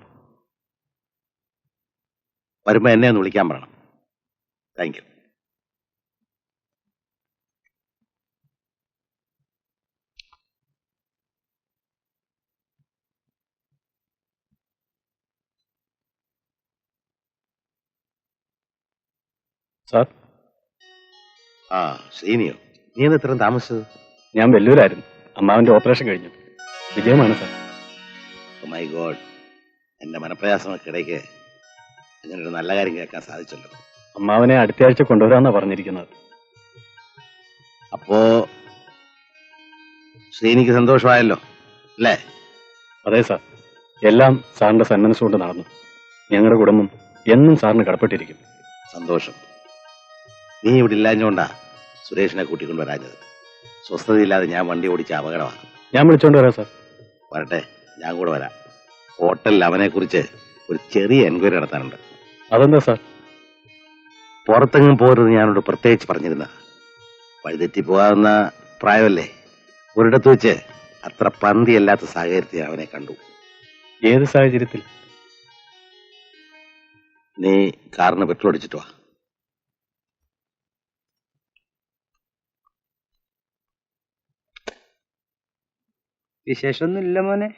വരുമ്പോ എന്നെ ഒന്ന് വിളിക്കാൻ പറയണം. Thank you. സാർ. ആ, ശ്രീനിയോ? നീ എന്ന് ഇത്രയും താമസിച്ചത്? ഞാൻ വെല്ലൂരായിരുന്നു. അമ്മാവന്റെ ഓപ്പറേഷൻ കഴിഞ്ഞു. വിജയമാണ് സാർ. മൈ ഗോഡ്, എന്റെ മനപ്രയാസങ്ങൾക്കിടയ്ക്ക് അങ്ങനെ ഒരു നല്ല കാര്യം കേൾക്കാൻ സാധിച്ചല്ലോ. അമ്മാവനെ അടുത്ത ആഴ്ച കൊണ്ടുവരാമെന്നാണ് പറഞ്ഞിരിക്കുന്നത്. അപ്പോ ശ്രീനിക്ക് സന്തോഷമായല്ലോ അല്ലേ? അതെ സാർ, എല്ലാം സാറിന്റെ സന്മനസ്സുകൊണ്ട് നടന്നു. ഞങ്ങളുടെ കുടുംബം എന്നും സാറിന് കടപ്പെട്ടിരിക്കും. സന്തോഷം. നീ ഇവിടെ ഇല്ലാഞ്ഞോണ്ടാ സുരേഷിനെ കൂട്ടിക്കൊണ്ടുവരാഞ്ഞത്. സ്വസ്ഥതയില്ലാതെ ഞാൻ വണ്ടി ഓടിച്ച അപകടമാണ്. ഞാൻ വിളിച്ചോണ്ട് വരാം സാർ. വരട്ടെ, ഞാൻ കൂടെ വരാം. ഹോട്ടലിൽ അവനെ കുറിച്ച് ഒരു ചെറിയ എൻക്വയറി നടത്താനുണ്ട്. അതെന്താ സാർ? പുറത്തെങ്ങും പോരുന്നത് ഞാനോട് പ്രത്യേകിച്ച് പറഞ്ഞിരുന്ന. വഴിതെറ്റി പോകാവുന്ന പ്രായമല്ലേ. ഒരിടത്ത് വെച്ച് അത്ര പന്തിയല്ലാത്ത സാഹചര്യത്തിൽ അവനെ കണ്ടു. ഏത് സാഹചര്യത്തിൽ? നീ കാറിന് പെട്രോൾ അടിച്ചിട്ട് വാ. വിശേഷമൊന്നും ഇല്ല മോനെ.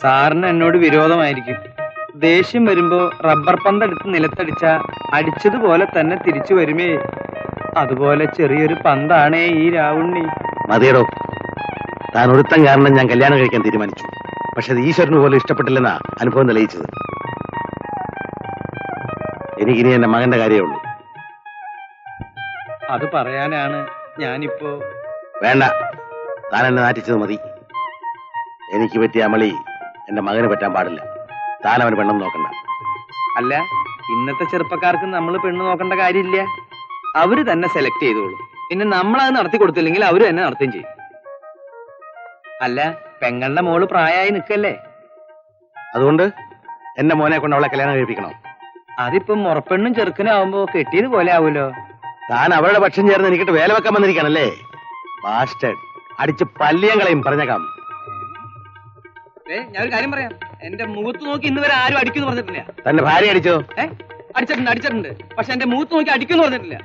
സാറിന് എന്നോട് വിരോധമായിരിക്കും. ദേഷ്യം വരുമ്പോ റബ്ബർ പന്തെടുത്ത് നിലത്തടിച്ച അടിച്ചതുപോലെ തന്നെ തിരിച്ചു വരുമേ. അതുപോലെ ചെറിയൊരു പന്താണേ ഈ രാവുണ്ണി. മതിയടോ, താൻ ഒരുത്തം കാരണം ഞാൻ കല്യാണം കഴിക്കാൻ തീരുമാനിച്ചു. പക്ഷെ അത് ഈശ്വരന് പോലെ ഇഷ്ടപ്പെട്ടില്ലെന്നാ അനുഭവം തെളിയിച്ചത്. എനിക്കിനി എന്റെ മകന്റെ കാര്യമേ ഉള്ളൂ. അത് പറയാനാണ് ഞാനിപ്പോ. വേണ്ട, താൻ എന്നെ നാറ്റിച്ചത് മതി. എനിക്ക് പറ്റിയ അമളി എന്റെ മകന് പറ്റാൻ പാടില്ല. താൻ അവന് പെണ്ണം നോക്കണ്ട. അല്ല, ഇന്നത്തെ ചെറുപ്പക്കാർക്ക് നമ്മൾ പെണ്ണ് നോക്കേണ്ട കാര്യമില്ല. അവര് തന്നെ സെലക്ട് ചെയ്തോളൂ. പിന്നെ നമ്മളത് നടത്തി കൊടുത്തില്ലെങ്കിൽ അവര് തന്നെ നടത്തുകയും ചെയ്യും. അല്ല, പെങ്ങളുടെ മോള് പ്രായമായി നിൽക്കല്ലേ. അതുകൊണ്ട് എന്റെ മോനെ കൊണ്ട് അവളെ കല്യാണം കഴിപ്പിക്കണം. അതിപ്പം മുറപ്പെണ്ണും ചെറുക്കനും ആവുമ്പോ കെട്ടിയത് പോലെ ആവൂലോ. താൻ അവരുടെ പക്ഷം ചേർന്ന് എനിക്കിട്ട് വേല വെക്കാൻ വന്നിരിക്കണല്ലേ. ബാസ്റ്റേഡ്, അടിച്ച് പല്ലിയം കളയും പറഞ്ഞേക്കാം. ഞാൻ ഒരു കാര്യം പറയാം. എന്റെ മുഖത്ത് നോക്കി ഇന്ന് വരെ ആരും അടിക്കുന്നു പറഞ്ഞിട്ടില്ല. തന്റെ ഭാര്യ അടിച്ചോ? അടിച്ചിട്ടുണ്ട്. പക്ഷെ എന്റെ മുഖത്ത് നോക്കി അടിക്കുന്നു പറഞ്ഞിട്ടില്ല.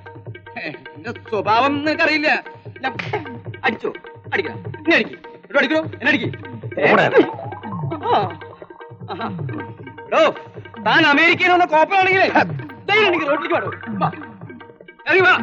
എന്റെ സ്വഭാവം നിനക്കറിയില്ല. അടിച്ചോ? അടിക്കാം. ഇനി അടിക്കും. അടിക്കോ? എന്നെ അടിക്കും. താൻ അമേരിക്കയിൽ വന്ന കോപ്പറാണെങ്കിലേ എനിക്ക് റോട്ടിലേക്ക് പാടോ. ഇറങ്ങി വാ.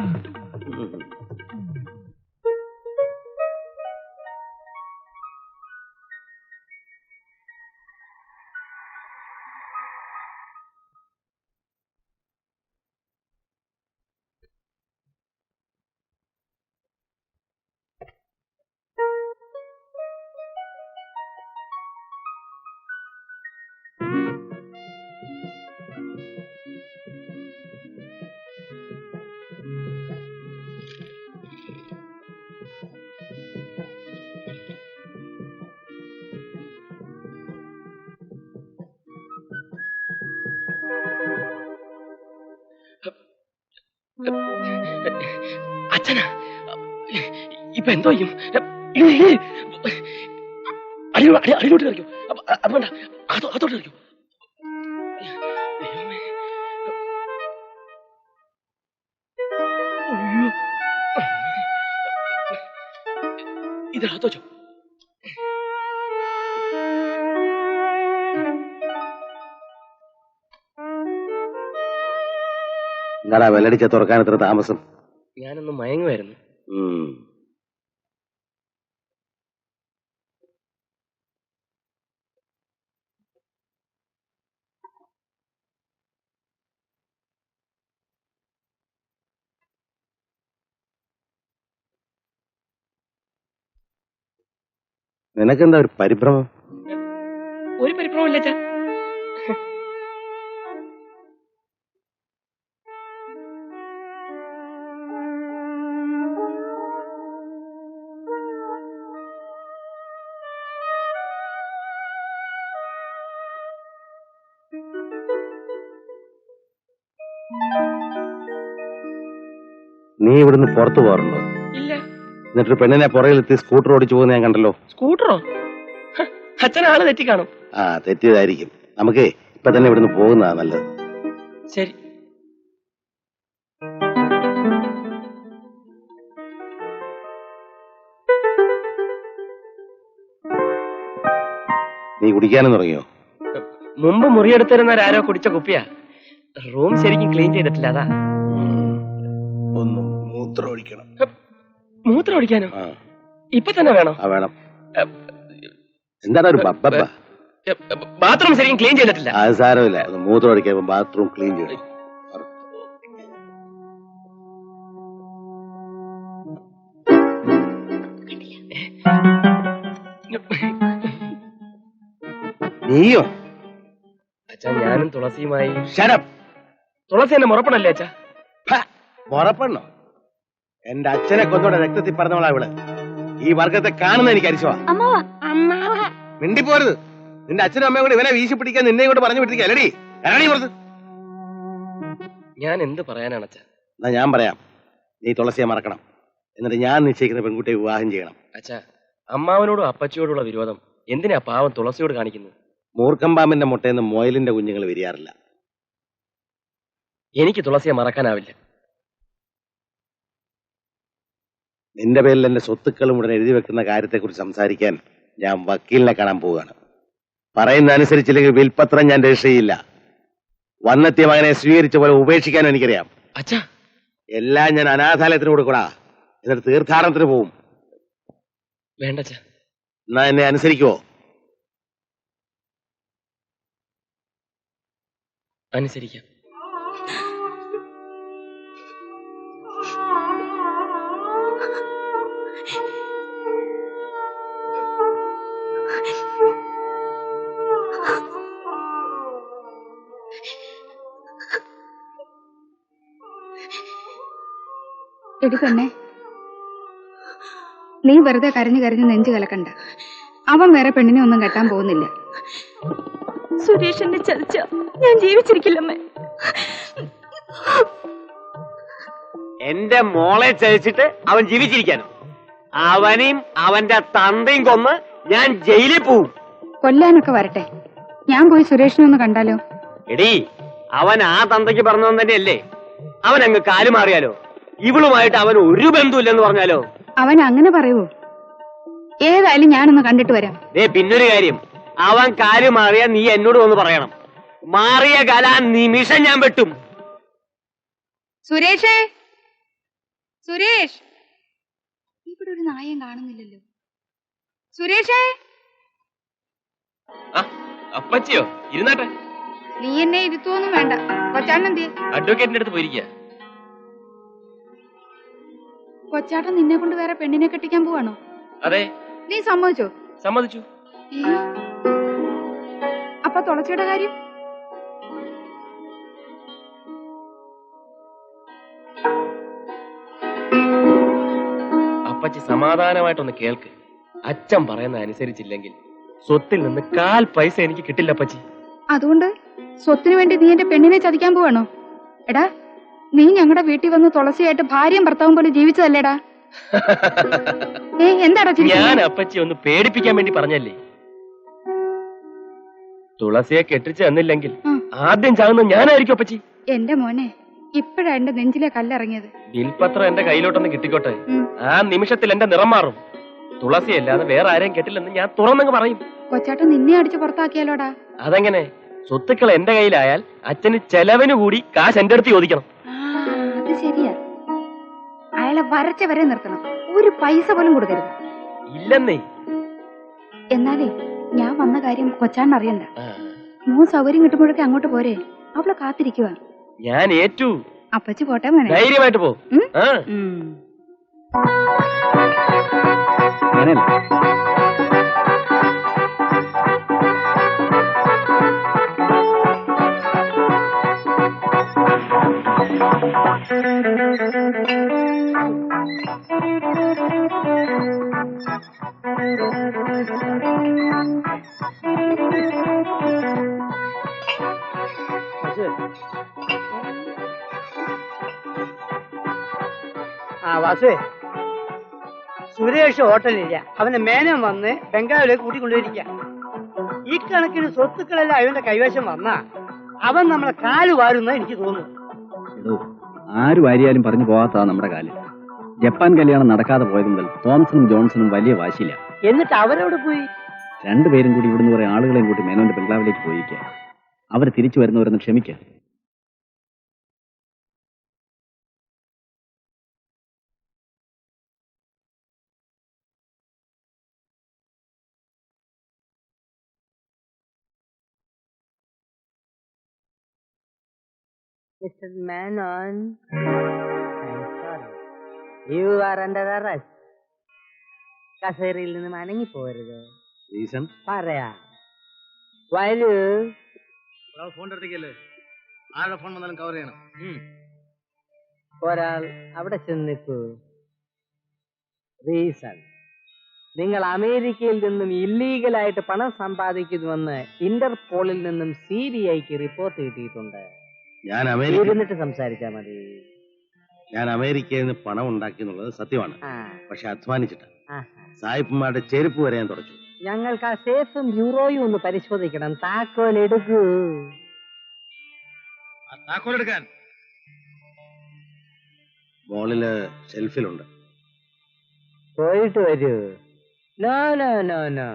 അച്ഛനാ, ഇപ്പൊ എന്തോ ചെയ്യും? അടിയിലോട്ട് കളിക്കും. അതുകൊണ്ട അതോട്ട് കളിക്കും. ഇതിനകത്തോ? എന്താടാ വെല്ലടിച്ച തുറക്കാൻ ഇത്ര താമസം? ഞാനൊന്ന് മയങ്ങുമായിരുന്നു. നിനക്കെന്താ ഒരു പരിഭ്രമം? ഒരു പരിഭ്രമമില്ല അച്ഛാ. നീ ഇവിടുന്ന് പുറത്തു പോകാറുണ്ടോ? ഇല്ല. എന്നിട്ടൊരു പെണ്ണിനെ പുറകിലെത്തി സ്കൂട്ടർ ഓടിച്ചു പോകുന്ന ഞാൻ കണ്ടല്ലോ. സ്കൂട്ടറോ? അച്ഛൻ ആള് തെറ്റി കാണും. ആ, തെറ്റിയതായിരിക്കും. നമുക്കേ ഇപ്പൊ തന്നെ ഇവിടുന്ന് പോകുന്നതാ നല്ലത്. ശരി. നീ കുടിക്കാനും തുടങ്ങിയോ? മുമ്പ് മുറിയെടുത്തിരുന്നവരാരോ കുടിച്ച കുപ്പിയാ. റൂം ശരിക്കും ക്ലീൻ ചെയ്തിട്ടില്ല, അതാ. ഒന്ന് മൂത്രം ഒഴിക്കണം. മൂത്രം ഒഴിക്കാനോ? ഇപ്പൊ തന്നെ വേണോ? വേണം. എന്താണ് ഒരു ബബ്ബ? ബാത്റൂം ശരിക്കും ക്ലീൻ ചെയ്തിട്ടില്ല. അത് സാരമില്ല. മൂത്രം ഒഴിക്കാൻ ബാത്റൂം ക്ലീൻ ചെയ്യണം. നീയോ? അച്ഛാ, ഞാനും തുളസിയുമായി. ശരം. തുളസി എന്നെ മുറപ്പണല്ലേ അച്ഛാ? മുറപ്പെണ്ണോ? എന്റെ അച്ഛനെ കൊന്നോടെ രക്തത്തിൽ പറഞ്ഞവളാ ഇവിടെ. ഈ വർഗത്തെ കാണുന്ന എനിക്ക് അരിശവാ. മിണ്ടിപ്പോരുത്. നിന്റെ അച്ഛനും അമ്മയും കൂടെ ഇവനെ വീശി പിടിക്കാൻ നിന്നെ കൂടെ പറഞ്ഞു വിട്ടിരിക്കുക അല്ലടി. ഇറങ്ങി പുറത്ത്. ഞാൻ എന്ത് പറയാനാണ് അച്ഛാ? എന്നാ ഞാൻ പറയാം. നീ തുളസിയെ മറക്കണം. എന്നിട്ട് ഞാൻ നിശ്ചയിക്കുന്ന പെൺകുട്ടിയെ വിവാഹം ചെയ്യണം. അച്ഛാ, അമ്മാവനോടും അപ്പച്ചിയോടുള്ള വിരോധം എന്തിനാ പാവം തുളസിയോട് കാണിക്കുന്നത്? മൂർഖമ്പാമ്പിന്റെ മുട്ടയെന്ന് മൊയലിന്റെ കുഞ്ഞുങ്ങൾ വിരിയാറില്ല. എനിക്ക് തുളസിയെ മറക്കാനാവില്ല. നിന്റെ പേരിൽ എന്റെ സ്വത്തുക്കളും ഉടനെ എഴുതി വെക്കുന്ന കാര്യത്തെക്കുറിച്ച് സംസാരിക്കാൻ ഞാൻ വക്കീലിനെ കാണാൻ പോവുകയാണ്. പറയുന്ന അനുസരിച്ചില്ലെങ്കിൽ വിൽപത്രം ഞാൻ രജിസ്റ്റർ ചെയ്യില്ല. വന്നെത്തിയ മകനെ സ്വീകരിച്ച പോലെ ഉപേക്ഷിക്കാനും എനിക്കറിയാം. അച്ഛാ, എല്ലാം ഞാൻ അനാഥാലയത്തിന് കൊടുക്കൂടാ. എന്നിട്ട് തീർത്ഥാടനത്തിന് പോവും. വേണ്ട അച്ഛാ. എന്നാ എന്നെ അനുസരിക്കുവോ? അനുസരിക്കാം. എടി പെണ്ണെ, നീ വെറുതെ കരഞ്ഞു കരഞ്ഞ് നെഞ്ചു കലക്കണ്ട. അവൻ വേറെ പെണ്ണിനെ ഒന്നും കെട്ടാൻ പോകുന്നില്ല. സുരേഷ് എന്നെ ചതിച്ച ഞാൻ ജീവിച്ചിരിക്കില്ലമ്മേ. എന്റെ മോളെ ചതിച്ചിട്ട് അവൻ ജീവിച്ചിരിക്കാനോ? അവനെയും അവന്റെ തന്തയും കൊന്ന് ഞാൻ ജയിലിൽ പോവും. കൊല്ലാനൊക്കെ വരട്ടെ, ഞാൻ പോയി സുരേഷിനെ ഒന്ന് കണ്ടാലോ? എടീ, അവൻ ആ തന്തയ്ക്ക് പറഞ്ഞവൻ തന്നെയല്ലേ? അവൻ അങ്ങ് കാലുമാറിയാലോ? ഇവളുമായിട്ട് അവൻ ഒരു ബന്ധുവില്ലെന്ന് പറഞ്ഞാലോ? അവൻ അങ്ങനെ പറയൂ? ഏതായാലും ഞാനൊന്ന് കണ്ടിട്ട് വരാം. പിന്നൊരു കാര്യം, അവൻ കാല് മാറിയാ നീ എന്നോട് വന്ന് പറയണം. മാറിയ കാല നിമിഷം ഞാൻ വെട്ടും. സുരേഷേ, സുരേഷ്, ഇവിടെ ഒരു നായം കാണുന്നില്ലല്ലോ. സുരേഷേ. അപ്പച്ചിയോ? ഇരുന്നാട്ടെ. നീ എന്നെ ഇരുത്തുവൊന്നും വേണ്ട. കൊച്ചാട്ടൻ അഡ്വക്കേറ്റിന്റെ അടുത്ത് പോയിരിക്കുക. കൊച്ചാട്ടൻ നിന്നെ കൊണ്ട് വേറെ പെണ്ണിനെ കെട്ടിക്കാൻ പോവാണോ? അതെ. നീ സമ്മതിച്ചോ? സമ്മതിച്ചു. അപ്പൊ തുളസിയുടെ കാര്യം? അപ്പച്ചി സമാധാനമായിട്ടൊന്ന് കേൾക്ക്. അച്ഛൻ പറയുന്ന അനുസരിച്ചില്ലെങ്കിൽ സ്വത്തിൽ നിന്ന് 1/4 പൈസ എനിക്ക് കിട്ടില്ല അപ്പച്ചി. അതുകൊണ്ട് സ്വത്തിനു വേണ്ടി നീ എന്റെ പെണ്ണിനെ ചതിക്കാൻ പോവാണോ? എടാ, നീ ഞങ്ങളുടെ വീട്ടിൽ വന്ന് തുളസിയായിട്ട് ഭാര്യയും ഭർത്താവും പോലെ ജീവിച്ചതല്ലേടാ? എന്താടാ? ഞാൻ അപ്പച്ചി ഒന്ന് പേടിപ്പിക്കാൻ വേണ്ടി പറഞ്ഞല്ലേ. തുളസിയെ കെട്ടിച്ച് തന്നില്ലെങ്കിൽ ആദ്യം ചാകുന്നത് ഞാനായിരിക്കും അപ്പച്ചി. എന്റെ മോനെ, ഇപ്പഴാ എന്റെ നെഞ്ചിലെ കല്ലിറങ്ങിയത്. ബിൽപത്രം എന്റെ കയ്യിലോട്ടൊന്ന് കിട്ടിക്കോട്ടെ. ആ നിമിഷത്തിൽ എന്റെ നിറം മാറും. തുളസിയല്ലാതെ വേറെ ആരെയും കെട്ടില്ലെന്ന് ഞാൻ തുറന്നങ്ങ് പറയും. കൊച്ചാട്ടൻ നിന്നെ അടിച്ച് പുറത്താക്കിയാലോടാ? അതെങ്ങനെ? സ്വത്തുക്കൾ എന്റെ കയ്യിലായാൽ അച്ഛന് ചെലവിന് കൂടി കാശ് എന്റെ അടുത്ത് ചോദിക്കണം. അത് ശരിയാ. അയാളെ വരച്ച വരെ നിർത്തണം. ഒരു പൈസ പോലും കൊടുക്കരുത്. ഇല്ലെന്നേ. എന്നാലേ ഞാൻ വന്ന കാര്യം കൊച്ചാണ് അറിയണ്ട. മോൻ സൗകര്യം കിട്ടുമ്പോഴൊക്കെ അങ്ങോട്ട് പോരെ. അവളെ കാത്തിരിക്കുക. ഞാൻ ഏറ്റു. അപ്പച്ചി പോട്ടെ മോനെ. ധൈര്യമായിട്ട് പോ. ആ വാസുവേ, സുരേഷ് ഹോട്ടലില്ല. അവന്റെ മേനം വന്ന് ബംഗാളിലേക്ക് കൂട്ടിക്കൊണ്ടിരിക്കുക. ഈ കണക്കിന് സ്വത്തുക്കളെല്ലാം അവന്റെ കൈവശം വന്നാ അവൻ നമ്മളെ കാല് വാരുന്ന എനിക്ക് തോന്നുന്നു. ആര് വാരിയാലും പറഞ്ഞു പോകാത്തതാ നമ്മുടെ കാല്. ജപ്പാൻ കല്യാണം നടക്കാതെ പോയത് മുതൽ തോംസണും ജോൺസണും വലിയ വാശിയില്ല. എന്നിട്ട് അവരവിടെ പോയി രണ്ടുപേരും കൂടി ഇവിടുന്ന് കുറെ ആളുകളെയും കൂട്ടി മേനോന്റെ ബംഗ്ലാവിലേക്ക് പോയിക്കുക. അവർ തിരിച്ചു വരുന്നവരെന്ന് ക്ഷമിക്കുക. Mr. Menon, I'm sorry. You are under arrest. കസേരയിൽ നിന്ന് അനങ്ങി പോരുത്. റീസൺ പറയാ. വരൂ. ഫോൺ എടുത്തേക്കല്ലേ, ആരുടെ ഫോൺ വന്നാലും കവർ ചെയ്യണം. ഒരാൾ അവിടെ ചെന്ന് നിൽക്കൂ. റീസൺ, നിങ്ങൾ അമേരിക്കയിൽ നിന്നും ഇല്ലീഗലായിട്ട് പണം സമ്പാദിക്കുന്നുവെന്ന് ഇന്റർപോളിൽ നിന്നും CBIക്ക് റിപ്പോർട്ട് കിട്ടിയിട്ടുണ്ട്. ഇരുന്നിട്ട് സംസാരിച്ചാ മതി. ഞാൻ അമേരിക്കയിൽ നിന്ന് പണം ഉണ്ടാക്കി എന്നുള്ളത് സത്യമാണ്. പക്ഷെ അധ്വാനിച്ചിട്ട് സായിപ്പുമാരുടെ ചെരുപ്പ് വരെ ഞാൻ തുടച്ചു. ഞങ്ങൾക്ക് ആ സേഫും ബ്യൂറോയും ഒന്ന് പരിശോധിക്കണം. താക്കോൽ എടുക്കൂ. താക്കോലെടുക്കാൻ മോളില് ഷെൽഫിലുണ്ട്. പോയിട്ട് വരൂ. No no no no.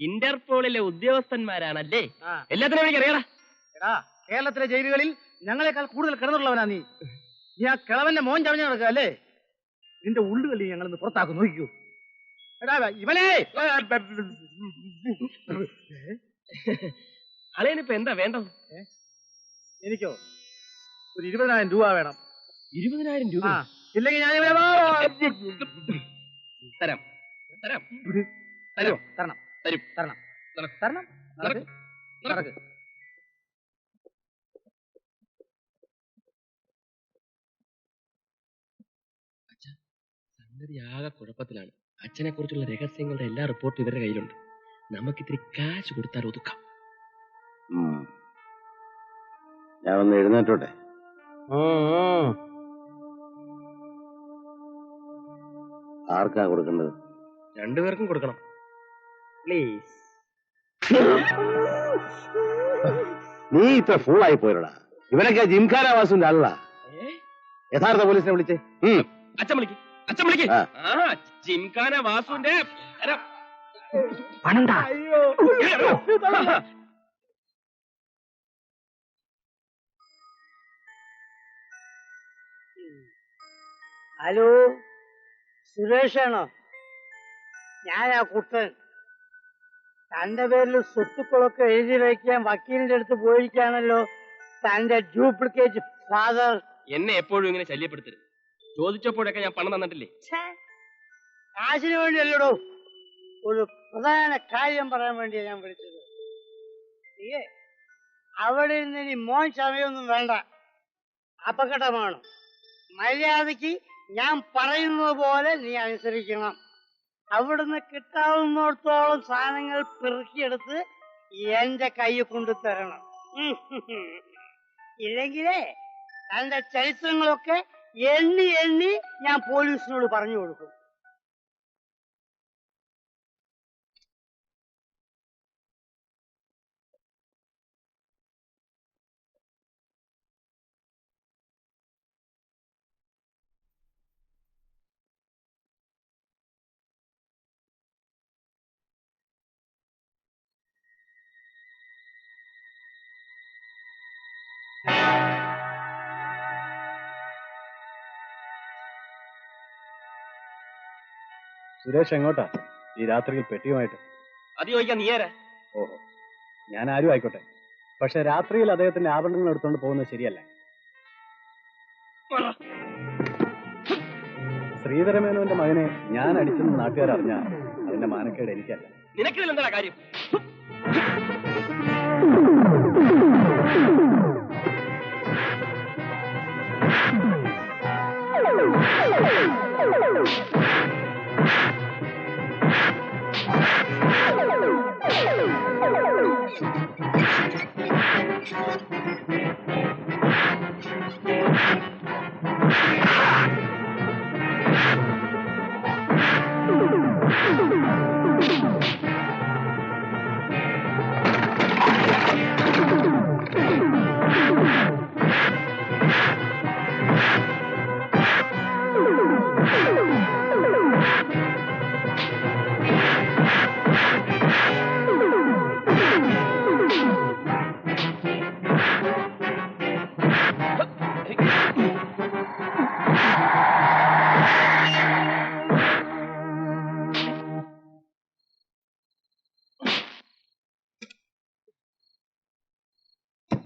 ഇന്റർപോളിലെ ഉദ്യോഗസ്ഥന്മാരാണല്ലേ? എല്ലാത്തിനും എനിക്ക് അറിയണം. എടാ, കേരളത്തിലെ ജയിലുകളിൽ ഞങ്ങളെക്കാൾ കൂടുതൽ കിടന്നുള്ളവനാ നീ. നീ ആ കിളവന്റെ മോൻ ചവഞ്ഞ നടക്കുക അല്ലേ? നിന്റെ ഉള്ളുകളി ഞങ്ങൾ ഇന്ന് പുറത്താക്കും. നോക്കിക്കൂ. എടാ ഇവനെ അളിയനിപ്പോ എന്താ വേണ്ടത്? എനിക്കോ ഒരു 20,000 രൂപ വേണം. 20,000 രൂപ? ഇല്ലെങ്കിൽ ഞാൻ തരാം. തരാം. തരുമോ? തരണം. തരും. തരണം. തരണം. നടക്ക്. നടക്ക്. സംഗതി ആകെ കുഴപ്പത്തിലാണ്. അച്ഛനെ കുറിച്ചുള്ള രഹസ്യങ്ങളുടെ എല്ലാ റിപ്പോർട്ടും ഇവരുടെ കയ്യിലുണ്ട്. നമുക്കിത്തിരി കാശ് കൊടുത്താൽ ഒതുക്കാം. ഞാൻ ഒന്ന് എഴുന്നേറ്റോട്ടെ. ആർക്കാ കൊടുക്കേണ്ടത്? രണ്ടുപേർക്കും കൊടുക്കണം. പ്ലീസ്. നീ ഇത്ര ഫൂളായി പോയടാ. ഇവനൊക്കെ ജിംഖാന വാസുവിന്റെ ആളാ. യഥാർത്ഥ പോലീസിനെ വിളിച്ചേ. അച്ഛൻ വിളിക്ക്. അച്ഛൻ വിളിക്ക്. ജിംഖാന വാസുവിന്റെ ഹലോ, സുരേഷാണോ? ഞാനാ കുട്ടൻ. തന്റെ പേരിൽ സ്വത്തുക്കളൊക്കെ എഴുതി വയ്ക്കാൻ വക്കീലിന്റെ അടുത്ത് പോയിരിക്കാണല്ലോ തന്റെ ഡ്യൂപ്ലിക്കേറ്റ് ഫാദർ. എന്നെ എപ്പോഴും ഇങ്ങനെ ശല്യപ്പെടുത്തരുത്. ചോദിച്ചപ്പോഴൊക്കെ ഞാൻ പണം തന്നിട്ടില്ലേ? കാശിന് വേണ്ടിയല്ലടോ, ഒരു പ്രധാന കാര്യം പറയാൻ വേണ്ടിയാ ഞാൻ വിളിച്ചത്. അവിടെ നിന്ന് ഇനി മോൻ സമയമൊന്നും വേണ്ട. അപകടമാണ്. മര്യാദക്ക് ഞാൻ പറയുന്നത് പോലെ നീ അനുസരിക്കണം. അവിടുന്ന് കിട്ടാവുന്നിടത്തോളം സാധനങ്ങൾ പെറുക്കിയെടുത്ത് എന്റെ കൈ കൊണ്ടു തരണം. ഇല്ലെങ്കിലേ തന്റെ ചരിത്രങ്ങളൊക്കെ എണ്ണി എണ്ണി ഞാൻ പോലീസിനോട് പറഞ്ഞു കൊടുക്കും. സുരേഷ് എങ്ങോട്ടാ ഈ രാത്രിയിൽ പെട്ടിയുമായിട്ട്? അത് ചോദിക്കാൻ നീ ആരാ? ഓഹോ, ഞാൻ ആരും ആയിക്കോട്ടെ, പക്ഷെ രാത്രിയിൽ അദ്ദേഹത്തിന്റെ ആഭരണങ്ങൾ എടുത്തുകൊണ്ട് പോകുന്നത് ശരിയല്ല. ശ്രീധരമേനോന്റെ മകനെ ഞാൻ അടിച്ചെന്ന് നാട്ടുകാരറിഞ്ഞ അതിന്റെ മാനക്കേട് എനിക്കല്ല. നിനക്കിതിൽ എന്താ കാര്യം?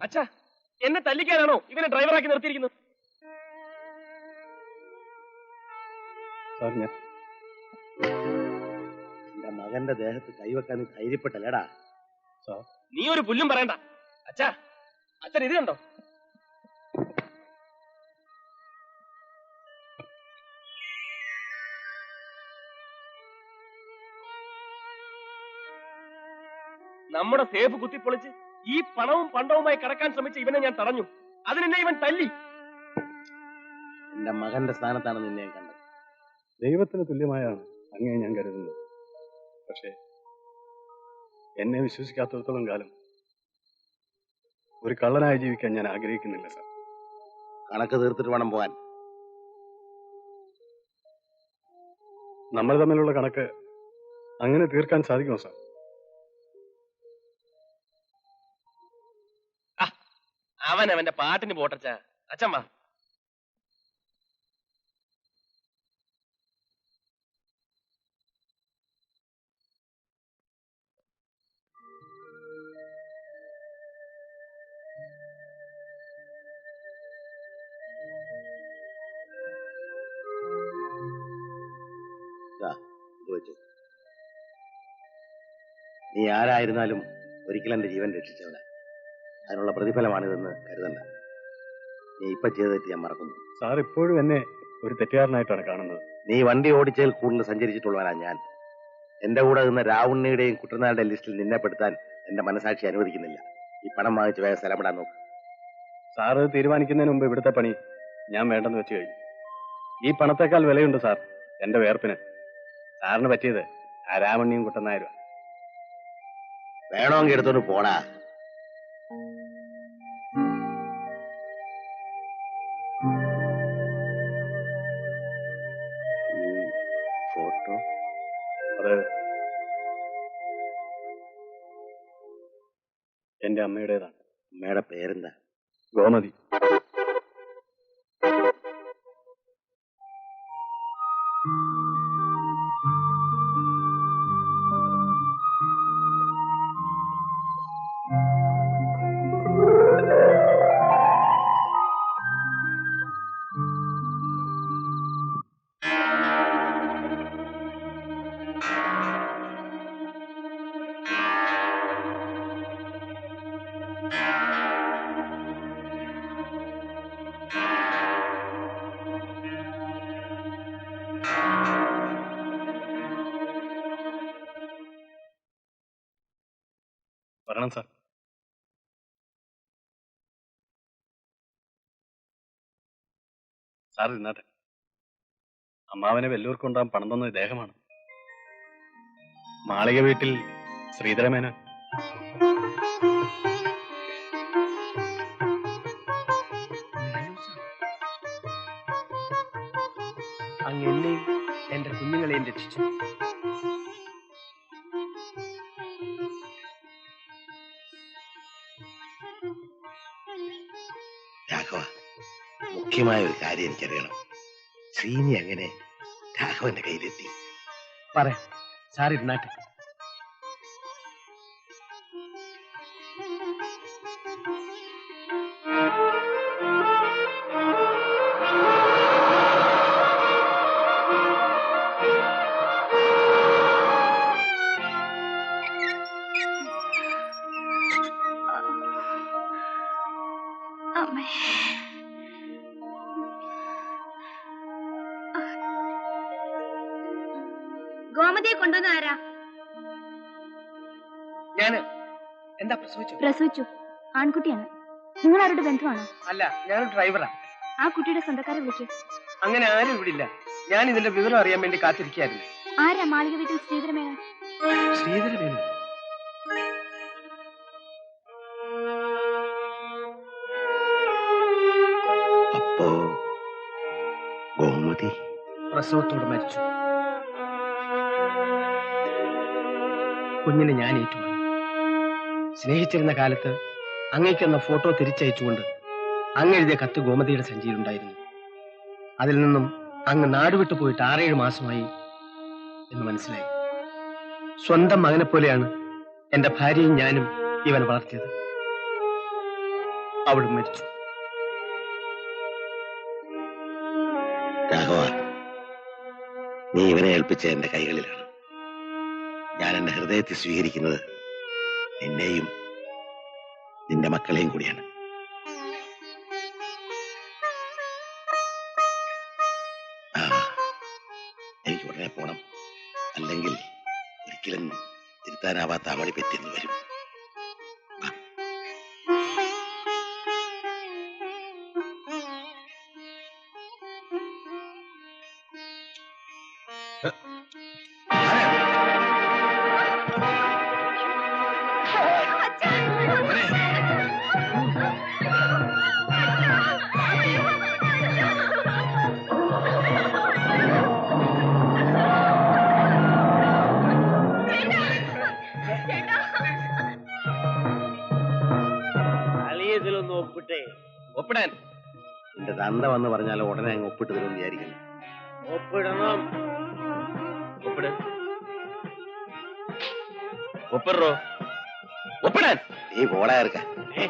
അച്ഛാ, എന്നെ തല്ലിക്കാനാണോ ഇവനെ ഡ്രൈവറാക്കി നിർത്തിയിരിക്കുന്നത്? എന്റെ മകന്റെ ദേഹത്ത് കൈവെക്കാൻ നീ ധൈര്യപ്പെട്ടല്ലേടാ? നീ ഒരു പുല്ലും പറയണ്ട. അച്ഛാ, അച്ഛൻ ഇത് കണ്ടോ? നമ്മുടെ സേഫ് കുത്തിപ്പൊളിച്ച് ഈ പണവും പണ്ടവുമായി കടക്കാൻ ശ്രമിച്ച ഇവനെ ഞാൻ തടഞ്ഞു. അതിനെന്നെ ഇവൻ തല്ലി. എന്റെ മകന്റെ സ്ഥാനത്താണ് നിന്നെ കണ്ടത്. ദൈവത്തിന് തുല്യമായാണ് അങ്ങേ ഞാൻ കരുതുന്നത്. പക്ഷേ എന്നെ വിശ്വസിക്കാത്തിടത്തോളം കാലം ഒരു കള്ളനായി ജീവിക്കാൻ ഞാൻ ആഗ്രഹിക്കുന്നില്ല സാർ. കണക്ക് തീർത്തിട്ട് വേണം പോകാൻ. നമ്മൾ തമ്മിലുള്ള കണക്ക് അങ്ങനെ തീർക്കാൻ സാധിക്കുമോ സാർ? അവൻ അവന്റെ പാട്ടിന് പോട്ടച്ച. അച്ഛമ്മ, നീ ആരായിരുന്നാലും ഒരിക്കലും എന്റെ ജീവൻ രക്ഷിച്ചവനാ. അതിനുള്ള പ്രതിഫലമാണിതെന്ന് കരുതണ്ട. നീ ഇപ്പൊ ചെയ്ത തെറ്റ് ഞാൻ മറക്കുന്നു. സാർ ഇപ്പോഴും എന്നെ ഒരു തെറ്റുകാരനായിട്ടാണ് കാണുന്നത്. നീ വണ്ടി ഓടിച്ചതിൽ കൂടുതൽ സഞ്ചരിച്ചിട്ടുള്ളവനാ ഞാൻ. എന്റെ കൂടെ നിന്ന് രാവുണ്ണിയുടെയും കുട്ടനാളുടെ ലിസ്റ്റിൽ നിന്നെ പെടുത്താൻ എന്റെ മനസാക്ഷി അനുവദിക്കുന്നില്ല. ഈ പണം വാങ്ങിച്ച് വേഗം സ്ഥലമിടാൻ നോക്ക്. സാറ് തീരുമാനിക്കുന്നതിന് മുമ്പ് ഇവിടുത്തെ പണി ഞാൻ വേണ്ടെന്ന് വെച്ച് കഴിഞ്ഞു. ഈ പണത്തേക്കാൾ വിലയുണ്ട് സാർ എന്റെ വേർപ്പിന്. സാറിന് പറ്റിയത് ആ രാവുണ്ണിയും കുട്ടനായരും. വേണമെങ്കിൽ എടുത്തോണ്ട് പോടാ. ഫോട്ടോ അത് എന്റെ അമ്മയുടേതാണ്. അമ്മയുടെ പേരെന്താ? ഗോമതി. വരണം സാർ. സാർ ഇന്നാട്ടെ. അമ്മാവനെ വെല്ലൂർക്ക് കൊണ്ടാൻ പണം തന്ന ഇദ്ദേഹമാണ്. മാളിക വീട്ടിൽ ശ്രീധരമേനോൻ. അങ്ങ് എന്നെയും എന്റെ കുഞ്ഞുങ്ങളെയും രക്ഷിച്ചു. രാഘവ, മുഖ്യമായ ഒരു കാര്യം എനിക്കറിയണം. ശ്രീനി അങ്ങനെ രാഘവന്റെ കയ്യിലെത്തി? പറയാം. സാർ ഇരുന്നാട്ടെ. അമ്മേ, ഗോമതിയെ കൊണ്ടുവന്ന ആരാ? ഞാന്. എന്താ പ്രസവിച്ചു? പ്രസവിച്ചു. ആൺകുട്ടിയാണ്. നിങ്ങൾ ആരുടെ ബന്ധുവാണോ? അല്ല, ഞാനൊരു ഡ്രൈവറാ. ആ കുട്ടിയുടെ സ്വന്തക്കാരെ വിളിക്കൂ. അങ്ങനെ ആരും ഇവിടെ ഇല്ല. ഞാൻ ഇതിന്റെ വിവരം അറിയാൻ വേണ്ടി കാത്തിരിക്കായിരുന്നു. ആരാ മാളിക വീട്ടിൽ ശ്രീധരമേനോൻ? ശ്രീധരമേനോൻ? അപ്പോ ഗോമതി പ്രസവത്തോടെ മരിച്ചു. കുഞ്ഞിനെ ഞാൻ ഏറ്റുവാങ്ങി. സ്നേഹിച്ചിരുന്ന കാലത്ത് അങ്ങേക്കെന്ന ഫോട്ടോ തിരിച്ചയച്ചുകൊണ്ട് അങ്ങെഴുതിയ കത്ത് ഗോമതിയുടെ സഞ്ചിയിലുണ്ടായിരുന്നു. അതിൽ നിന്നും അങ്ങ് നാടുവിട്ടു പോയിട്ട് 6-7 മാസമായി എന്ന് മനസ്സിലായി. സ്വന്തം മകനെ പോലെയാണ് എന്റെ ഭാര്യയും ഞാനും ഇവൻ വളർത്തിയത്. അവിടെ മരിച്ചു. രാഘവ, നീ ഇവനെ ഏൽപ്പിച്ച എന്റെ കൈകളിലാണ്. ഞാൻ എന്റെ ഹൃദയത്തിൽ സ്വീകരിക്കുന്നത് നിന്നെയും നിന്റെ മക്കളെയും കൂടിയാണ്. എനിക്ക് ഉടനെ പോണം, അല്ലെങ്കിൽ ഒരിക്കലും തിരുത്താനാവാത്ത അവളി പറ്റിയെന്ന് വരും. അളിയതിലൊന്ന് ഒപ്പിട്ടേ. ഒപ്പിടാൻ എന്റെ തന്ത വന്ന് പറഞ്ഞാൽ ഉടനെ അങ്ങ് ഒപ്പിട്ട് തരുമെന്ന് വിചാരിക്കുന്നു. ഒപ്പിടണം. ഒപ്പിട്. ഒപ്പിടോ. ഒപ്പിടാൻ. നീ പോടാ ഇറക്ക. Ha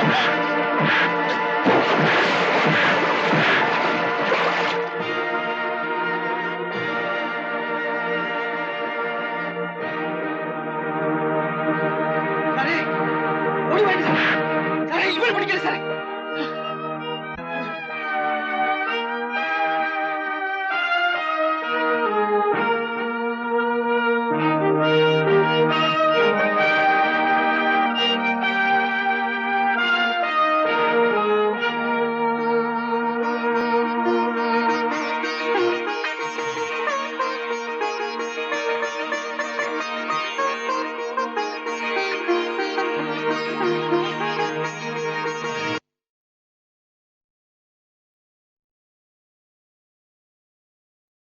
ha ha!